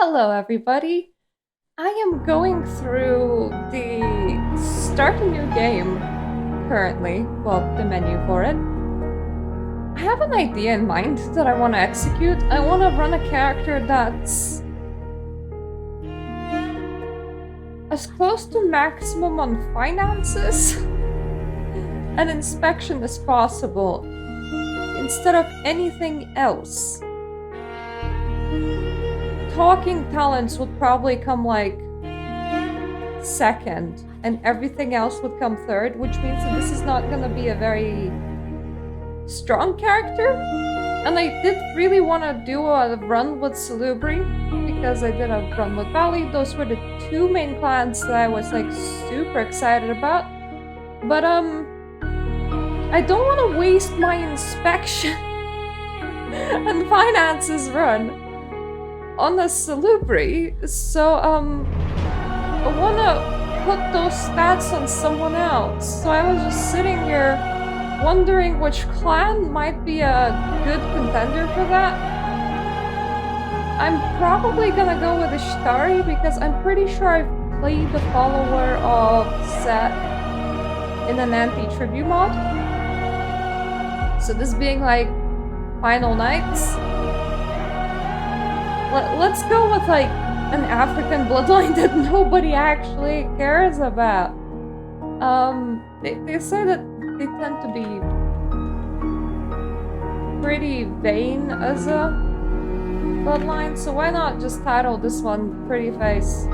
Hello, everybody. I am going through the start a new game currently. Well, the menu for it. I have an idea in mind that I want to execute. I want to run a character that's as close to maximum on finances and inspection as possible instead of anything else. Talking talents would probably come like second, and everything else would come third, which means that this is not gonna be a very strong character. And I did really want to do a run with Salubri, because I did a run with Valley. Those were the two main clans that I was like super excited about. But I don't want to waste my inspection and finances run on a Salubri, so I wanna put those stats on someone else. So I was just sitting here wondering which clan might be a good contender for that. I'm probably gonna go with Ishtarri because I'm pretty sure I've played the follower of Set in an anti-tribute mod. So this being like Final Nights, let's go with like an African bloodline that nobody actually cares about. They say that they tend to be pretty vain as a bloodline, so why not just title this one Pretty Face?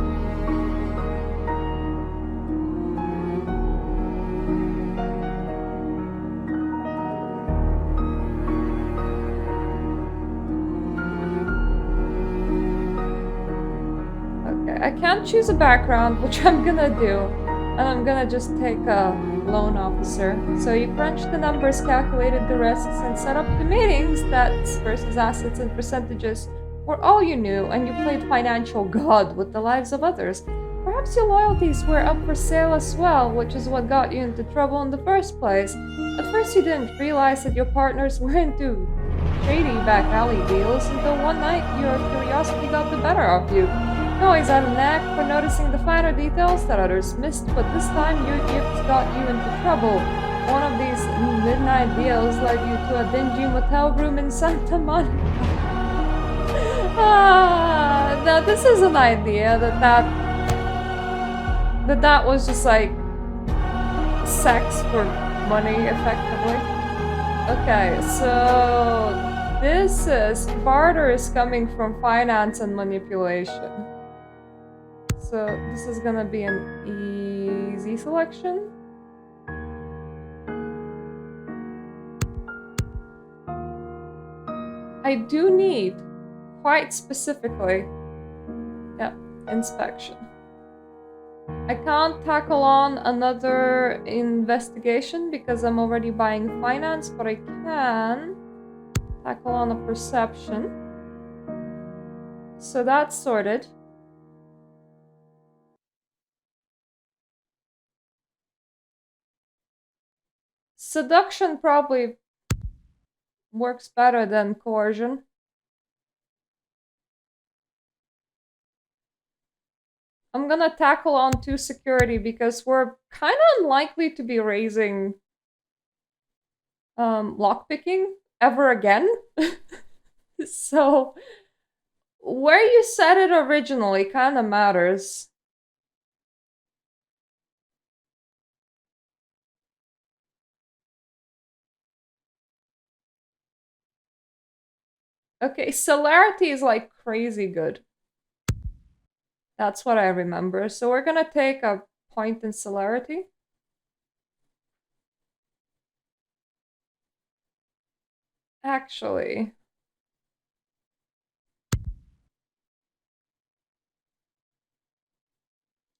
I can't choose a background, which I'm gonna do, and I'm gonna just take a loan officer. So you crunched the numbers, calculated the risks, and set up the meetings. Stats versus assets and percentages were all you knew, and you played financial god with the lives of others. Perhaps your loyalties were up for sale as well, which is what got you into trouble in the first place. At first you didn't realize that your partners were into shady back alley deals until one night your curiosity got the better of you. You always had a knack for noticing the finer details that others missed, but this time your gifts got you into trouble. One of these midnight deals led you to a dingy motel room in Santa Monica. Now this is an idea that was just like sex for money, effectively. Okay, so this is barter is coming from finance and manipulation. So this is gonna be an easy selection. I do need, quite specifically, inspection. I can't tackle on another investigation because I'm already buying finance, but I can tackle on a perception. So that's sorted. Seduction probably works better than coercion. I'm gonna tackle on to security because we're kind of unlikely to be raising lockpicking ever again. So where you set it originally kind of matters. Okay, celerity is like crazy good. That's what I remember. So we're gonna take a point in celerity. Actually,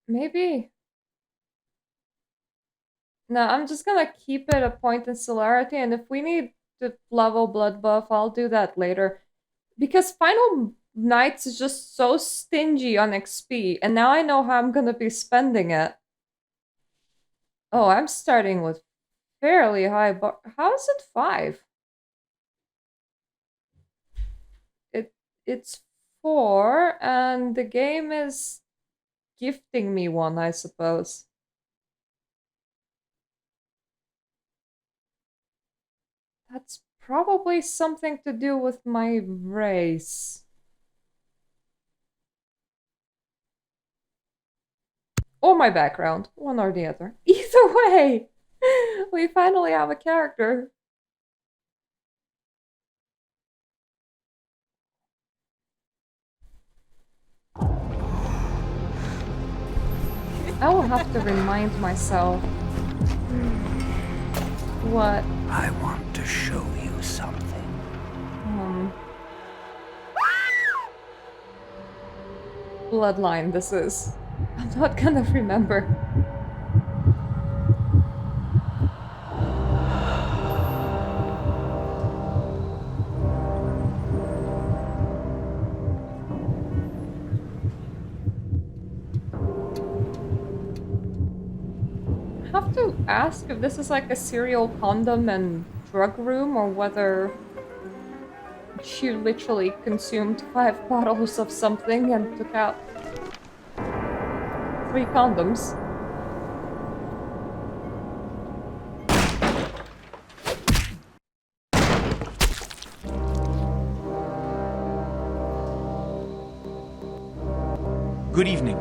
maybe. No, I'm just gonna keep it a point in celerity, and if we need to level blood buff, I'll do that later. Because Final Nights is just so stingy on XP, and now I know how I'm gonna be spending it. Oh, I'm starting with fairly high bar. How is it 5? It's 4, and the game is gifting me one, I suppose. That's probably something to do with my race. Or my background, one or the other. Either way, we finally have a character. I will have to remind myself what... I want to show you something. Bloodline this is. I'm not gonna remember. I have to ask if this is like a serial condom and drug room, or whether she literally consumed 5 bottles of something and took out 3 condoms. Good evening.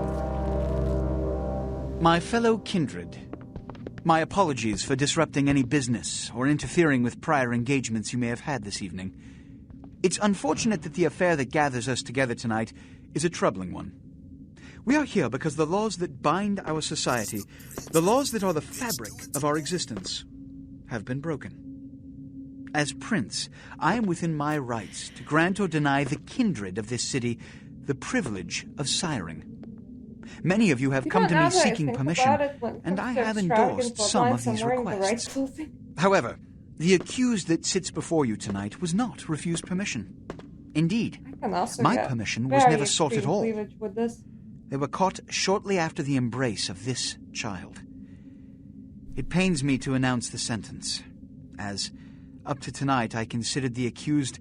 My fellow kindred, my apologies for disrupting any business or interfering with prior engagements you may have had this evening. It's unfortunate that the affair that gathers us together tonight is a troubling one. We are here because the laws that bind our society, the laws that are the fabric of our existence, have been broken. As prince, I am within my rights to grant or deny the kindred of this city the privilege of siring. Many of you have come to me seeking permission, and I have endorsed some of these requests. However, the accused that sits before you tonight was not refused permission. Indeed, my permission was never sought at all. They were caught shortly after the embrace of this child. It pains me to announce the sentence, as up to tonight I considered the accused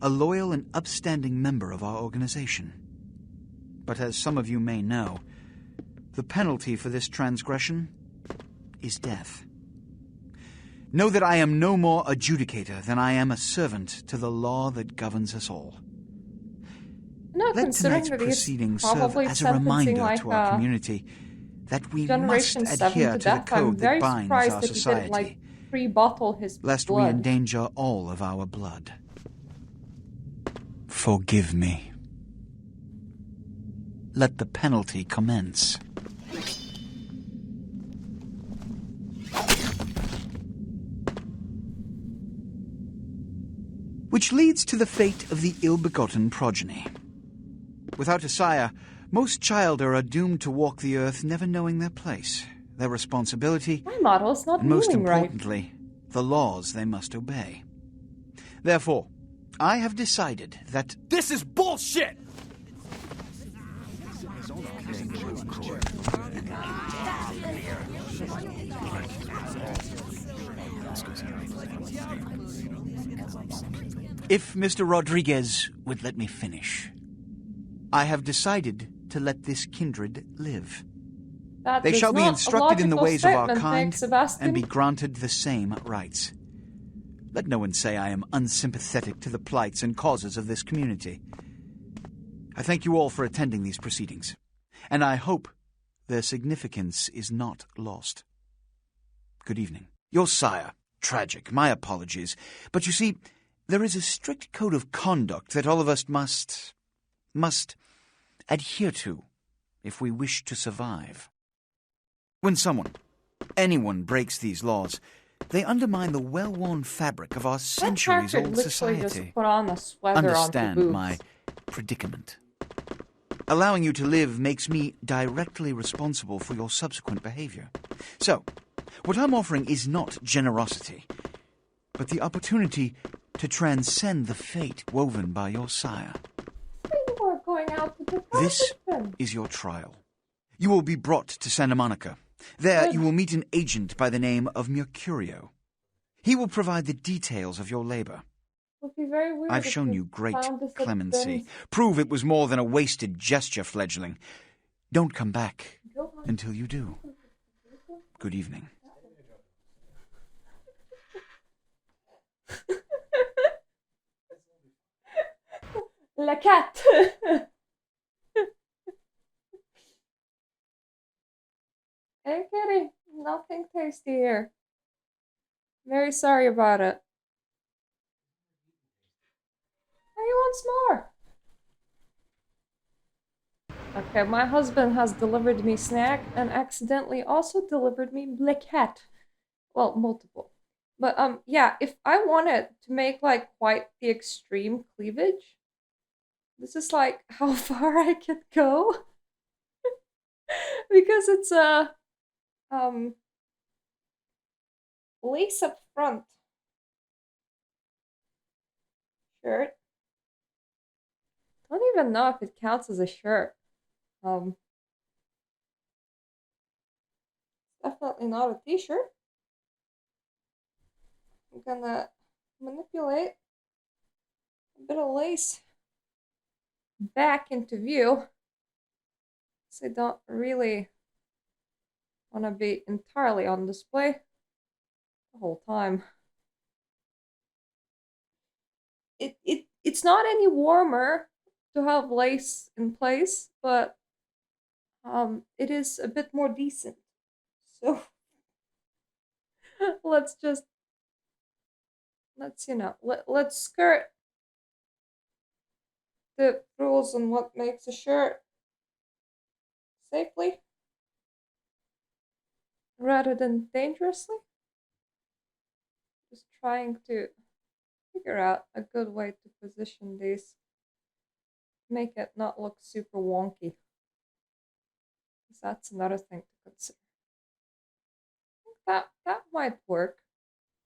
a loyal and upstanding member of our organization. But as some of you may know, the penalty for this transgression is death. Know that I am no more adjudicator than I am a servant to the law that governs us all. Let tonight's proceedings serve as a reminder to our community that we must adhere to the code that binds our society, lest we endanger all of our blood. Forgive me. Let the penalty commence. Which leads to the fate of the ill-begotten progeny. Without a sire, most childer are doomed to walk the earth never knowing their place, their responsibility, my model is not and most right. importantly, the laws they must obey. Therefore, I have decided that... This is bullshit! If Mr. Rodriguez would let me finish. I have decided to let this kindred live. They shall be instructed in the ways of our kind and be granted the same rights. Let no one say I am unsympathetic to the plights and causes of this community. I thank you all for attending these proceedings, and I hope their significance is not lost. Good evening. Your sire, tragic, my apologies, but you see, there is a strict code of conduct that all of us must adhere to if we wish to survive. When anyone breaks these laws, they undermine the well-worn fabric of our centuries-old society. Put on a sweater Understand my predicament. Allowing you to live makes me directly responsible for your subsequent behavior. So, what I'm offering is not generosity, but the opportunity to transcend the fate woven by your sire. You are going out to this is your trial. You will be brought to Santa Monica. There you will meet an agent by the name of Mercurio. He will provide the details of your labor. would be very weird. I've if shown we you great found this at clemency. Ben's. Prove it was more than a wasted gesture, fledgling. Don't come back until you do. Good evening. La cat. Hey, kitty. Nothing tasty here. Very sorry about it. Oh, you want some more? Okay, my husband has delivered me snack and accidentally also delivered me black cat. Well, multiple. But yeah, if I wanted to make like quite the extreme cleavage, this is like how far I could go. Because it's a lace up front shirt. Don't even know if it counts as a shirt. Definitely not a t-shirt. I'm gonna manipulate a bit of lace back into view. So I don't really want to be entirely on display the whole time. It's not any warmer to have lace in place, but it is a bit more decent. So let's skirt the rules on what makes a shirt safely rather than dangerously. Just trying to figure out a good way to position these, make it not look super wonky. Because that's another thing to consider. I think that might work,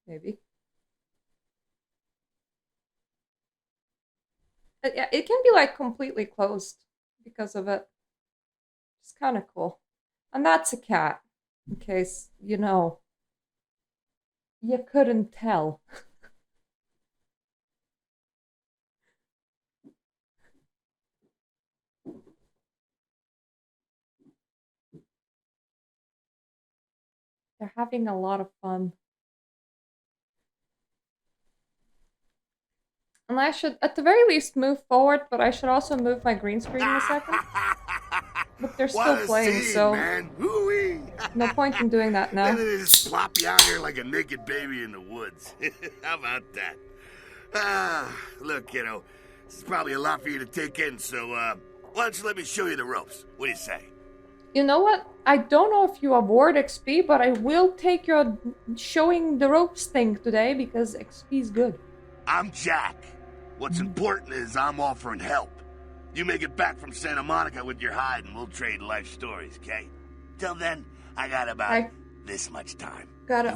maybe. Yeah, it can be like completely closed because of it. It's kind of cool. And that's a cat, in case, you couldn't tell. They're having a lot of fun. And I should, at the very least, move forward, but I should also move my green screen in a second. But they're still playing, so man. no point in doing that now. Then they just plop you out here like a naked baby in the woods. How about that? Look, kiddo, this is probably a lot for you to take in, so why don't you let me show you the ropes? What do you say? You know what? I don't know if you award XP, but I will take your showing the ropes thing today because XP is good. I'm Jack. What's important is I'm offering help. You make it back from Santa Monica with your hide and we'll trade life stories, okay? Till then, I got about this much time. Gotta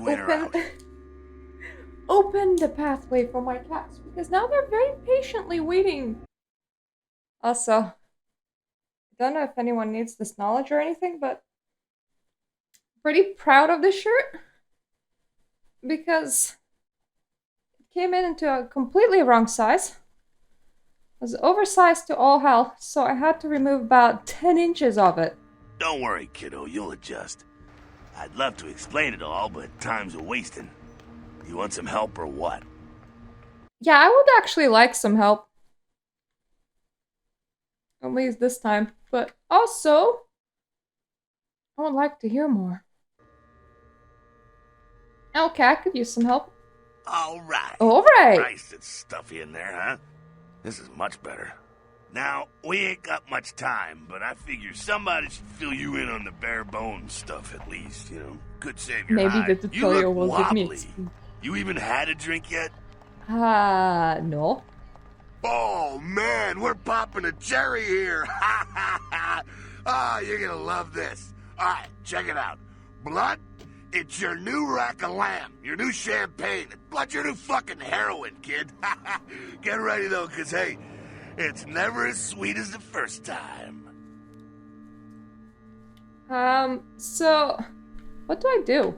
open the pathway for my cats because now they're very patiently waiting. Also, I don't know if anyone needs this knowledge or anything, but I'm pretty proud of this shirt because it came into a completely wrong size. It was oversized to all hell, so I had to remove about 10 inches of it. Don't worry, kiddo, you'll adjust. I'd love to explain it all, but time's a-wasting. You want some help or what? Yeah, I would actually like some help. At least this time. But also, I would like to hear more. Okay, I could use some help. Alright. Alright! Christ, it's stuffy in there, huh? This is much better. Now, we ain't got much time, but I figure somebody should fill you in on the bare bones stuff at least, Could save your hide. Maybe the tutorial will give me XP. You even had a drink yet? No. Oh, man, we're popping a cherry here. You're gonna love this. All right, check it out. Blood, it's your new rack of lamb, your new champagne. Blood's your new fucking heroin, kid. Get ready, though, because, hey, it's never as sweet as the first time. So, what do I do?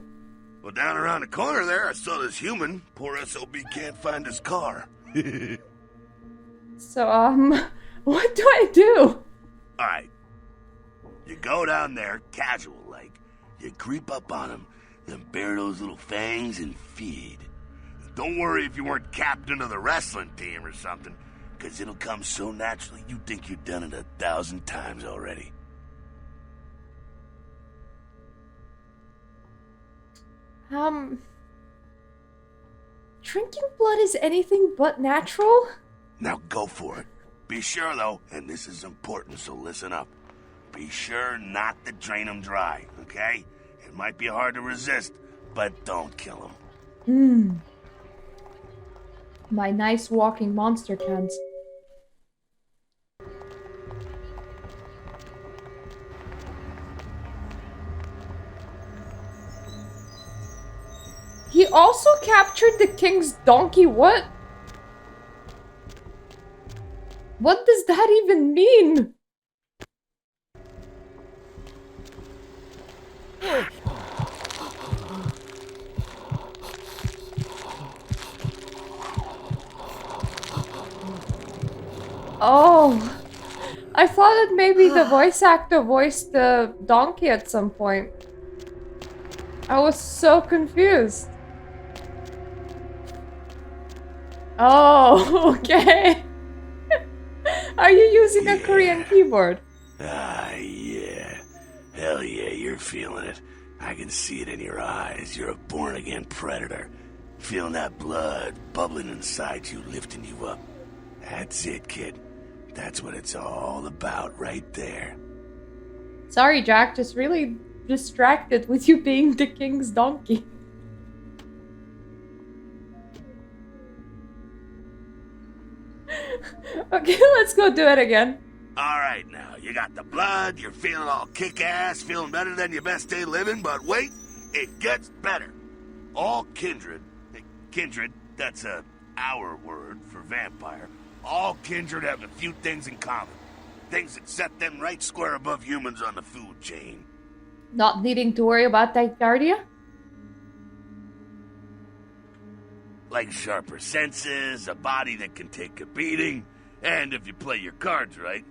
Well, down around the corner there, I saw this human. Poor SOB can't find his car. So, what do I do? Alright. You go down there, casual like. You creep up on him, then bare those little fangs and feed. Don't worry if you weren't captain of the wrestling team or something, because it'll come so naturally you think you've done it 1,000 times already. Drinking blood is anything but natural? Now go for it. Be sure, though, and this is important, so listen up. Be sure not to drain him dry, okay? It might be hard to resist, but don't kill him. My nice walking monster cans. He also captured the king's donkey. What? What does that even mean? Oh, I thought that maybe the voice actor voiced the donkey at some point. I was so confused. Oh, okay. Are you using a Korean keyboard? Yeah. Hell yeah, you're feeling it. I can see it in your eyes. You're a born-again predator. Feeling that blood bubbling inside you, lifting you up. That's it, kid. That's what it's all about right there. Sorry, Jack, just really distracted with you being the king's donkey. Okay, let's go do it again. Alright now, you got the blood, you're feeling all kick-ass, feeling better than your best day living, but wait, it gets better. All kindred, that's our word for vampire, all kindred have a few things in common. Things that set them right square above humans on the food chain. Not needing to worry about tachycardia? Like sharper senses, a body that can take a beating, and if you play your cards right,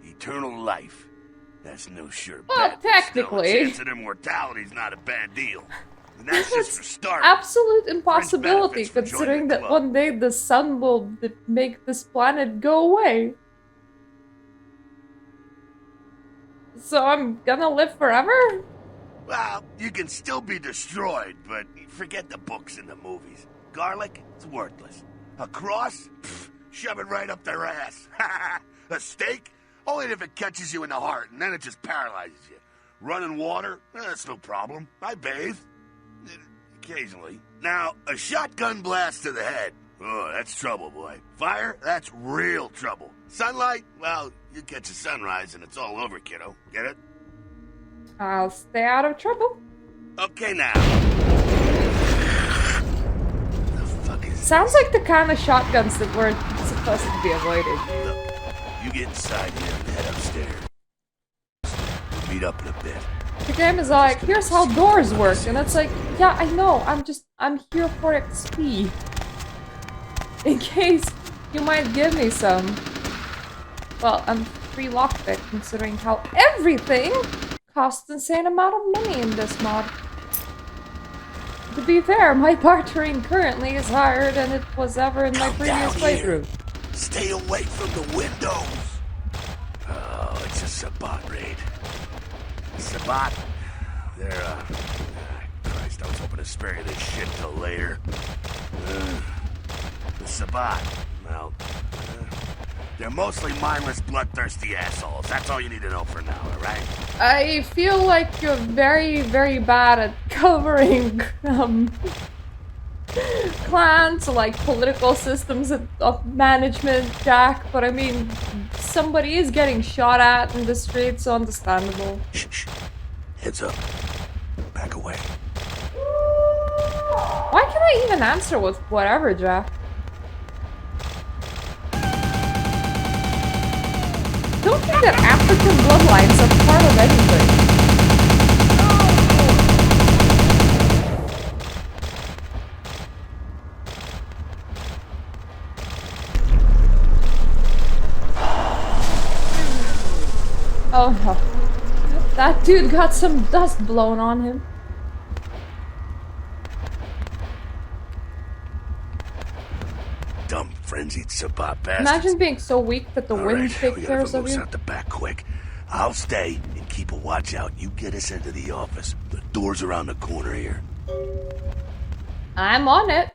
eternal life. That's no sure well, bet. technically. Still, a chance of immortality's not a bad deal. And that's just for starters. Absolute impossibility, considering that club. one day the sun will make this planet go away. So I'm gonna live forever? Well, you can still be destroyed, but forget the books and the movies. Garlic, it's worthless. A cross? Pfft, shove it right up their ass. A steak? Only if it catches you in the heart, and then it just paralyzes you. Running water? That's no problem. I bathe. Occasionally. Now, a shotgun blast to the head. Oh, that's trouble, boy. Fire? That's real trouble. Sunlight? Well, you catch a sunrise and it's all over, kiddo. Get it? I'll stay out of trouble. Okay, now. The fuck is Sounds like the kind of shotguns that weren't supposed to be avoided. Look, you get inside here and head upstairs. We'll meet up in a bit. The game is like, here's how doors work, and it's like, yeah, I know, I'm here for XP. In case you might give me some. Well, I'm free lockpick, considering how everything costs insane amount of money in this mod. To be fair, my bartering currently is higher than it was ever in my previous playthrough. Stay away from the windows. Oh, it's a Sabat raid. Sabat? They're, Christ, I was hoping to spare you this shit till later. The Sabat, well, they're mostly mindless, bloodthirsty assholes. That's all you need to know for now, alright? I feel like you're very, very bad at covering, clans, like political systems of management, Jack, but I mean, somebody is getting shot at in the streets, so understandable. Shh. Heads up. Back away. Why can I even answer with whatever, Jack? Don't think that African bloodlines are part of anything. Oh. That dude got some dust blown on him. Dumb, frenzied Sabat bastards. Imagine being so weak that the wind takes we care gotta of move you. out the back quick. I'll stay and keep a watch out. You get us into the office. The door's around the corner here. I'm on it.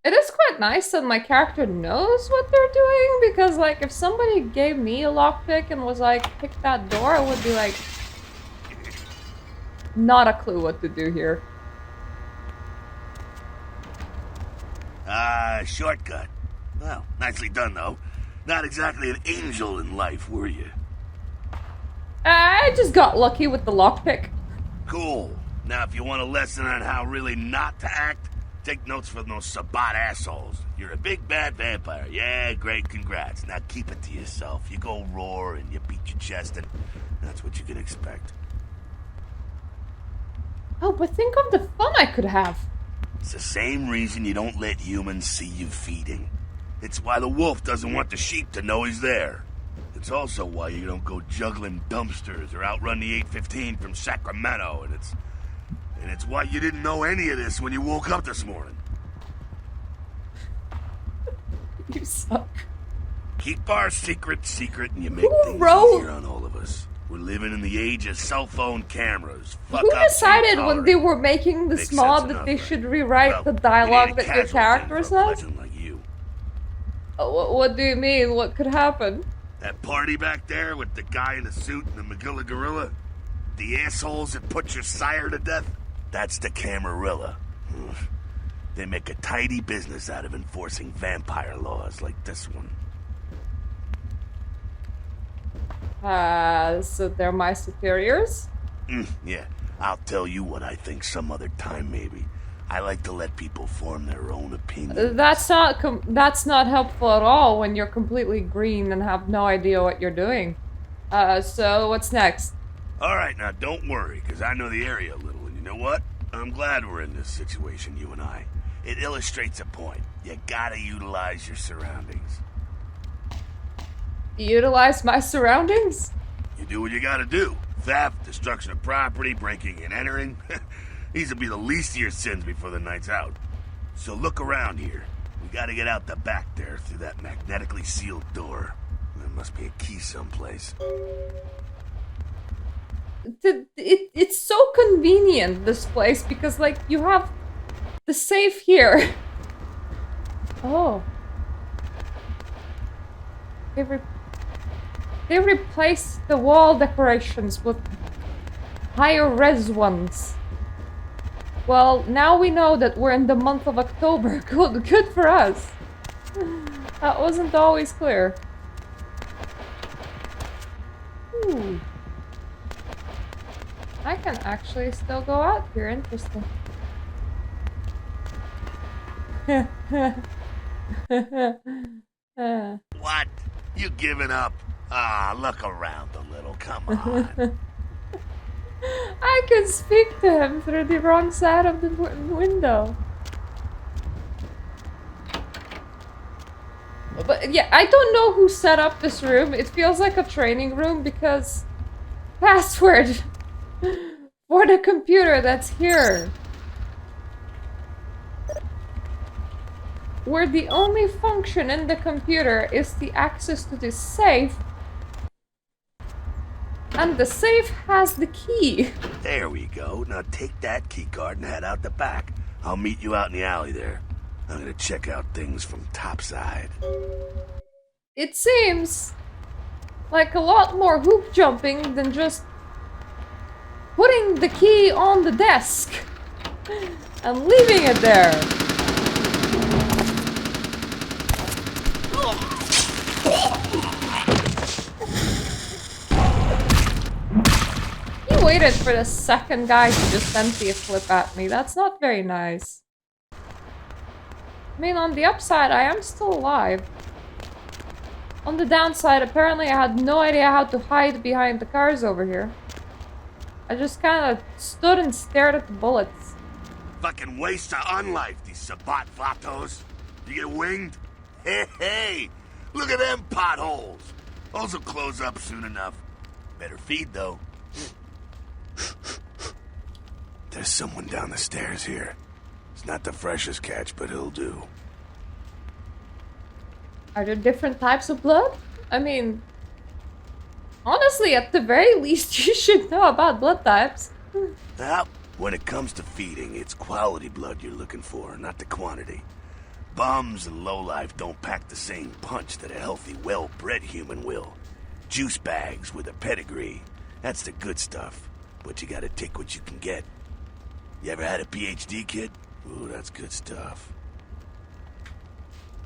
It is quite nice that my character knows what they're doing, because, like, if somebody gave me a lockpick and was like, pick that door, I would be like, not a clue what to do here. Shortcut. Well, nicely done, though. Not exactly an angel in life, were you? I just got lucky with the lockpick. Cool. Now, if you want a lesson on how really not to act, take notes from those Sabat assholes. You're a big bad vampire. Yeah, great, congrats. Now keep it to yourself. You go roar and you beat your chest, and that's what you can expect. Oh, but think of the fun I could have. It's the same reason you don't let humans see you feeding. It's why the wolf doesn't want the sheep to know he's there. It's also why you don't go juggling dumpsters or outrun the 815 from Sacramento, and it's why you didn't know any of this when you woke up this morning. You suck. Keep our secret, and you make Who things wrote- easier on all of us. We're living in the age of cell phone cameras. Fuck Who up, decided ain't when they tolerant. were making this Makes mod sense that they enough, should right? rewrite Well, the it ain't dialogue a that your casual character thing for a says? legend like you. What do you mean? What could happen? That party back there with the guy in the suit and the Magilla gorilla? The assholes that put your sire to death? That's the Camarilla. They make a tidy business out of enforcing vampire laws like this one. So they're my superiors? Yeah, I'll tell you what I think some other time maybe. I like to let people form their own opinions. That's not helpful at all when you're completely green and have no idea what you're doing. So what's next? Alright, now don't worry, because I know the area a little, and you know what? I'm glad we're in this situation, you and I. It illustrates a point. You gotta utilize your surroundings. Utilize my surroundings? You do what you gotta do. Theft, destruction of property, breaking and entering. These will be the least of your sins before the night's out. So look around here. We gotta get out the back there through that magnetically sealed door. There must be a key someplace. It's so convenient, this place, because, like, you have the safe here. Oh. They replaced the wall decorations with higher res ones. Well, now we know that we're in the month of October. Good for us. That wasn't always clear. Ooh. I can actually still go out here. Interesting. What? You giving up? Ah, look around a little. Come on. I can speak to him through the wrong side of the window. But yeah, I don't know who set up this room. It feels like a training room because password for the computer that's here. Where the only function in the computer is the access to the safe. And the safe has the key. There we go. Now take that key card and head out the back. I'll meet you out in the alley there. I'm gonna check out things from topside. It seems like a lot more hoop jumping than just putting the key on the desk and leaving it there. He waited for the second guy to just empty a flip at me. That's not very nice. I mean, on the upside, I am still alive. On the downside, apparently I had no idea how to hide behind the cars over here. I just kind of stood and stared at the bullets. Fucking waste of unlife, these Sabat vatos. You get winged? Hey, Look at them potholes. Those will close up soon enough. Better feed, though. There's someone down the stairs here. It's not the freshest catch, but he'll do. Are there different types of blood? I mean, honestly, at the very least, you should know about blood types. Now, when it comes to feeding, it's quality blood you're looking for, not the quantity. Bums and lowlife don't pack the same punch that a healthy, well-bred human will. Juice bags with a pedigree. That's the good stuff. But you gotta take what you can get. You ever had a PhD, kid? Ooh, that's good stuff.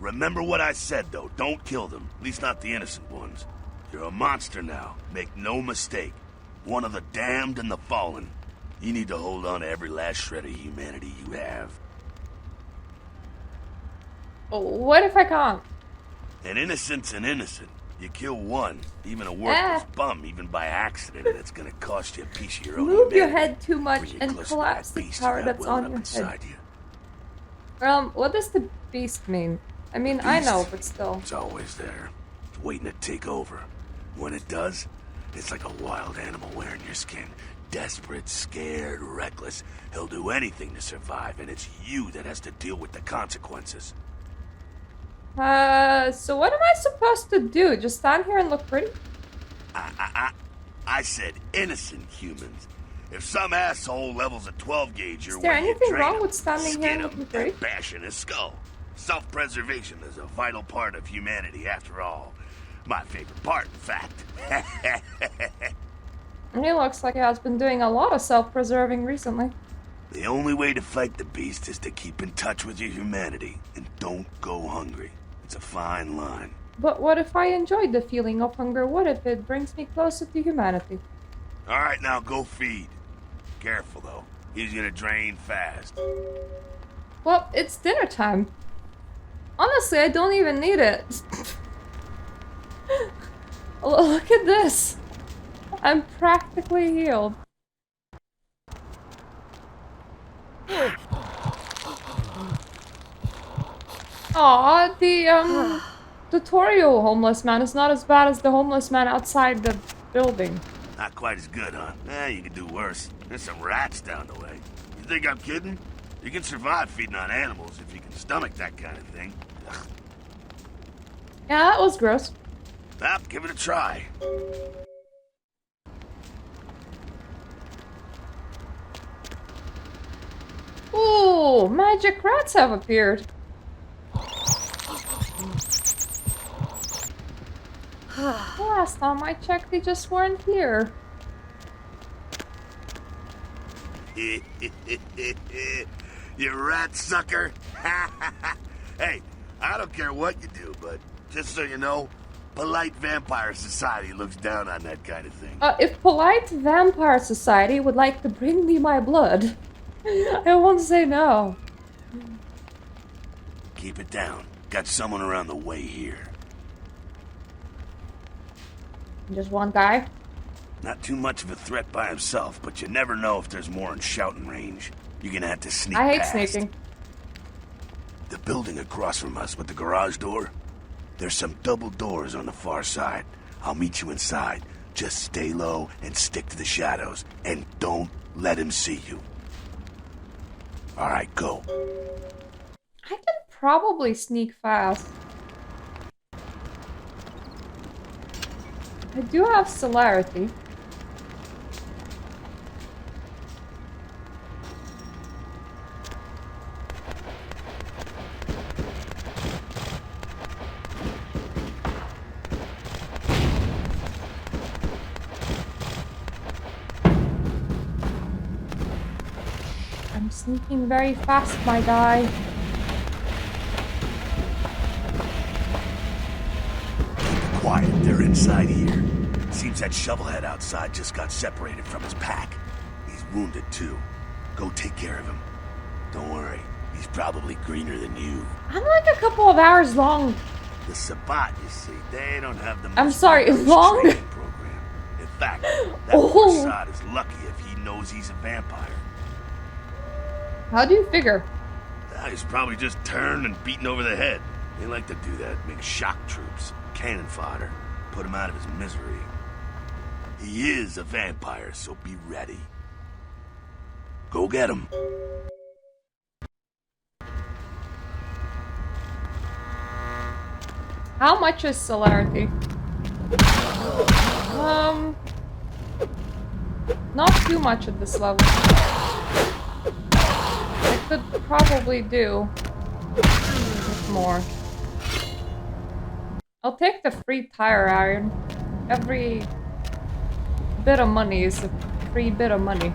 Remember what I said, though. Don't kill them. At least not the innocent ones. You're a monster now. Make no mistake. One of the damned and the fallen. You need to hold on to every last shred of humanity you have. What if I can't? An innocent's an innocent. You kill one, even a worthless bum, even by accident, and it's gonna cost you a piece of your own Move your humanity. head too much and collapse the tower that's on your head. What does the beast mean? I mean, I know, but still. It's always there. It's waiting to take over. When it does, it's like a wild animal wearing your skin. Desperate, scared, reckless. He'll do anything to survive, and it's you that has to deal with the consequences. So what am I supposed to do? Just stand here and look pretty? I said innocent humans. If some asshole levels a 12 gauge your way, is there anything wrong him, with standing here and looking pretty? and bashing his skull. Self-preservation is a vital part of humanity, after all. My favorite part, in fact. He looks like he has been doing a lot of self-preserving recently. The only way to fight the beast is to keep in touch with your humanity, and don't go hungry. It's a fine line. But what if I enjoyed the feeling of hunger? What if it brings me closer to humanity? All right, now go feed. Careful, though. He's gonna drain fast. Well, it's dinner time. Honestly, I don't even need it. Look at this. I'm practically healed. Aw, the tutorial homeless man is not as bad as the homeless man outside the building. Not quite as good, huh? You could do worse. There's some rats down the way. You think I'm kidding? You can survive feeding on animals if you can stomach that kind of thing. Ugh. Yeah, that was gross. Give it a try. Ooh, magic rats have appeared. Last time I checked, they just weren't here. You rat sucker. Hey, I don't care what you do, but just so you know, polite vampire society looks down on that kind of thing. If polite vampire society would like to bring me my blood, I won't say no. Keep it down. Got someone around the way here. Just one guy? Not too much of a threat by himself, but you never know if there's more in shouting range. You're gonna have to sneak I hate past. sneaking. The building across from us with the garage door, there's some double doors on the far side. I'll meet you inside. Just stay low and stick to the shadows, and don't let him see you. All right, go. I can probably sneak fast. I do have celerity. I'm sneaking very fast, my guy. Quiet, they're inside here. Seems that shovelhead outside just got separated from his pack. He's wounded too. Go take care of him. Don't worry, he's probably greener than you. I'm like a couple of hours long. The Sabbat, you see, they don't have the most I'm sorry, rigorous long? training program. In fact, that Oh. Mossad is lucky if he knows he's a vampire. How do you figure? He's probably just turned and beaten over the head. They like to do that, make shock troops. cannon fodder. Put him out of his misery. He is a vampire, so be ready. Go get him. How much is celerity? Not too much at this level. I could probably do with more. I'll take the free tire iron. Every bit of money is a free bit of money.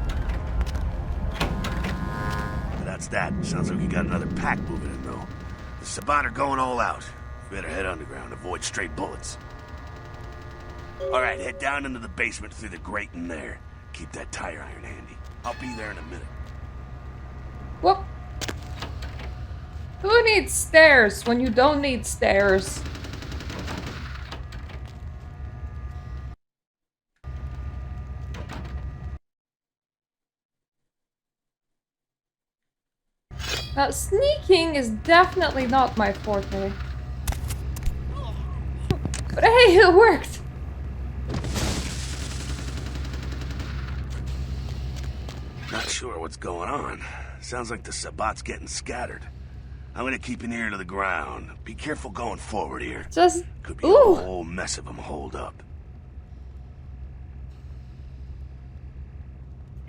That's that. Sounds like you got another pack moving in, though. The Sabat are going all out. Better head underground, avoid stray bullets. Alright, head down into the basement through the grate in there. Keep that tire iron handy. I'll be there in a minute. Whoop! Who needs stairs when you don't need stairs? Now, sneaking is definitely not my forte. But hey, it worked! Not sure what's going on. Sounds like the Sabat's getting scattered. I'm gonna keep an ear to the ground. Be careful going forward here. Just... Could be ooh. a whole mess of them holed up.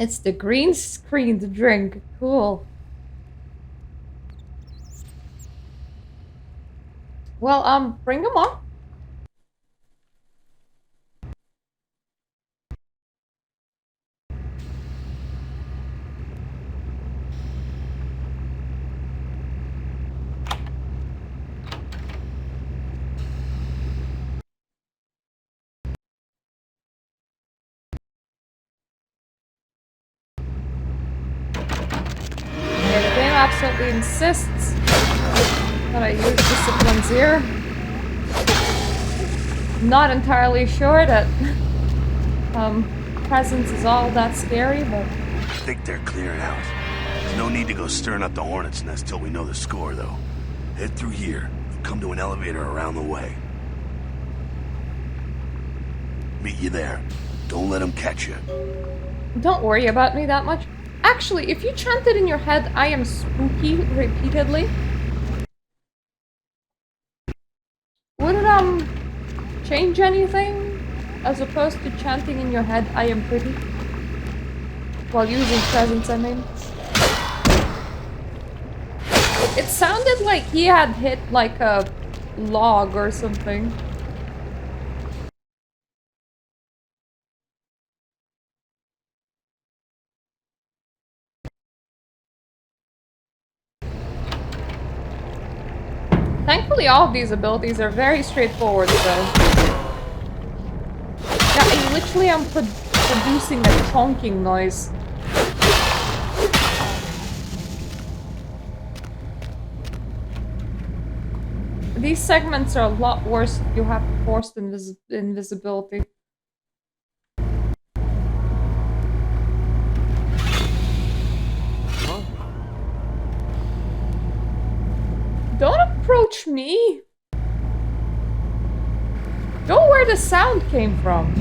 It's the green screen to drink. Cool. Well, bring them on. Yeah, the game absolutely insists that I use disciplines here. Not entirely sure that presence is all that scary, but I think they're clearing out. There's no need to go stirring up the hornet's nest till we know the score, though. Head through here and come to an elevator around the way. Meet you there. Don't let them catch you. don't worry about me that much. Actually, if you chanted in your head, I am spooky repeatedly, would it, change anything? As opposed to chanting in your head, I am pretty? While using presence, I mean. It sounded like he had hit, like, a log or something. Thankfully, all of these abilities are very straightforward, though. Yeah, I literally am producing a chonking noise. These segments are a lot worse if you have forced invisibility. Don't approach me! Go where the sound came from.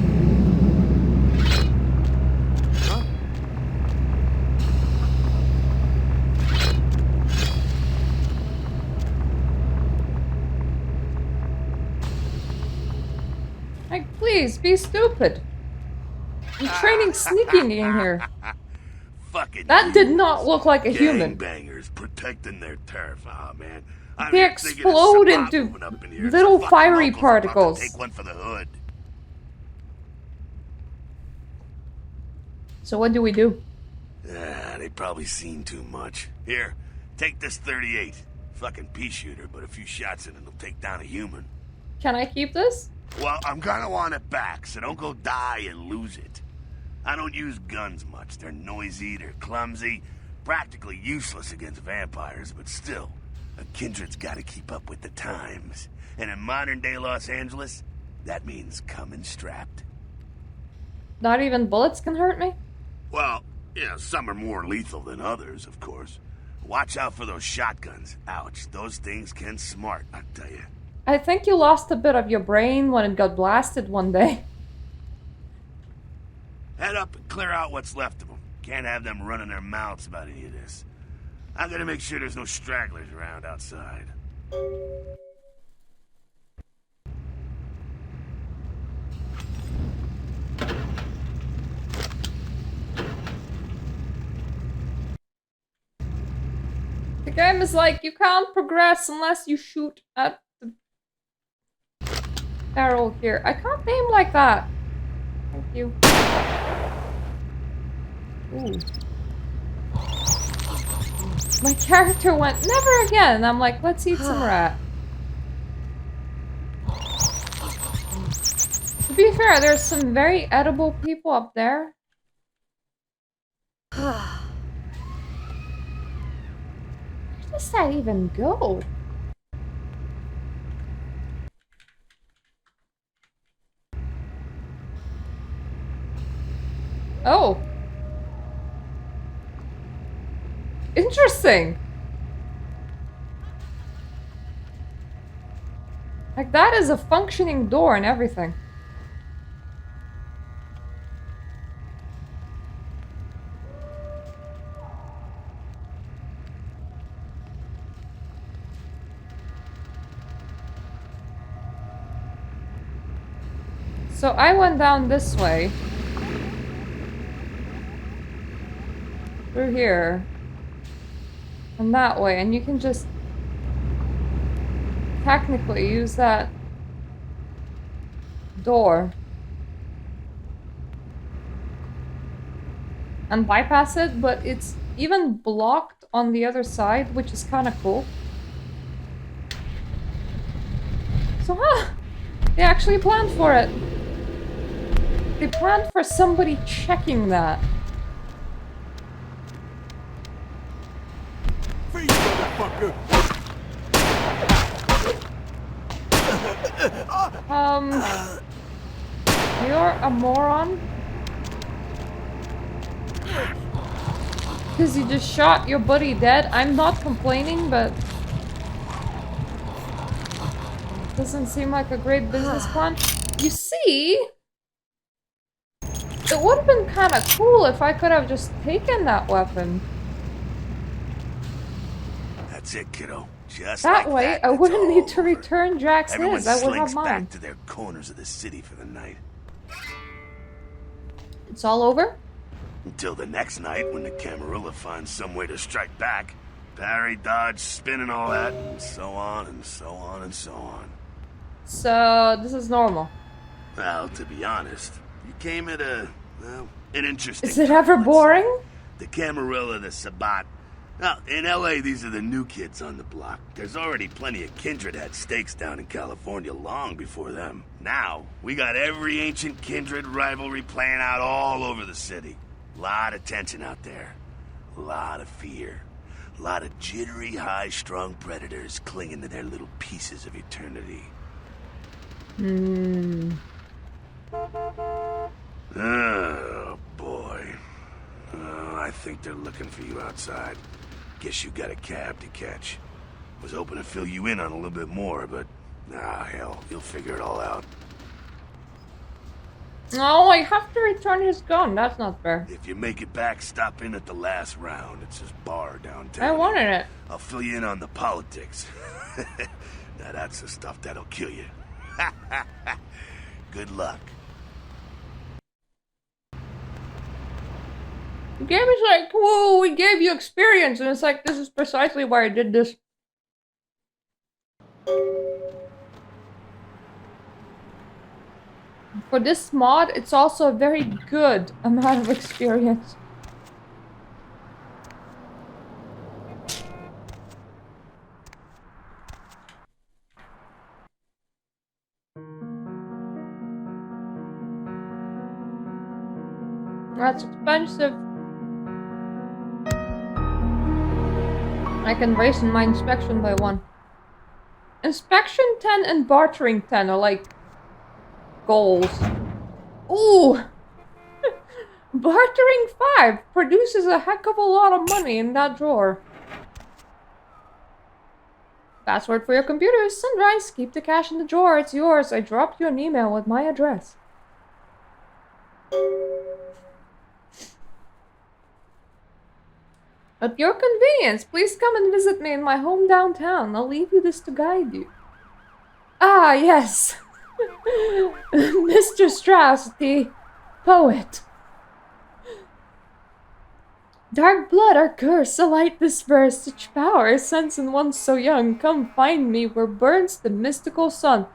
Like, please, be stupid. I'm training sneaking in here. Fucking That did not look like a human. Gangbangers protecting their turf. Oh, man. They explode into little fiery particles. Take one for the hood. So what do we do? They probably seen too much. Here, take this 38. Fucking pea shooter, but a few shots in it will take down a human. Can I keep this? Well, I'm gonna want it back, so don't go die and lose it. I don't use guns much. They're noisy, they're clumsy, practically useless against vampires, but still, a kindred's gotta keep up with the times. And in modern-day Los Angeles, that means coming strapped. Not even bullets can hurt me? Well, yeah, some are more lethal than others, of course. Watch out for those shotguns. Ouch, those things can smart, I tell you. I think you lost a bit of your brain when it got blasted one day. Head up and clear out what's left of them. Can't have them running their mouths about any of this. I'm gonna make sure there's no stragglers around outside. The game is like, you can't progress unless you shoot at the barrel here. I can't aim like that. Thank you. Ooh. My character went, never again. I'm like, let's eat some rat. To be fair, there's some very edible people up there. Where does that even go? Oh. Interesting. Like, that is a functioning door and everything. So I went down this way. Through here. And that way, and you can just technically use that door and bypass it, but it's even blocked on the other side, which is kind of cool. So, they actually planned for it. They planned for somebody checking that. Freeze, motherfucker! You're a moron. Because you just shot your buddy dead. I'm not complaining, but doesn't seem like a great business plan. You see, it would have been kind of cool if I could have just taken that weapon. That's it, kiddo. Just that like way, that, I wouldn't all need to over. return Jack's Everyone his. I would have slinks mine. back to their corners of the city for the night. It's all over? Until the next night, when the Camarilla finds some way to strike back. Parry, dodge, spin and all that, and so on and so on and so on. So, this is normal. Well, to be honest, you came at an interesting Is it time, ever let's boring? say. The Camarilla, the Sabat. Now, in L.A., these are the new kids on the block. There's already plenty of kindred had stakes down in California long before them. Now, we got every ancient kindred rivalry playing out all over the city. Lot of tension out there. A lot of fear. A lot of jittery, high-strung predators clinging to their little pieces of eternity. Oh, boy. I think they're looking for you outside. Guess you got a cab to catch. Was hoping to fill you in on a little bit more, but... hell, you'll figure it all out. Oh, I have to return his gun. That's not fair. If you make it back, stop in at the last round. It's his bar downtown. I wanted it. I'll fill you in on the politics. Now that's the stuff that'll kill you. Good luck. The game is like, whoa, we gave you experience, and it's like, this is precisely why I did this. For this mod, it's also a very good amount of experience. That's expensive. I can raise my inspection by 1. Inspection 10 and bartering 10 are like goals. Ooh! Bartering 5 produces a heck of a lot of money in that drawer. Password for your computer is Sunrise. Keep the cash in the drawer. It's yours. I dropped you an email with my address. At your convenience, please come and visit me in my home downtown. I'll leave you this to guide you. Ah, yes. Mr. Strauss, the poet. Dark blood or curse, a light this verse, such power is sense in one so young. Come find me where burns the mystical sun.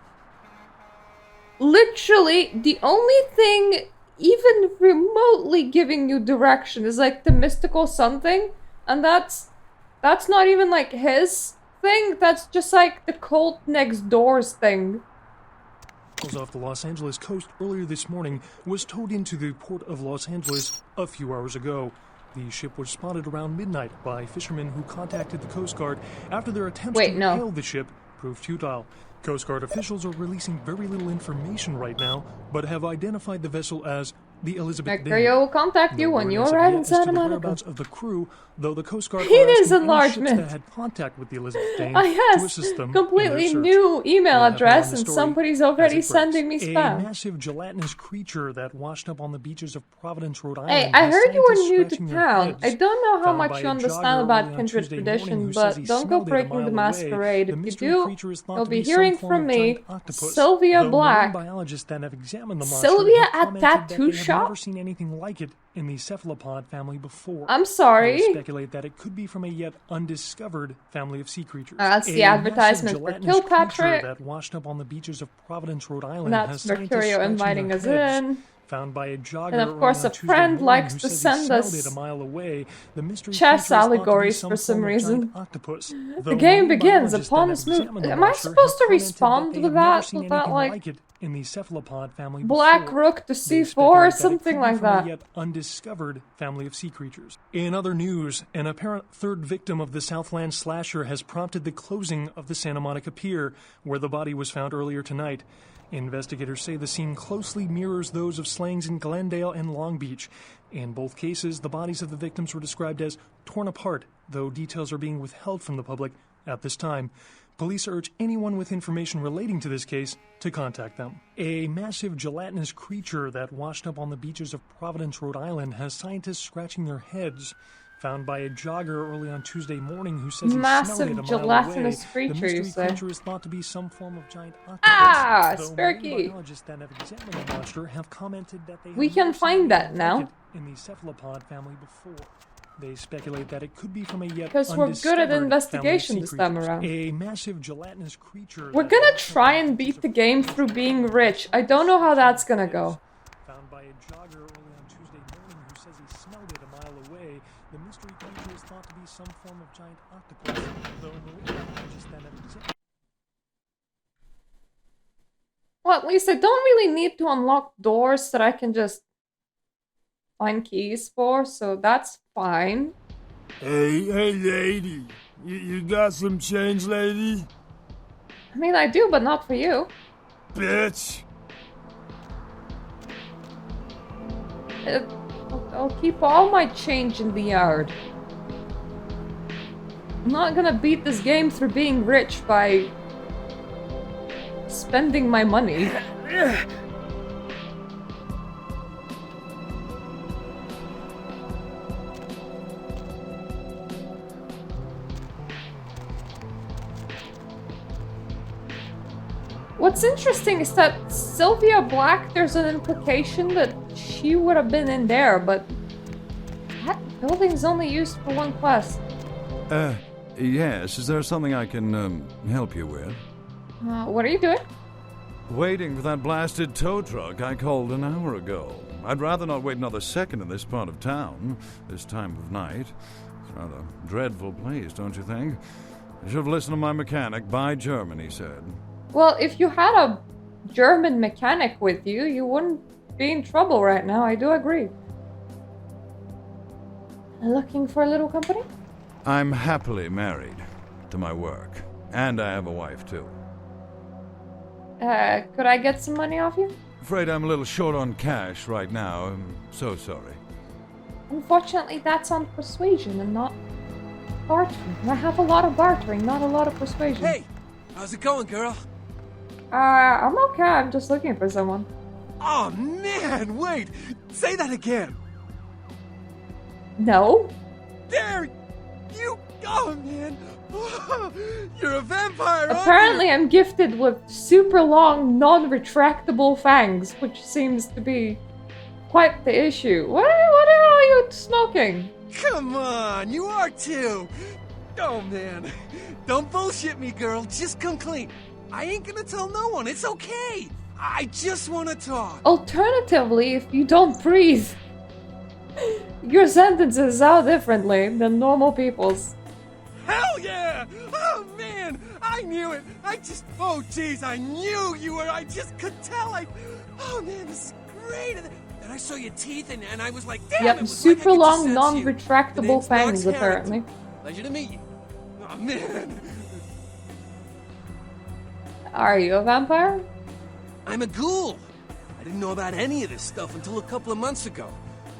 Literally, the only thing even remotely giving you direction is like the mystical sun thing. And that's not even like his thing, that's just like the cult next door's thing. Off the Los Angeles coast earlier this morning was towed into the port of Los Angeles a few hours ago. The ship was spotted around midnight by fishermen who contacted the Coast Guard after their attempts to hail the ship proved futile. Coast Guard officials are releasing very little information right now, but have identified the vessel as the Elizabeth Day. Mercurio will contact you when you arrive in Santa Monica. Whereabouts of the crew, though the Coast Guard Penis enlargement. That had contact with the Elizabeth Day to assist them completely in their new email search. address, and somebody's already sending me spam. A massive gelatinous creature that washed up on the beaches of Providence, Rhode Island. Hey, I heard you were new to town. I don't know how much you understand about kindred tradition, but don't go breaking the masquerade. If you do, you'll be hearing from me, Sylvia Black. Sylvia at Tattoo Shop? Never seen anything like it in the cephalopod family before. I'm sorry. They speculate that it could be from a yet undiscovered family of sea creatures. That's the advertisement for Kilpatrick. That washed up on the beaches of Providence, Rhode Island. That's Mercurio inviting us in. Found by a jogger, and of course a friend likes to send us chess allegories for some reason. The game begins upon a smooth... Am I supposed to respond with that? With that, like... in the cephalopod family Black Rook to C4 or something like that. Yet undiscovered family of sea creatures. In other news, an apparent third victim of the Southland slasher has prompted the closing of the Santa Monica Pier, where the body was found earlier tonight. Investigators say the scene closely mirrors those of slayings in Glendale and Long Beach. In both cases, the bodies of the victims were described as torn apart, though details are being withheld from the public at this time. Police urge anyone with information relating to this case to contact them. A massive gelatinous creature that washed up on the beaches of Providence, Rhode Island, has scientists scratching their heads. Found by a jogger early on Tuesday morning who says he smelled it a mile away. Creature, the mystery creature is thought to be some form of giant octopus. Ah, Sparky! Biologists that have examined the monster have commented that they we can find that now. In the cephalopod family before. They speculate that it could be from a yet because we're good at investigation this time around. A massive gelatinous creature. We're gonna try and beat the game through being rich. I don't know how that's gonna go. Found by a jogger early on Tuesday morning who says he smelled it a mile away. The mystery creature is thought to be some form of giant octopus, though biologists then have examined. Well, at least I don't really need to unlock doors that I can just find keys for, so that's fine. Hey, lady. You got some change, lady? I mean, I do, but not for you. Bitch. I'll keep all my change in the yard. I'm not gonna beat this game through being rich by spending my money. What's interesting is that Sylvia Black, there's an implication that she would have been in there, but that building's only used for one quest. Yes. Is there something I can, help you with? What are you doing? Waiting for that blasted tow truck I called an hour ago. I'd rather not wait another second in this part of town, this time of night. It's a rather dreadful place, don't you think? I should have listened to my mechanic. By German, he said. Well, if you had a German mechanic with you, you wouldn't be in trouble right now. I do agree. Looking for a little company? I'm happily married to my work. And I have a wife, too. Could I get some money off you? Afraid I'm a little short on cash right now. I'm so sorry. Unfortunately, that's on persuasion and not bartering. I have a lot of bartering, not a lot of persuasion. Hey, how's it going, girl? I'm okay. I'm just looking for someone. Oh man, wait! Say that again! No? There! You... Oh man! You're a vampire, aren't Apparently you? I'm gifted with super long, non-retractable fangs, which seems to be quite the issue. What the hell are you smoking? Come on, you are too! Oh man, don't bullshit me, girl. Just come clean. I ain't gonna tell no one, it's okay! I just wanna talk! Alternatively, if you don't breathe, your sentences sound differently than normal people's. Hell yeah! Oh man, I knew it! Oh jeez, I knew you were, I just could tell, oh man, this is great! And then I saw your teeth and I was like, damn, it Yep, was super like I could just long, sense you. non-retractable The name's fangs, Max apparently. Harrington. Pleasure to meet you. Oh man. Are you a vampire? I'm a ghoul. I didn't know about any of this stuff until a couple of months ago,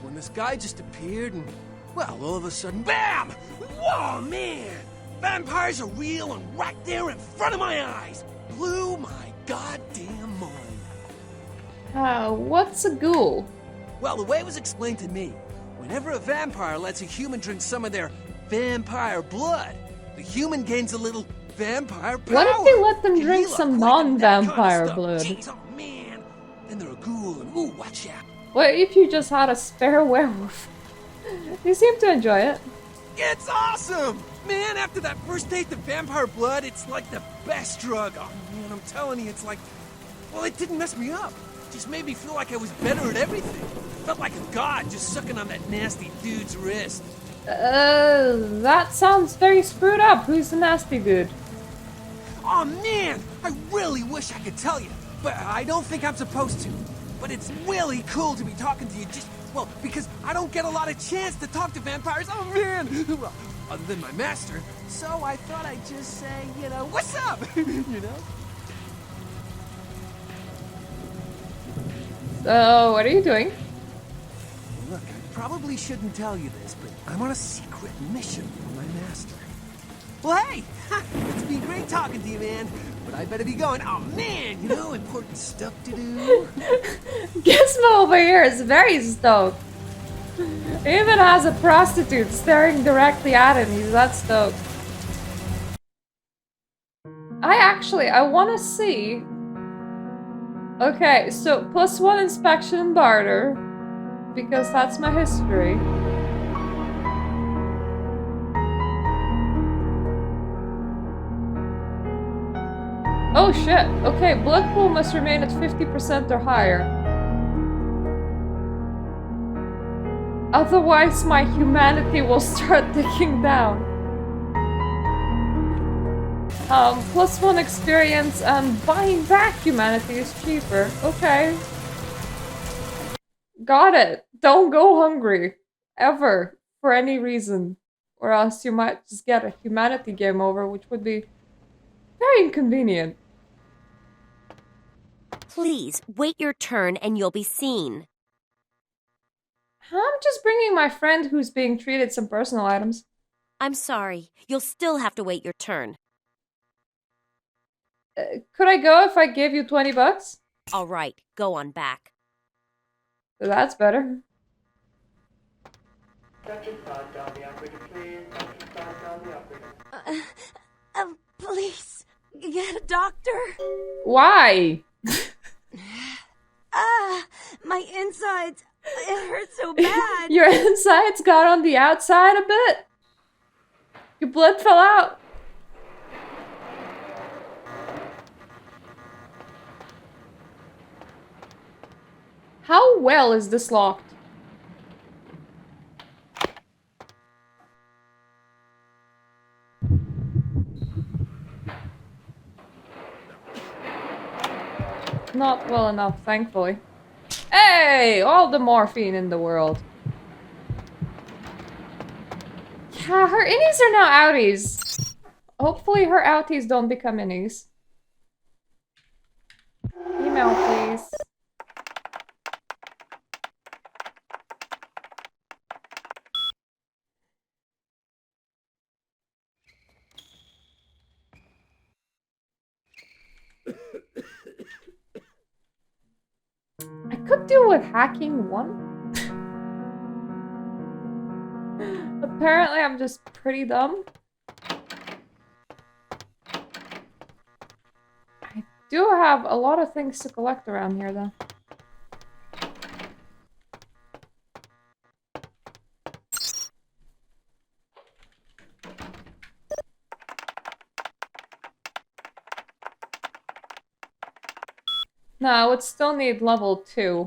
when this guy just appeared and, well, all of a sudden, BAM! Whoa, man! Vampires are real and right there in front of my eyes! Blew my goddamn mind. What's a ghoul? Well, the way it was explained to me, whenever a vampire lets a human drink some of their vampire blood, the human gains a little vampire power. What if they let them Can drink heal up some quick and that kind of non-vampire stuff. blood? Jeez, oh man! Then they're a ghoul and ooh, watch out. What if you just had a spare werewolf? You seem to enjoy it. It's awesome! Man, after that first taste of vampire blood, it's like the best drug. Oh man, I'm telling you, it's like... Well, it didn't mess me up. It just made me feel like I was better at everything. Felt like a god just sucking on that nasty dude's wrist. That sounds very screwed up. Who's the nasty dude? Oh man, I really wish I could tell you, but I don't think I'm supposed to. But it's really cool to be talking to you just, well, because I don't get a lot of chance to talk to vampires. Oh man! Well, other than my master. So I thought I'd just say, you know, what's up? You know? So, what are you doing? Look, I probably shouldn't tell you this, but I'm on a secret mission for my master. Well, hey! It's been great talking to you, man. But I better be going. Oh, man! You know, important stuff to do. Gizmo over here is very stoked. He even has a prostitute staring directly at him. He's that stoked. I want to see... Okay, so +1 inspection and barter. Because that's my history. Oh shit, okay, blood pool must remain at 50% or higher. Otherwise my humanity will start ticking down. +1 experience and buying back humanity is cheaper. Okay. Got it. Don't go hungry. Ever. For any reason. Or else you might just get a humanity game over, which would be very inconvenient. Please, wait your turn and you'll be seen. I'm just bringing my friend who's being treated some personal items. I'm sorry. You'll still have to wait your turn. Could I go if I gave you 20 bucks? All right, go on back. That's better. Please, get a doctor. Why? My insides. It hurts so bad. Your insides got on the outside a bit? Your blood fell out? How well is this locked? Not well enough, thankfully. Hey! All the morphine in the world. Yeah, her innies are now outies. Hopefully her outies don't become innies. Email, please. could do with hacking 1. Apparently, I'm just pretty dumb. I do have a lot of things to collect around here, though. No, I would still need level 2.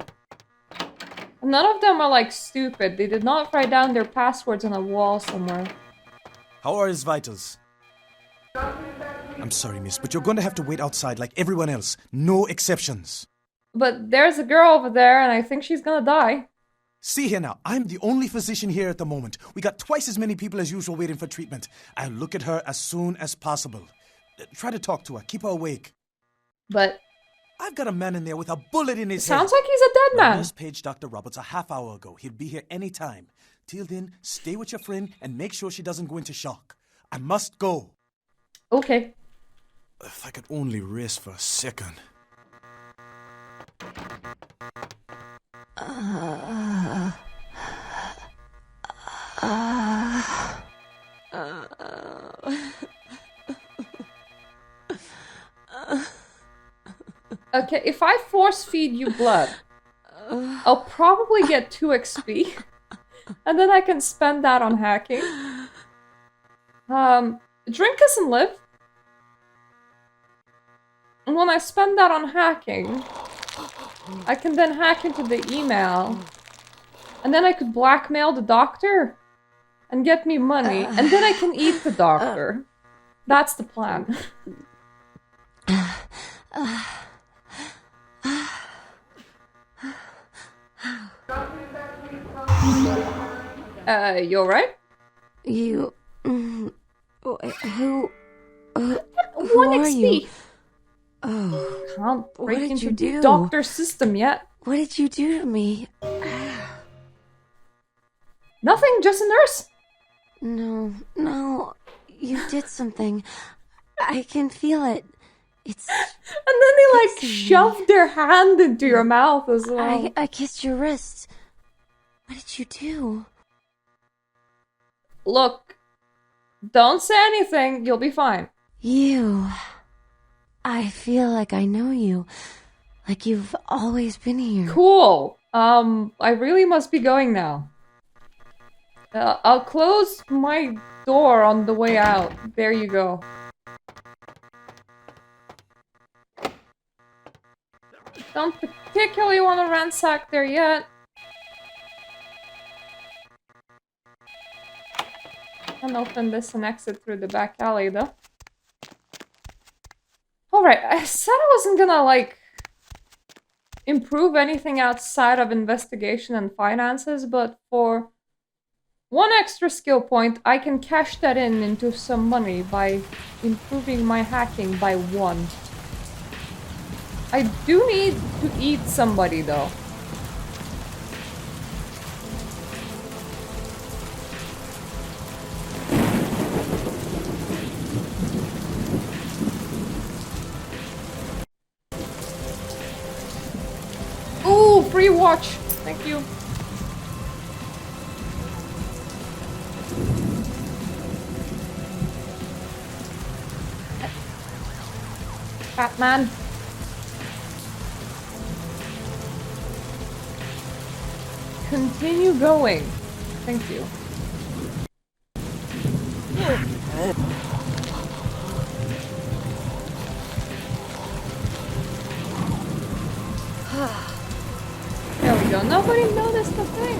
None of them are like stupid. They did not write down their passwords on a wall somewhere. How are his vitals? I'm sorry, miss, but you're going to have to wait outside like everyone else. No exceptions. But there's a girl over there, and I think she's gonna die. See here now, I'm the only physician here at the moment. We got twice as many people as usual waiting for treatment. I'll look at her as soon as possible. Try to talk to her. Keep her awake. But I've got a man in there with a bullet in his head. sounds like he's a dead man. I just paged Dr. Roberts a half hour ago. He'll be here any time. Till then, stay with your friend and make sure she doesn't go into shock. I must go. Okay. If I could only rest for a second. Okay, if I force feed you blood, I'll probably get 2 XP. And then I can spend that on hacking. Drink us and live. And when I spend that on hacking, I can then hack into the email. And then I could blackmail the doctor and get me money. And then I can eat the doctor. That's the plan. You alright? You... who... Who One are XP! you? Oh, Can't what break did into you the do? doctor's system yet. what did you do to me? Nothing, just a nurse. No, you did something. I can feel it. It's... And then they like Kissing me. shoved their hand into your mouth as well. I kissed your wrist. What did you do? Look, don't say anything, you'll be fine. You... I feel like I know you. Like you've always been here. Cool. I really must be going now. I'll close my door on the way out. There you go. Don't particularly want to ransack there yet. Can open this and exit through the back alley though. Alright, I said I wasn't gonna like improve anything outside of investigation and finances, but for 1 extra skill point, I can cash that into some money by improving my hacking by 1. I do need to eat somebody though. Ooh, free watch. Thank you. Batman. Continue going. Thank you. There we go. Nobody noticed the thing.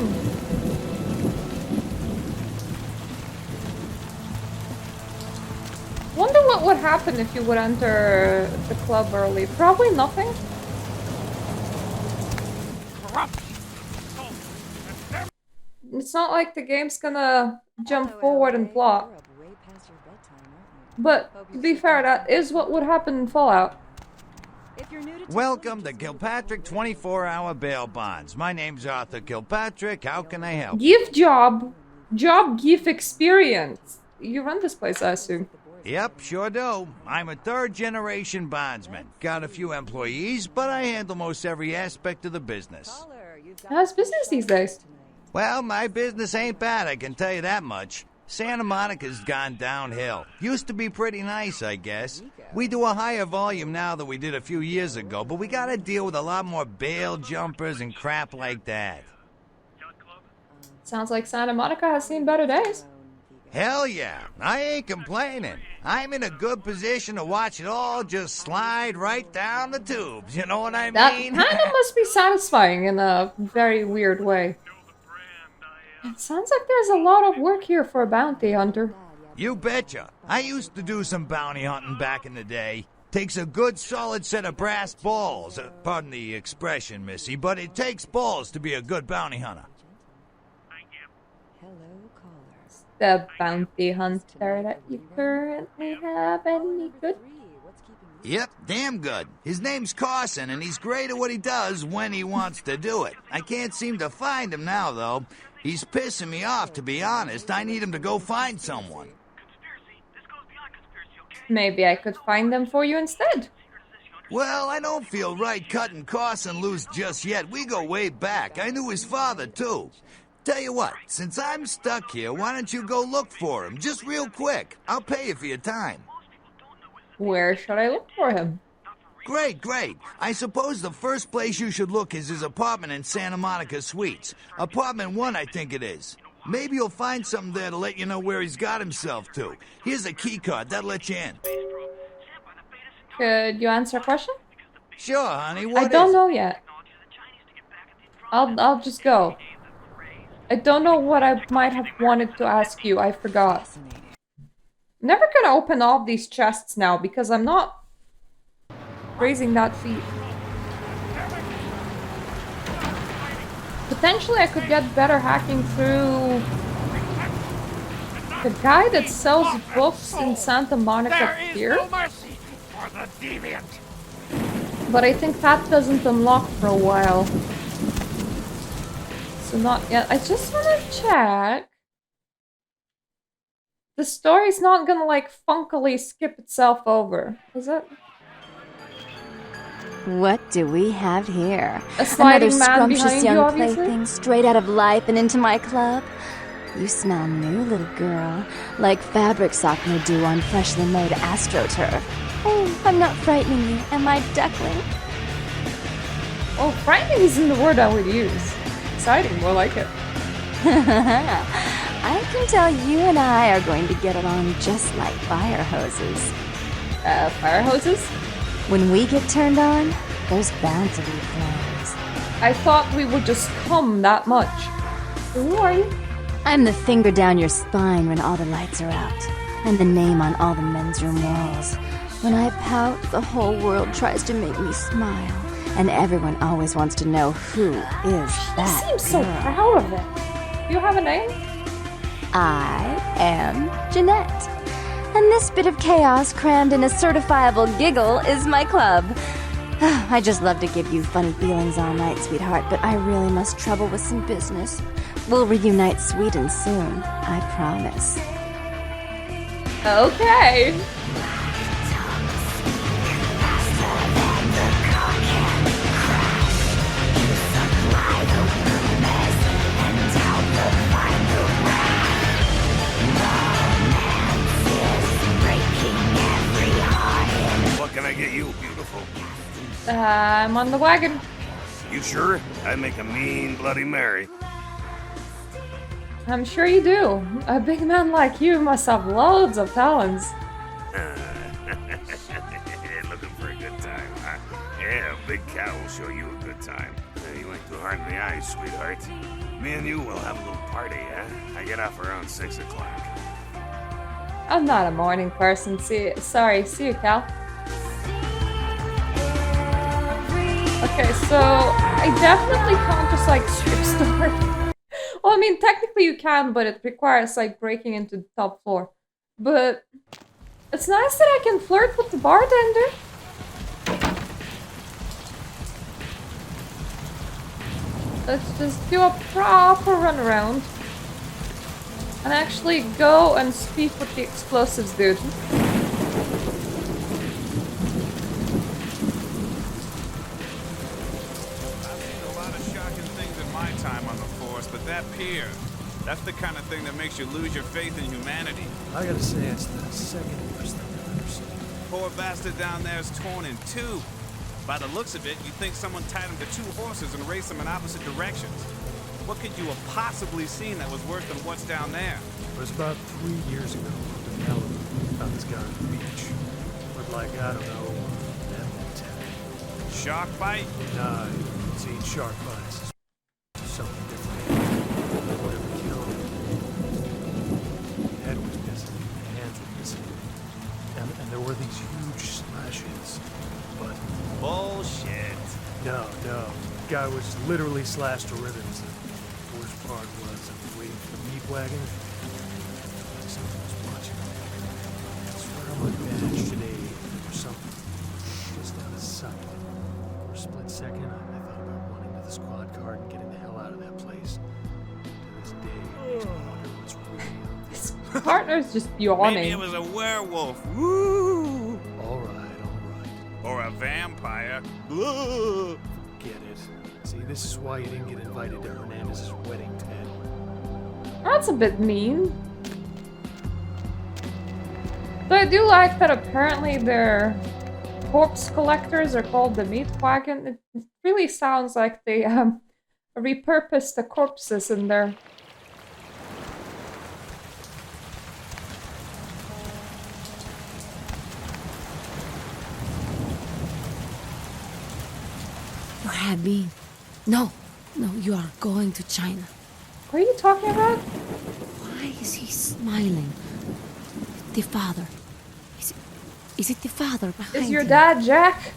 Wonder what would happen if you would enter the club early. Probably nothing. It's not like the game's gonna jump forward and plot. But to be fair, that is what would happen in Fallout. Welcome to Kilpatrick 24-hour bail bonds. My name's Arthur Kilpatrick. How can I help? Give job. Job give experience. You run this place, I assume. Yep, sure do. I'm a third-generation bondsman. Got a few employees, but I handle most every aspect of the business. How's business these days? Well, my business ain't bad, I can tell you that much. Santa Monica's gone downhill. Used to be pretty nice, I guess. We do a higher volume now than we did a few years ago, but we gotta deal with a lot more bail jumpers and crap like that. Sounds like Santa Monica has seen better days. Hell yeah, I ain't complaining. I'm in a good position to watch it all just slide right down the tubes, you know what I mean? That kinda must be satisfying in a very weird way. It sounds like there's a lot of work here for a bounty hunter. You betcha. I used to do some bounty hunting back in the day. Takes a good solid set of brass balls. Pardon the expression, Missy, but it takes balls to be a good bounty hunter. The bounty hunter that you currently have any good? Yep, damn good. His name's Carson, and he's great at what he does when he wants to do it. I can't seem to find him now, though. He's pissing me off, to be honest. I need him to go find someone. Maybe I could find them for you instead. Well, I don't feel right cutting Carson loose just yet. We go way back. I knew his father, too. Tell you what, since I'm stuck here, why don't you go look for him? Just real quick. I'll pay you for your time. Where should I look for him? Great, great. I suppose the first place you should look is his apartment in Santa Monica Suites. Apartment 1, I think it is. Maybe you'll find something there to let you know where he's got himself to. Here's a key card. That'll let you in. Could you answer a question? Sure, honey. I don't know yet. I'll just go. I don't know what I might have wanted to ask you. I forgot. I'm never gonna open all of these chests now because I'm not raising that feat. Potentially I could get better hacking through the guy that sells books in Santa Monica Pier. But I think that doesn't unlock for a while. So not yet. I just want to check. The story's not gonna like funkily skip itself over, is it? What do we have here? A sliding man scrumptious behind young you, obviously? plaything straight out of life and into my club? You smell new, little girl, like fabric softener dew on freshly made AstroTurf. Oh, I'm not frightening you, am I, duckling? Oh, frightening isn't the word I would use. Exciting, more like it. I can tell you and I are going to get along just like fire hoses. Fire hoses? When we get turned on, there's bound to be flames. I thought we would just come that much. Who are you? I'm the finger down your spine when all the lights are out, and the name on all the men's room walls. When I pout, the whole world tries to make me smile, and everyone always wants to know who is that You seem so girl. proud of it. Do you have a name? I am Jeanette. And this bit of chaos crammed in a certifiable giggle is my club. I just love to give you funny feelings all night, sweetheart, but I really must trouble with some business. We'll reunite sweet and soon, I promise. Okay. What can I get you, beautiful? I'm on the wagon. You sure? I make a mean Bloody Mary. I'm sure you do. A big man like you must have loads of talents. Looking for a good time, huh? Yeah, Big Cow will show you a good time. You ain't too hard in the eyes, sweetheart. Me and you will have a little party, huh? I get off around 6 o'clock. I'm not a morning person. See you, Cal. Okay, so I definitely can't just like strip store. Well, I mean, technically you can, but it requires like breaking into the top floor. But it's nice that I can flirt with the bartender. Let's just do a proper run around. And actually go and speak with the explosives dude. Time on the force, but that pier, that's the kind of thing that makes you lose your faith in humanity. I gotta say, it's the second worst thing I've ever seen. Poor bastard down there is torn in two. By the looks of it, you'd think someone tied him to two horses and raced them in opposite directions. What could you have possibly seen that was worse than what's down there? It was about 3 years ago. Malibu found this guy on the beach. But like, I don't know, that mentality. Shark bite? Nah, it's eat shark bites. Something different. Whatever killed him. The head was missing, the hands were missing. And there were these huge slashes. But... Bullshit. No. The guy was literally slashed to ribbons. The worst part was I was waiting for the meat wagon. Someone was watching me. I swear on my badge today or something. Just out of sight. For a split second, I thought about running to the squad car and getting the hell out of that place. To this day, it makes me wonder what's really out there. His partner's just yawning. Maybe it was a werewolf. Woo! All right. Or a vampire. Get it. See, this is why you didn't get invited to Hernandez's wedding, Ted. That's a bit mean. Though I do like that apparently their corpse collectors are called the meat wagon. It really sounds like they repurposed the corpses in there. You're happy? No, you are going to China. What are you talking about? Why is he smiling? The father. Is it the father behind Is your him? dad Jack?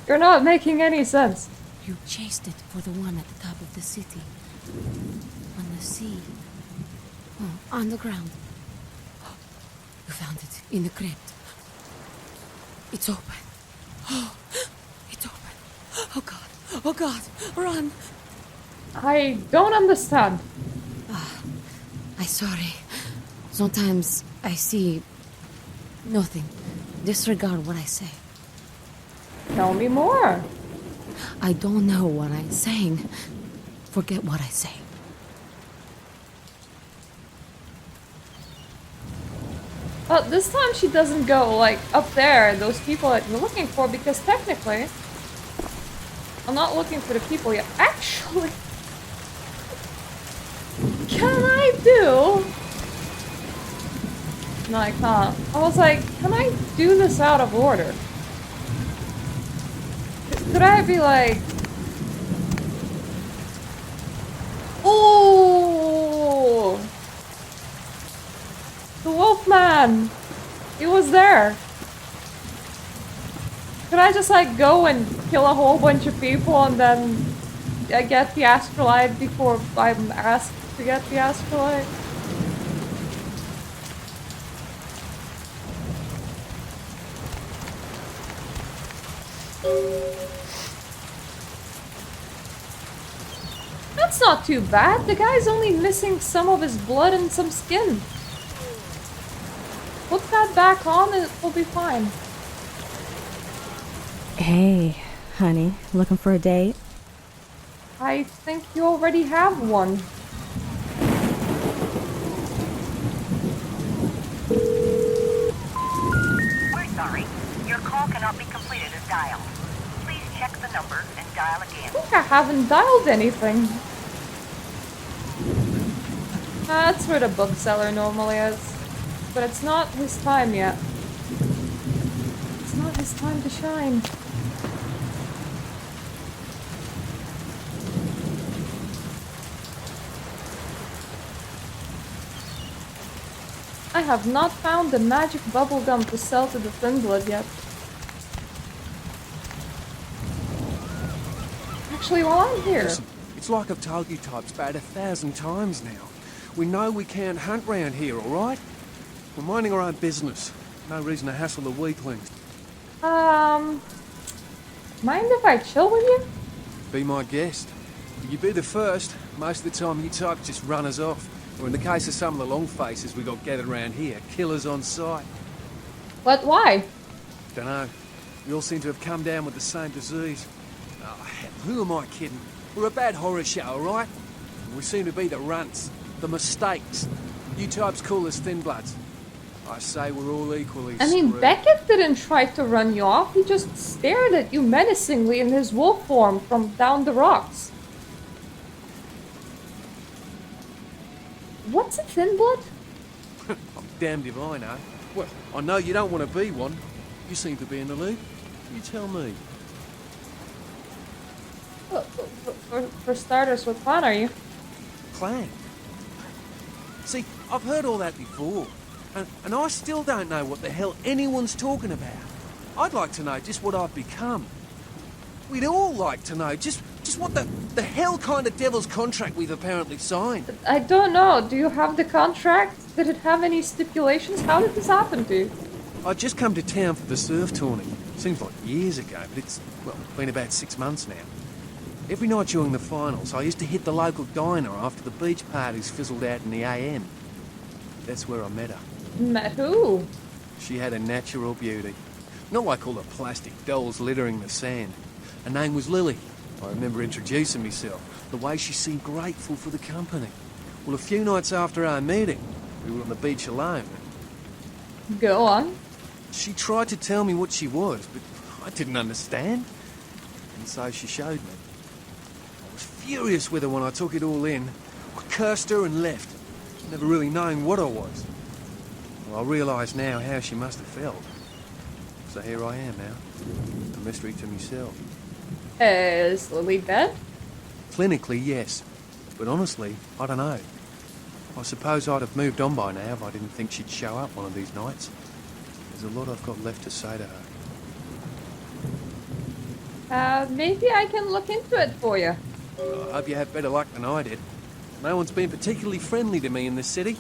You're not making any sense. You chased it for the one at the top of the city. On the sea. Oh, on the ground. Oh, you found it in the crypt. It's open. Oh, it's open. Oh God, run. I don't understand. I'm sorry. Sometimes I see nothing. Disregard what I say. Tell me more. I don't know what I'm saying. Forget what I say. But this time she doesn't go, like, up there, those people that you're looking for, because technically... I'm not looking for the people yet. Actually... Can I do... No, I can't. I was like, can I do this out of order? Could I be like... Oh! The Wolfman! He was there! Could I just like go and kill a whole bunch of people and then get the astrolite before I'm asked to get the astrolite? That's not too bad. The guy's only missing some of his blood and some skin. Put that back on and it will be fine. Hey, honey, looking for a date? I think you already have one. We're sorry. Your call cannot be completed as dialed. Please check the number and dial again. I think I haven't dialed anything. That's where the bookseller normally is. But it's not his time yet. It's not his time to shine. I have not found the magic bubblegum to sell to the Thin Blood yet. Actually, while I'm here... Listen, it's like I've told you types about 1,000 times now. We know we can't hunt round here, alright? We're minding our own business. No reason to hassle the weaklings. Mind if I chill with you? Be my guest. You be the first. Most of the time you types just run us off. Or in the case of some of the long faces we got gathered around here, killers on sight. But why? Dunno. We all seem to have come down with the same disease. Oh, hell, who am I kidding? We're a bad horror show, alright? We seem to be the runts, the mistakes. You types call us thin bloods. I say we're all equally I mean, screwed. Beckett didn't try to run you off. He just stared at you menacingly in his wolf form from down the rocks. What's a thin blood? I'm damned if I know. Well, I know you don't want to be one. You seem to be in the loop. You tell me. For starters, what clan are you? Clan? See, I've heard all that before. And I still don't know what the hell anyone's talking about. I'd like to know just what I've become. We'd all like to know just what the hell kind of devil's contract we've apparently signed. I don't know. Do you have the contract? Did it have any stipulations? How did this happen to you? I'd just come to town for the surf tourney. Seems like years ago, but it's, well, been about 6 months now. Every night during the finals, I used to hit the local diner after the beach parties fizzled out in the AM. That's where I met her. Met who? She had a natural beauty. Not like all the plastic dolls littering the sand. Her name was Lily. I remember introducing myself, the way she seemed grateful for the company. Well, a few nights after our meeting, we were on the beach alone. Go on. She tried to tell me what she was, but I didn't understand. And so she showed me. I was furious with her when I took it all in. I cursed her and left, never really knowing what I was. Well, I realise now how she must have felt. So here I am now, a mystery to myself. Is Lily dead? Clinically, yes. But honestly, I don't know. I suppose I'd have moved on by now if I didn't think she'd show up one of these nights. There's a lot I've got left to say to her. Maybe I can look into it for you. I hope you have better luck than I did. No one's been particularly friendly to me in this city.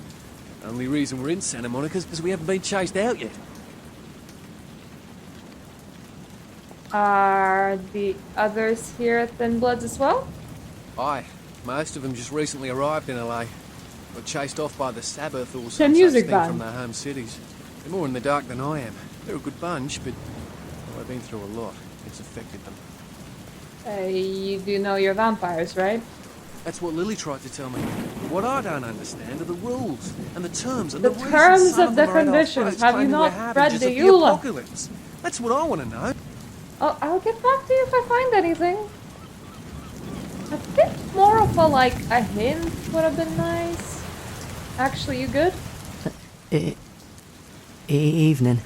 Only reason we're in Santa Monica is because we haven't been chased out yet. Are the others here Thin Bloods as well? Aye. Most of them just recently arrived in LA. Got chased off by the Sabbath or The some music such thing band. from their home cities. They're more in the dark than I am. They're a good bunch, but well, they've been through a lot. It's affected them. You do know you're vampires, right? That's what Lily tried to tell me. What I don't understand are the rules and the terms and The reasons terms some of the them are at our conditions. throats Have you claiming we're not read harbingers the of EULA? apocalypse. That's what I want to know. I'll get back to you if I find anything. A bit more of a hint would have been nice. Actually, you good? Evening.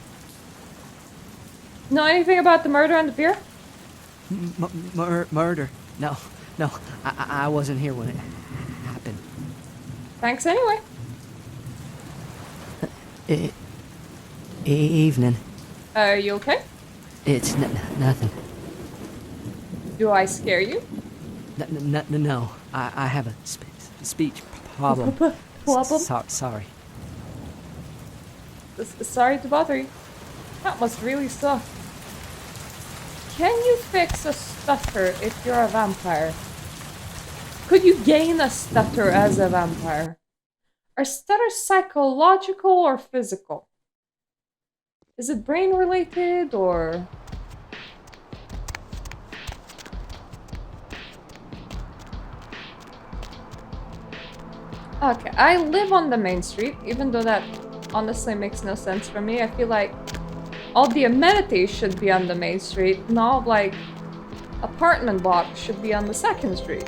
Know anything about the murder on the pier? Murder? No, I wasn't here when it happened. Thanks anyway. Evening. Are you okay? It's nothing. Do I scare you? No, I have a speech problem. Problem? Sorry. Sorry to bother you. That must really suck. Can you fix a stutter if you're a vampire? Could you gain a stutter as a vampire? Are stutters psychological or physical? Is it brain related or... Okay, I live on the main street, even though that honestly makes no sense for me. I feel like all the amenities should be on the main street, and all apartment blocks should be on the second street.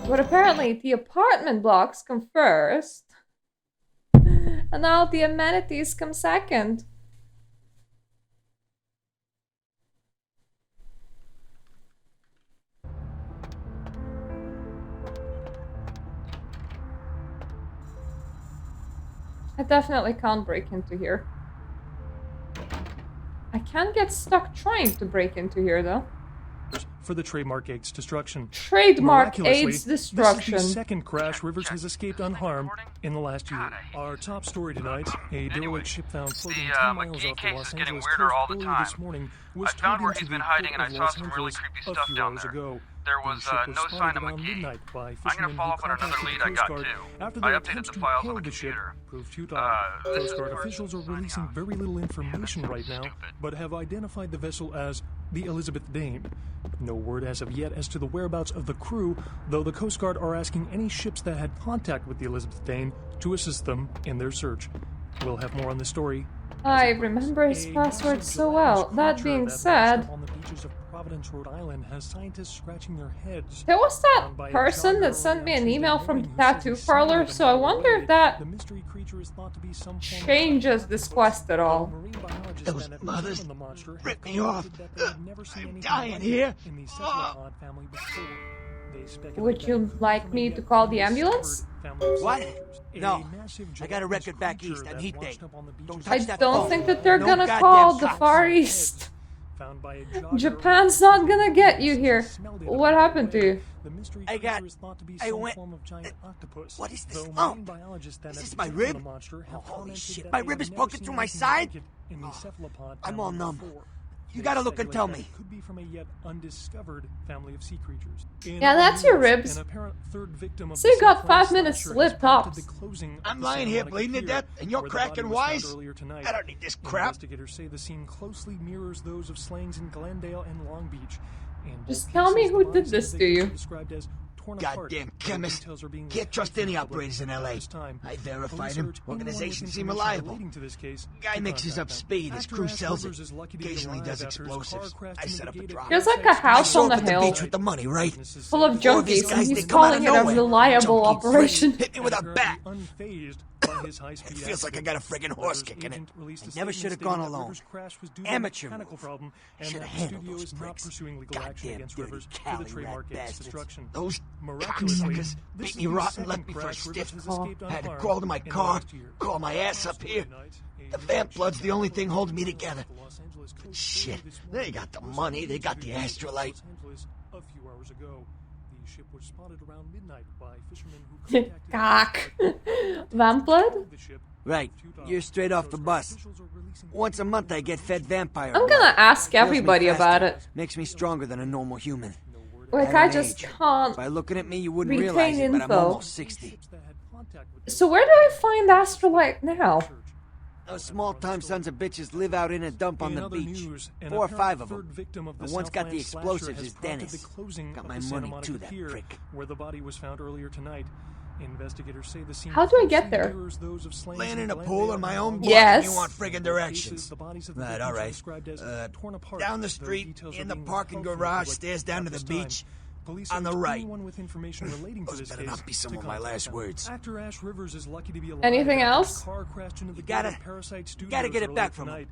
But apparently the apartment blocks come first, and all the amenities come second. I definitely can't break into here. I can get stuck trying to break into here, though. For the trademark aids destruction. Trademark Miraculously, aids destruction. This is the second crash Rivers has escaped unharmed in the last year. Our top story tonight, a derelict ship found floating 10 miles off the Los Angeles coast earlier this morning was towed into the port of Los Angeles a few hours ago. There was no sign of McGee. I'm gonna follow up on another lead I got too. I updated the files on the computer. Proved futile. Coast Guard officials are releasing very little information right now, but have identified the vessel as the Elizabeth Dane. No word as of yet as to the whereabouts of the crew, though the Coast Guard are asking any ships that had contact with the Elizabeth Dane to assist them in their search. We'll have more on the story. I remember his password so well. That being said, on the beaches of Providence, Rhode Island, has scientists scratching their heads. there was that person that sent me an email from the tattoo parlor, so I wonder if that changes this quest at all. Those mothers ripped me off. I'm dying here. Would you like me to call the ambulance? What? No. I got a record back east. I'm heat day. Don't touch that don't phone. think that they're No gonna goddamn call the shots. Far East. Japan's not gonna get you here. What happened to you? I went. What is this? Oh, is this my rib? Oh, holy shit! My rib is poking through my side. Oh, I'm all numb. You gotta look and tell me. Could be from a yet undiscovered family of sea creatures. Yeah, that's your ribs. So you got 5 minutes to live tops. I'm lying here bleeding to death, and you're cracking wise? I don't need this crap. Investigators say the scene closely mirrors those of slayings in Glendale and Long Beach. Just tell me who did this to you. Goddamn chemist. Can't trust any operators in LA. I verified him. Organization seem reliable. Guy mixes up speed. His crew sells it. Occasionally does explosives. I set up a drop. There's like a house on the hill beach with the money, right? full of junkies, and he's calling it a reliable operation. Hit me with a bat. It feels like I got a friggin' horse kicking it. I never should have gone alone. Amateur move. I should have handled those pricks. Goddamn dirty Cali rat bastards. Those cocksuckers beat me rotten, left me for a stiff call. I had to crawl to my car, crawl my ass up here. The vamp blood's the only thing holding me together. But shit, they got the money, they got the astrolite. A few hours ago, the ship was spotted around midnight by fishermen who Cock. Vamp blood? Right, you're straight off the bus. Once a month I get fed vampire I'm gonna ask everybody about it. Makes me stronger than a normal human. Like, I just can't By looking at me, you wouldn't retain realize it, but I'm info. almost 60. So where do I find Astrolite now? Those small-time sons of bitches live out in a dump on the beach. 4 or 5 of them. The one's got the explosives is Dennis. Got my money too, that prick. Where the body was found earlier tonight. Investigators say the scene How do I get there? Laying in a pool in my own blood. Yes. You want friggin' directions. Right, all right. Down the street, in the parking garage, stairs down to the beach. On the right. Those better not be some of my last words. Anything else? You gotta get it back from him.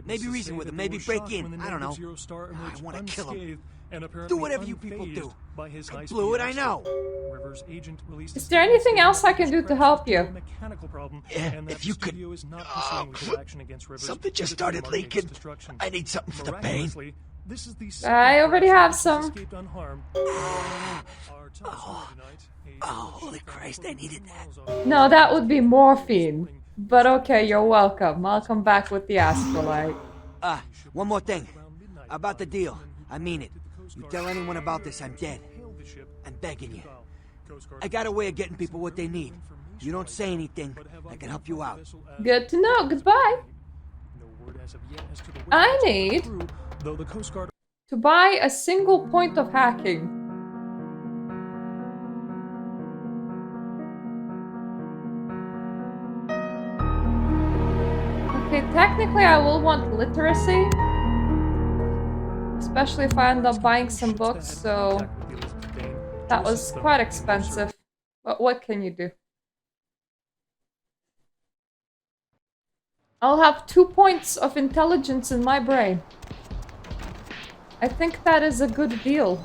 Maybe reason with him, maybe break in. I don't know. I want to kill him. Do whatever you people do. I blew it, I know. Is there anything else I can do to help you? Yeah, if you could... something just started leaking. I need something for the pain. I already have some. Holy Christ, I needed that. No, that would be morphine. But okay, you're welcome. I'll come back with the Astrolite. One more thing. About the deal. I mean it. You tell anyone about this, I'm dead. I'm begging you. I got a way of getting people what they need. You don't say anything, I can help you out. Good to know. Goodbye. I need to buy a single point of hacking. Okay, technically I will want literacy. Especially if I end up buying some books, so that was quite expensive. But what can you do? I'll have 2 points of intelligence in my brain. I think that is a good deal.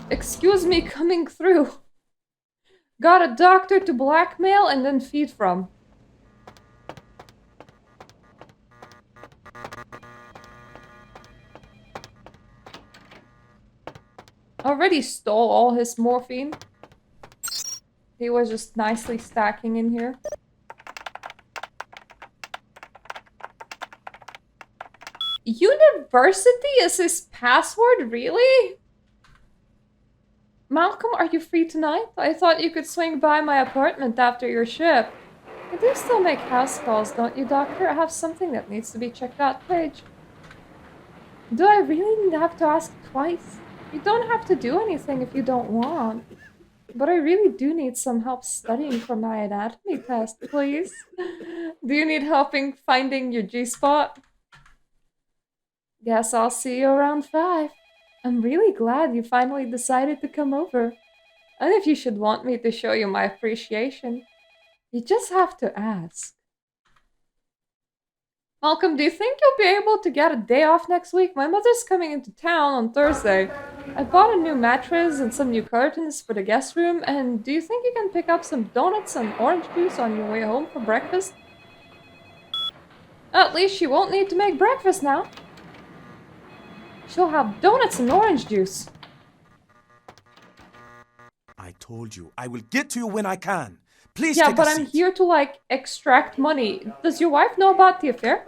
Excuse me coming through. Got a doctor to blackmail and then feed from. Already stole all his morphine. He was just nicely stacking in here. university is his password, really? Malcolm, are you free tonight? I thought you could swing by my apartment after your shift. You do still make house calls, don't you, Doctor? I have something that needs to be checked out, Paige. Do I really have to ask twice? You don't have to do anything if you don't want. But I really do need some help studying for my anatomy test, please. Do you need help in finding your G-spot? Guess I'll see you around 5. I'm really glad you finally decided to come over. And if you should want me to show you my appreciation, you just have to ask. Malcolm, do you think you'll be able to get a day off next week? My mother's coming into town on Thursday. I bought a new mattress and some new curtains for the guest room, and do you think you can pick up some donuts and orange juice on your way home for breakfast? At least she won't need to make breakfast now. She'll have donuts and orange juice. I told you, I will get to you when I can. Please yeah, take but a I'm seat. here to, like, extract money. Does your wife know about the affair?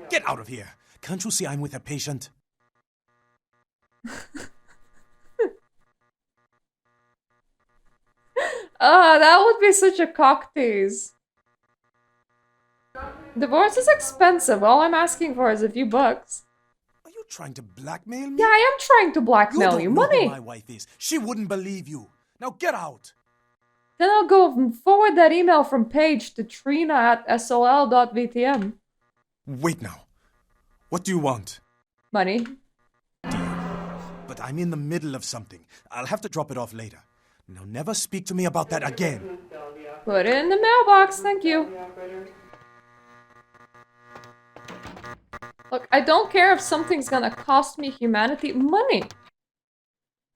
Get out of here. Can't you see I'm with a patient? That would be such a cock tease. Divorce is expensive. All I'm asking for is a few bucks. Are you trying to blackmail me? Yeah, I am trying to blackmail you. You don't know Money. who my wife is. She wouldn't believe you. Now get out. Then I'll go and forward that email from Paige to trina@sol.vtm. Wait now. What do you want? Money. But I'm in the middle of something. I'll have to drop it off later. Now never speak to me about that again. Put it in the mailbox, thank you. Look, I don't care if something's gonna cost me humanity. Money!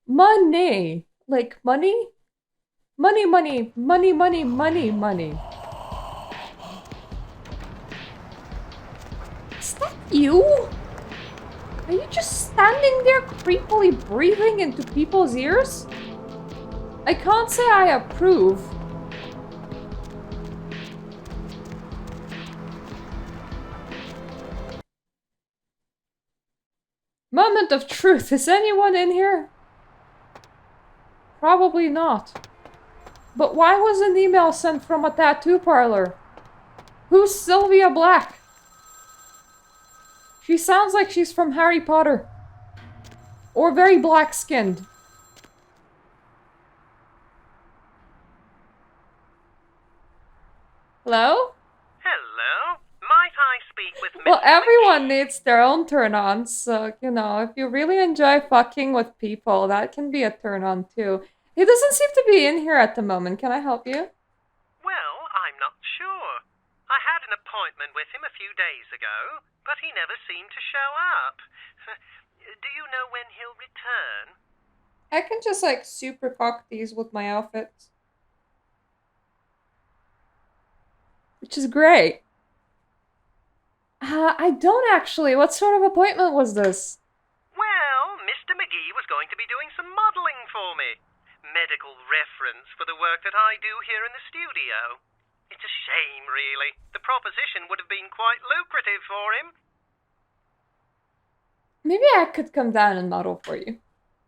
Money! Like, money? Money, money, money, money, money, money. Is that you? Are you just standing there creepily breathing into people's ears? I can't say I approve. Moment of truth. Is anyone in here? Probably not. But why was an email sent from a tattoo parlor? Who's Sylvia Black? She sounds like she's from Harry Potter. Or very black-skinned. Hello? Hello? Might I speak with Mr. Well, everyone needs their own turn-ons, so, you know, if you really enjoy fucking with people, that can be a turn-on too. He doesn't seem to be in here at the moment. Can I help you? Well, I'm not sure. I had an appointment with him a few days ago, but he never seemed to show up. Do you know when he'll return? I can just, like, super cock these with my outfits. Which is great. I don't actually. What sort of appointment was this? Well, Mr. McGee was going to be doing some modeling for me. Medical reference for the work that I do here in the studio. It's a shame, really. The proposition would have been quite lucrative for him. Maybe I could come down and model for you.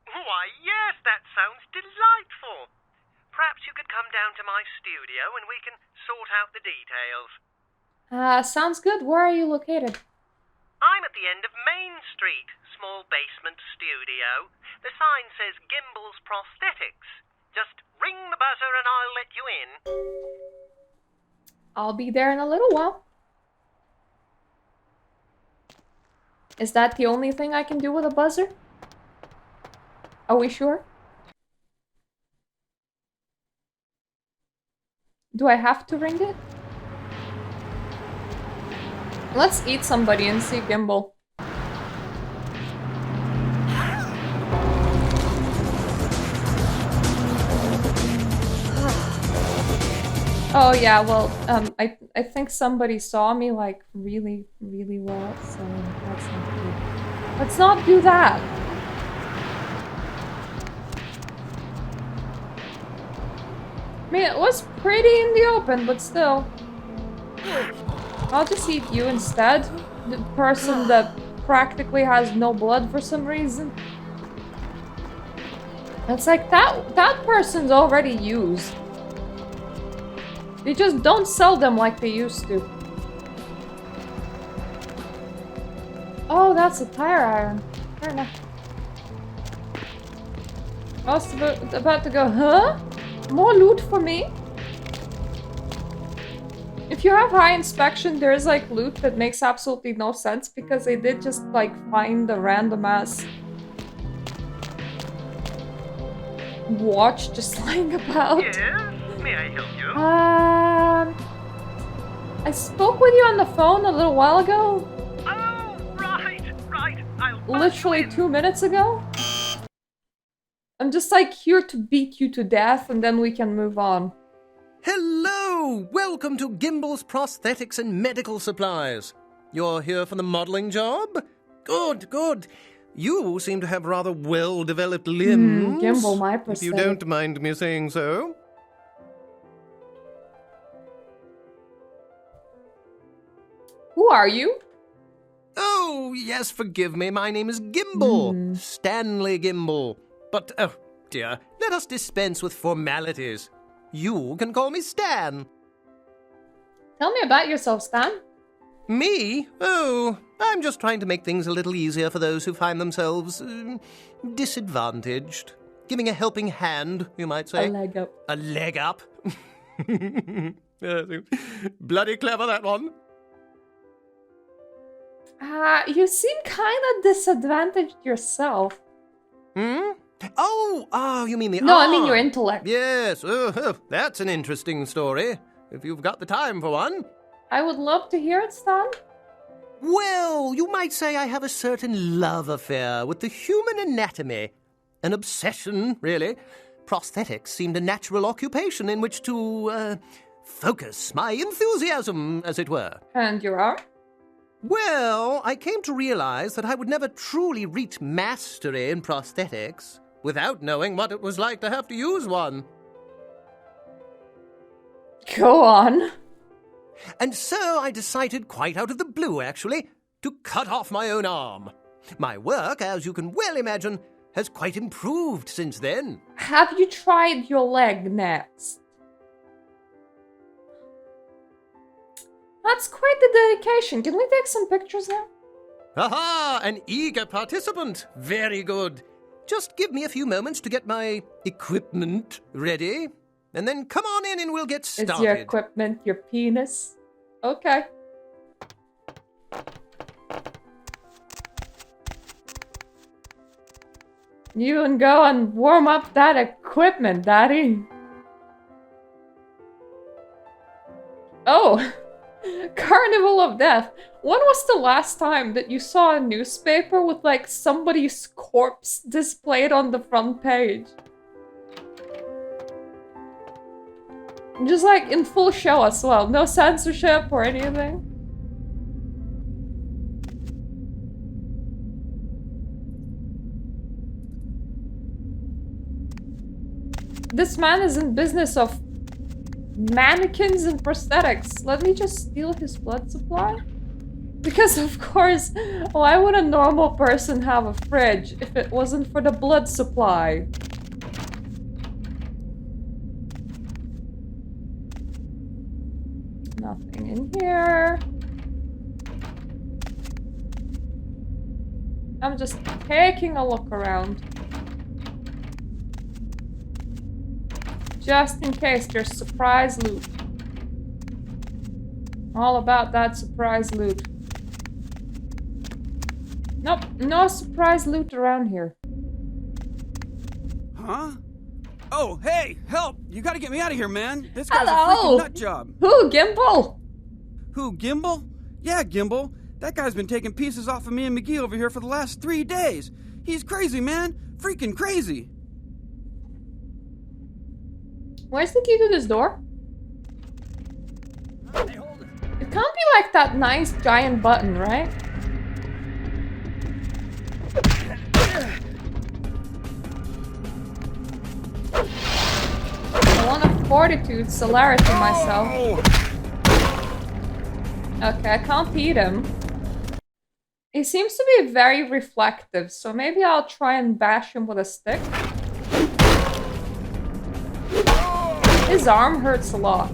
Why, yes, that sounds delightful. Perhaps you could come down to my studio and we can sort out the details. Sounds good. Where are you located? I'm at the end of Main Street, small basement studio. The sign says Gimbel's Prosthetics. Just ring the buzzer and I'll let you in. I'll be there in a little while. Is that the only thing I can do with a buzzer? Are we sure? Do I have to ring it? Let's eat somebody and see Gimbel. Oh yeah, well, I think somebody saw me like really well, so that's not good. Let's not do that. I mean, it was pretty in the open, but still. I'll just eat you instead. The person that practically has no blood for some reason. It's like that person's already used. They just don't sell them like they used to. Oh, that's a tire iron. Fair enough. I was about to go, huh? More loot for me? If you have high inspection, there is like loot that makes absolutely no sense because they did just like find a random ass watch just lying about. Yes, may I help you? I spoke with you on the phone a little while ago. Oh, right. I'll Literally 2 minutes ago. I'm just like here to beat you to death and then we can move on. Hello! Welcome to Gimble's Prosthetics and Medical Supplies. You're here for the modeling job? Good. You seem to have rather well-developed limbs. Gimble, my if you prosthetic. don't mind me saying so. Who are you? Oh, yes, forgive me. My name is Gimble. Stanley Gimble. But, oh, dear, let us dispense with formalities. You can call me Stan. Tell me about yourself, Stan. Me? Oh, I'm just trying to make things a little easier for those who find themselves disadvantaged. Giving a helping hand, you might say. A leg up. A leg up? Bloody clever, that one. You seem kind of disadvantaged yourself. Oh, you mean the No, I arm. mean your intellect. Yes, that's an interesting story, if you've got the time for one. I would love to hear it, Stan. Well, you might say I have a certain love affair with the human anatomy. An obsession, really. Prosthetics seemed a natural occupation in which to, focus my enthusiasm, as it were. And your arm? Well, I came to realize that I would never truly reach mastery in prosthetics without knowing what it was like to have to use one. Go on. And so I decided, quite out of the blue actually, to cut off my own arm. My work, as you can well imagine, has quite improved since then. Have you tried your leg next? That's quite the dedication. Can we take some pictures now? Aha! An eager participant. Very good. Just give me a few moments to get my equipment ready, and then come on in and we'll get started. Is your equipment your penis? Okay. You can go and warm up that equipment, Daddy. Oh! Carnival of Death. When was the last time that you saw a newspaper with like somebody's corpse displayed on the front page? Just like in full show as well. No censorship or anything. This man is in business of mannequins and prosthetics. Let me just steal his blood supply. Because of course, why would a normal person have a fridge if it wasn't for the blood supply? Nothing in here. I'm just taking a look around. Just in case there's surprise loot. All about that surprise loot. Nope, no surprise loot around here. Huh? Oh, hey, help! You gotta get me out of here, man! This guy's Hello. a freaking nut job! Who, Gimble? Who, Gimble? Yeah, Gimble. That guy's been taking pieces off of me and McGee over here for the last 3 days. He's crazy, man! Freaking crazy! Where's the key to this door? It can't be like that nice giant button, right? I want a fortitude celerity myself. Okay, I can't beat him. He seems to be very reflective, so maybe I'll try and bash him with a stick. His arm hurts a lot.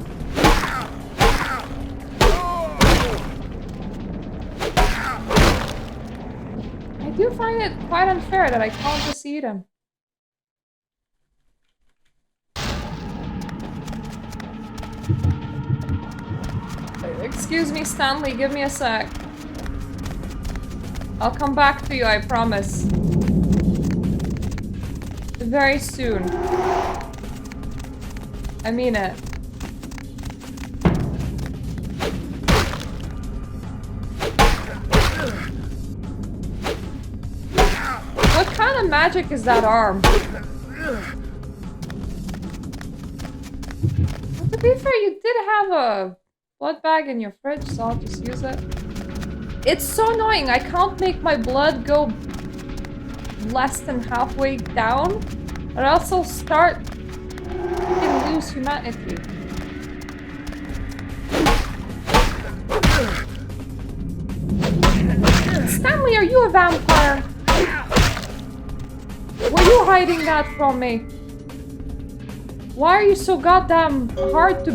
I do find it quite unfair that I can't just eat him. Excuse me, Stanley, give me a sec. I'll come back to you, I promise. Very soon. I mean it. What kind of magic is that arm? Well, to be fair, you did have a blood bag in your fridge, so I'll just use it. It's so annoying, I can't make my blood go less than halfway down, or else I'll start to lose humanity. Stanley, are you a vampire? Were you hiding that from me? Why are you so goddamn hard to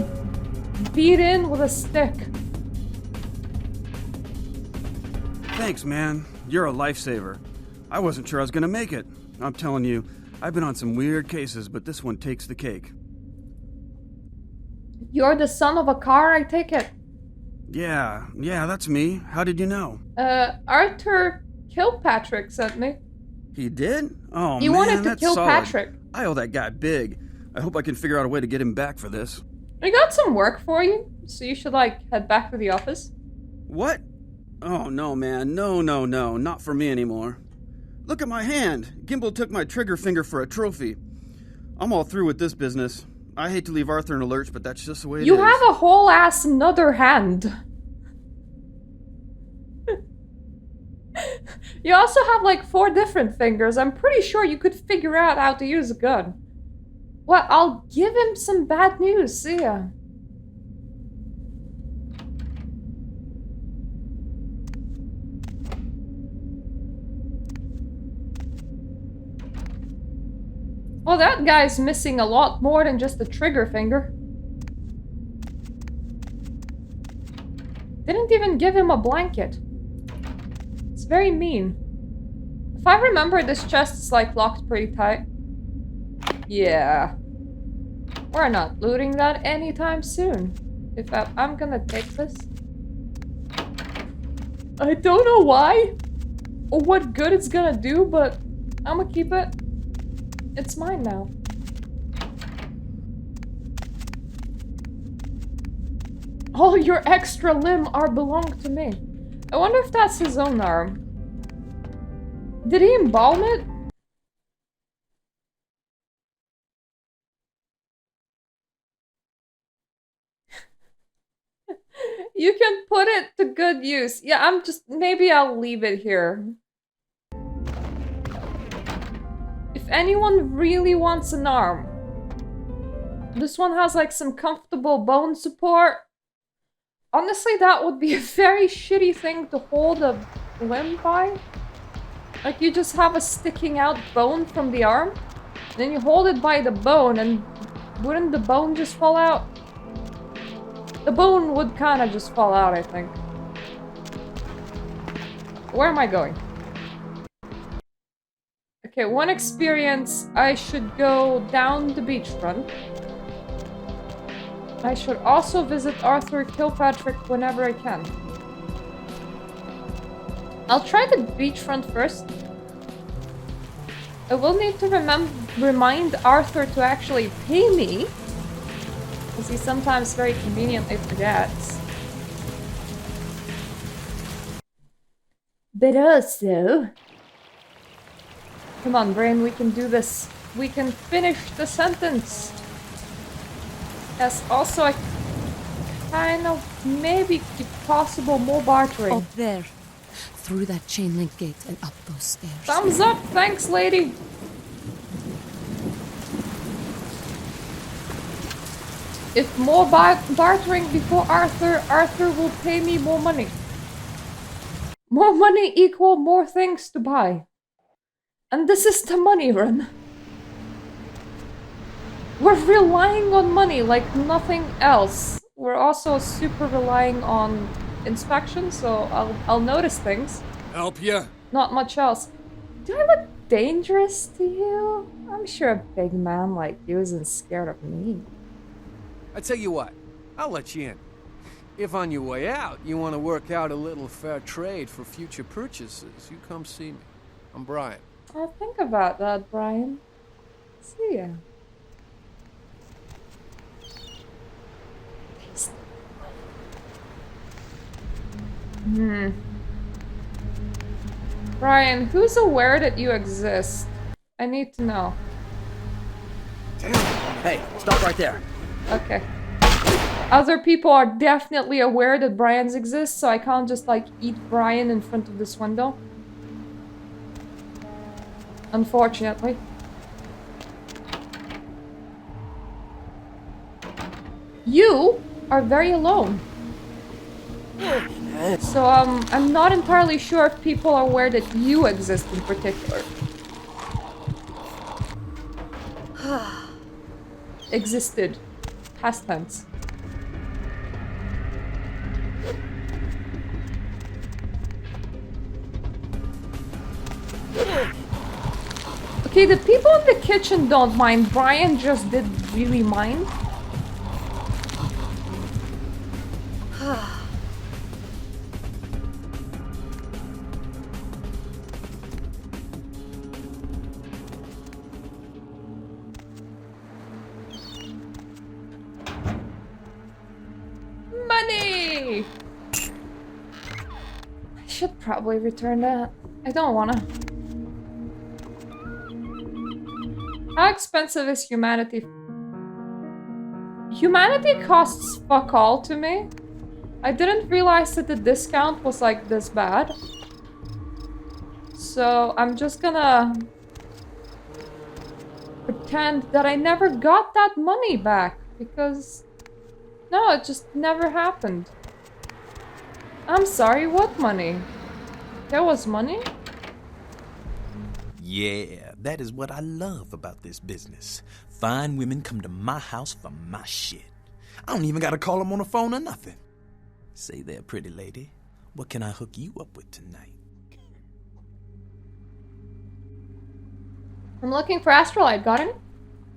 beat in with a stick? Thanks, man. You're a lifesaver. I wasn't sure I was gonna make it. I'm telling you, I've been on some weird cases, but this one takes the cake. You're the son of a car, I take it? Yeah, that's me. How did you know? Arthur Kilpatrick sent me. He did? Oh, He man, wanted to that's kill solid. Patrick. I owe that guy big. I hope I can figure out a way to get him back for this. I got some work for you, so you should, head back to the office. What? Oh, no, man. No, not for me anymore. Look at my hand. Gimbal took my trigger finger for a trophy. I'm all through with this business. I hate to leave Arthur in a lurch, but that's just the way it is. You have a whole ass another hand. You also have 4 different fingers. I'm pretty sure you could figure out how to use a gun. Well, I'll give him some bad news. See ya. Well, that guy's missing a lot more than just the trigger finger. Didn't even give him a blanket. It's very mean. If I remember, this chest is locked pretty tight. Yeah. We're not looting that anytime soon. If I'm gonna take this. I don't know why or what good it's gonna do, but I'm gonna keep it. It's mine now. All your extra limb are belong to me. I wonder if that's his own arm. Did he embalm it? You can put it to good use. Yeah, maybe I'll leave it here. If anyone really wants an arm, this one has some comfortable bone support. Honestly, that would be a very shitty thing to hold a limb by. You just have a sticking out bone from the arm, and then you hold it by the bone, and wouldn't the bone just fall out? The bone would kind of just fall out, I think. Where am I going? Okay, one experience. I should go down the beachfront. I should also visit Arthur Kilpatrick whenever I can. I'll try the beachfront first. I will need to remind Arthur to actually pay me, because he sometimes very conveniently forgets. But also... Come on, brain, we can do this. We can finish the sentence. Yes, also I kind of maybe if possible more bartering. Up there. Through that chain link gate and up those stairs. Thumbs up, thanks, lady. If more bartering before Arthur will pay me more money. More money equal more things to buy. And this is the money run. We're relying on money like nothing else. We're also super relying on inspection, so I'll notice things. Help ya? Not much else. Do I look dangerous to you? I'm sure a big man like you isn't scared of me. I tell you what, I'll let you in. If on your way out you want to work out a little fair trade for future purchases, you come see me. I'm Brian. I'll think about that, Brian. See ya. Brian, who's aware that you exist? I need to know. Hey, stop right there. Okay. Other people are definitely aware that Brian's exist, so I can't just like eat Brian in front of this window. Unfortunately. You are very alone. So I'm not entirely sure if people are aware that you exist in particular. Existed. Past tense. Okay, the people in the kitchen don't mind. Brian just did really mind. Money! I should probably return that. I don't wanna. How expensive is humanity? Humanity costs fuck all to me. I didn't realize that the discount was like this bad. So I'm just gonna pretend that I never got that money back because no, it just never happened. I'm sorry, what money? There was money? Yeah, that is what I love about this business. Fine women come to my house for my shit. I don't even gotta call them on the phone or nothing. Say there, pretty lady, what can I hook you up with tonight? I'm looking for Astrolite, got him?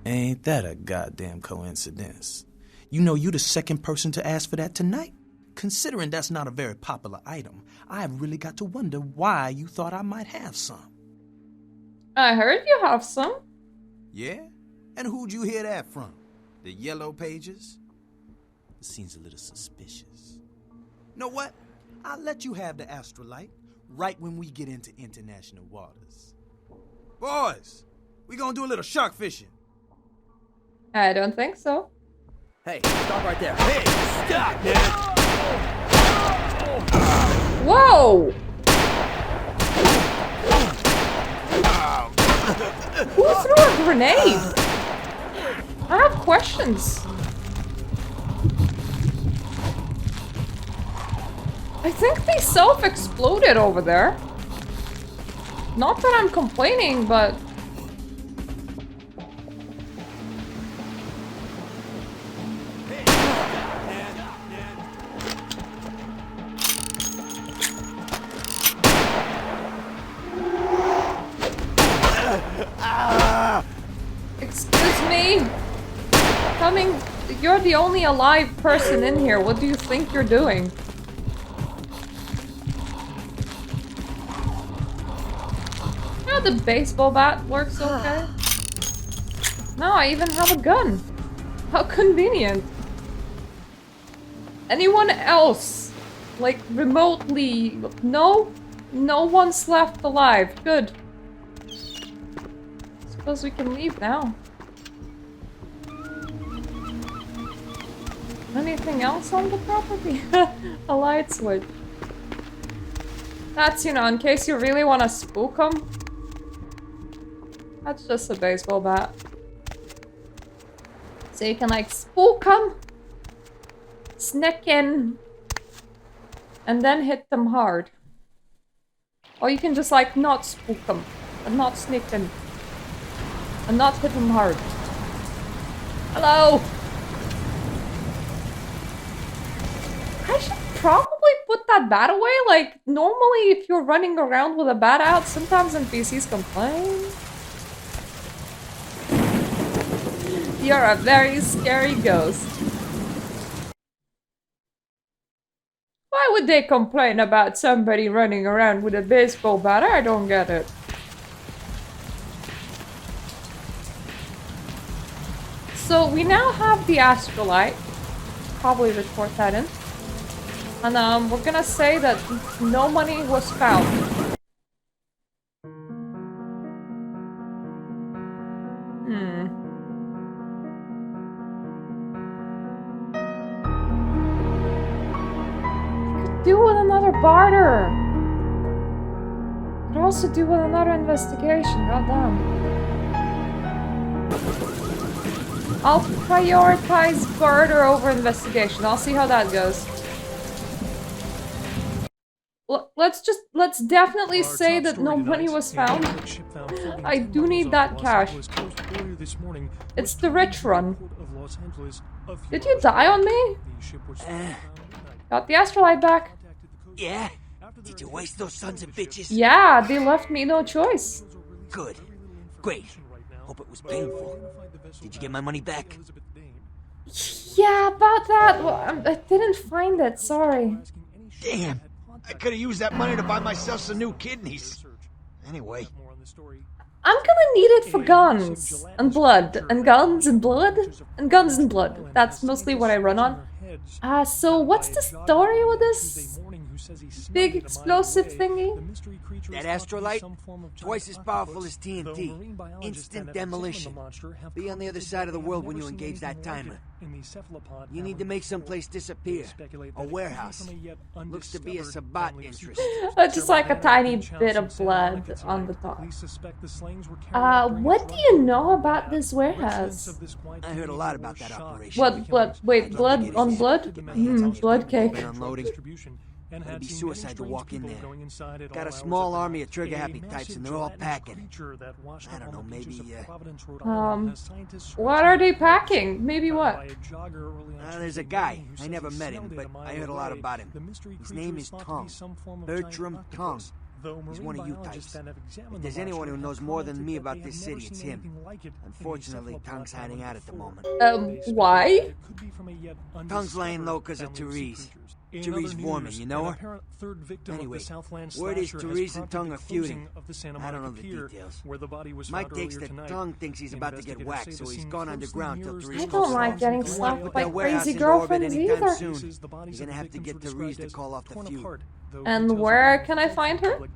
Ain't that a goddamn coincidence? You know you the second person to ask for that tonight? Considering that's not a very popular item, I've really got to wonder why you thought I might have some. I heard you have some. Yeah? And who'd you hear that from? The Yellow Pages? It seems a little suspicious. Know what? I'll let you have the Astrolite right when we get into international waters. Boys, we gonna do a little shark fishing. I don't think so. Hey, stop right there. Hey, stop, man! Whoa! Who threw a grenade? I have questions. I think they self-exploded over there. Not that I'm complaining, but... Excuse me? You're the only alive person in here. What do you think you're doing? Yeah, the baseball bat works okay. No, I even have a gun. How convenient. Anyone else? Like, remotely? No? No one's left alive. Good. Suppose we can leave now. Anything else on the property? A light switch. That's, you know, in case you really want to spook them. That's just a baseball bat. So you can, like, spook them, sneak in, and then hit them hard. Or you can just like not spook them, and not sneak them, and not hit them hard. Hello! I should probably put that bat away. Like, normally if you're running around with a bat out, sometimes NPCs complain. You're a very scary ghost. Why would they complain about somebody running around with a baseball bat? I don't get it. So we now have the astrolite. Probably report that in. And we're gonna say that no money was found. Do with another barter. Could also do with another investigation. Goddamn. I'll prioritize barter over investigation. I'll see how that goes. Let's definitely say that no money was found. I do need that cash. It's the rich run. Did you die on me? Got the astrolite back. Yeah? Did you waste those sons of bitches? Yeah, they left me no choice. Good. Great. Hope it was painful. Did you get my money back? Yeah, about that. Well, I didn't find it, sorry. Damn! I could have used that money to buy myself some new kidneys. Anyway. I'm gonna need it for guns and blood. And guns and blood? And guns and blood. That's mostly what I run on. So what's the story with this big explosive thingy? That astrolite? Twice as powerful as TNT. Instant demolition. Be on the other side of the world when you engage that timer. You need to make someplace disappear. A warehouse. Looks to be a Sabbat interest. Just like a tiny bit of blood on the top. What do you know about this warehouse? I heard a lot about that operation. Wait, blood on blood? Blood cake. Been unloading. It'd be suicide to walk in there. Got a small army of trigger-happy types, and they're all packing. I don't know, maybe, what are they packing? Maybe what? There's a guy. I never met him, but I heard a lot about him. His name is Tung. Bertram Tung. He's one of you types. If there's anyone who knows more than me about this city, it's him. Unfortunately, Tung's hiding out at the moment. Why? Tung's laying low because of Therese. Therese Borman, you know her? Anyway, word is Therese and Tung are feuding. I don't know the details. Mike takes that Tung thinks he's about to get whacked, so he's gone underground till Therese. I don't like getting slapped by crazy girlfriends either. Soon. You're gonna have to get Therese to call off the feud. And where can I find her?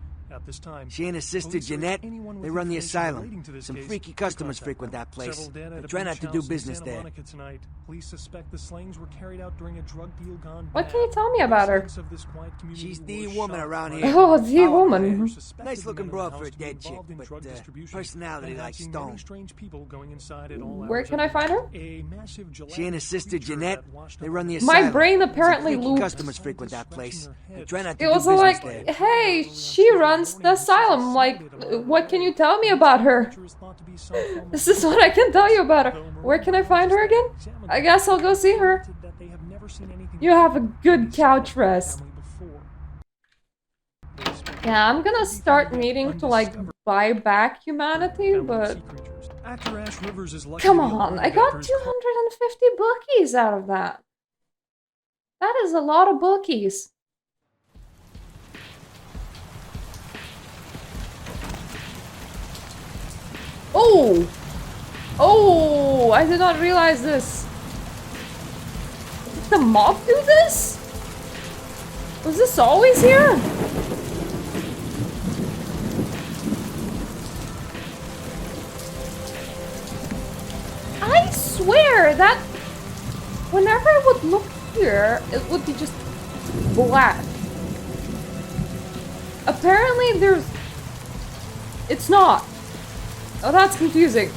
She and her sister Jeanette, they run the asylum. Some freaky customers frequent that place. I try not to do business there. What can you tell me about her? She's the woman around here. Oh, the woman. Nice looking broad for a dead chick, but personality like stone. Where can I find her? She and her sister Jeanette, they run the asylum. My brain apparently looped. Customers frequent that place. I try not to it was like, hey, she runs the asylum. Like, what can you tell me about her? This is what I can tell you about her. Where can I find her again? I guess I'll go see her. You have a good couch rest. Yeah, I'm gonna start needing to like buy back humanity, but come on, I got 250 bookies out of that. That is a lot of bookies. Oh! Oh! I did not realize this. Did the mob do this? Was this always here? I swear that whenever I would look here, it would be just black. Apparently there's... It's not. Oh, that's confusing.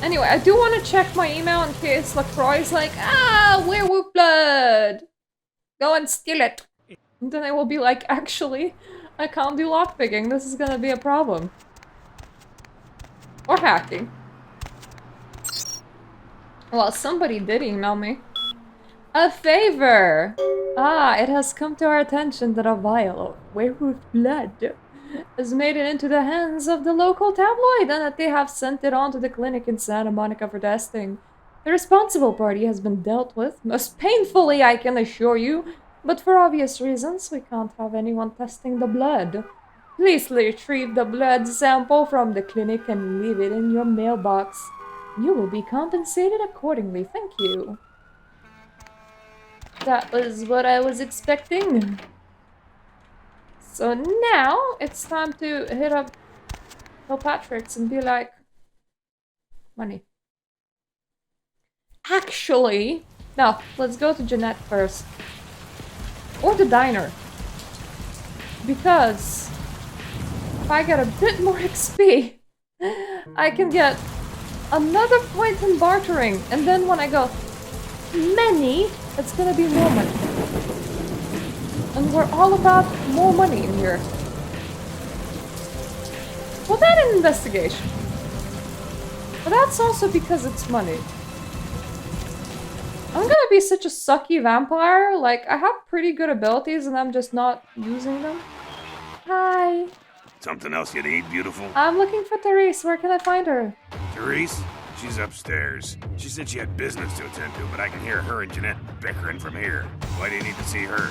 Anyway, I do want to check my email in case LaCroix's like, werewolf blood! Go and steal it. And then I will be like, actually, I can't do lockpicking. This is gonna be a problem. Or hacking. Well, somebody did email me. A favor! Ah, it has come to our attention that a vial of werewolf blood has made it into the hands of the local tabloid and that they have sent it on to the clinic in Santa Monica for testing. The responsible party has been dealt with, most painfully I can assure you, but for obvious reasons we can't have anyone testing the blood. Please retrieve the blood sample from the clinic and leave it in your mailbox. You will be compensated accordingly, thank you. That was what I was expecting. So now it's time to hit up Kilpatrick's and be like, money. Actually, no, let's go to Jeanette first. Or the diner. Because if I get a bit more XP, I can get another point in bartering. And then when I go many, it's gonna be more money. And we're all about more money in here. Well, that an investigation. But that's also because it's money. I'm gonna be such a sucky vampire. Like, I have pretty good abilities and I'm just not using them. Hi. Something else you need, beautiful? I'm looking for Therese. Where can I find her? Therese? She's upstairs. She said she had business to attend to, but I can hear her and Jeanette bickering from here. Why do you need to see her?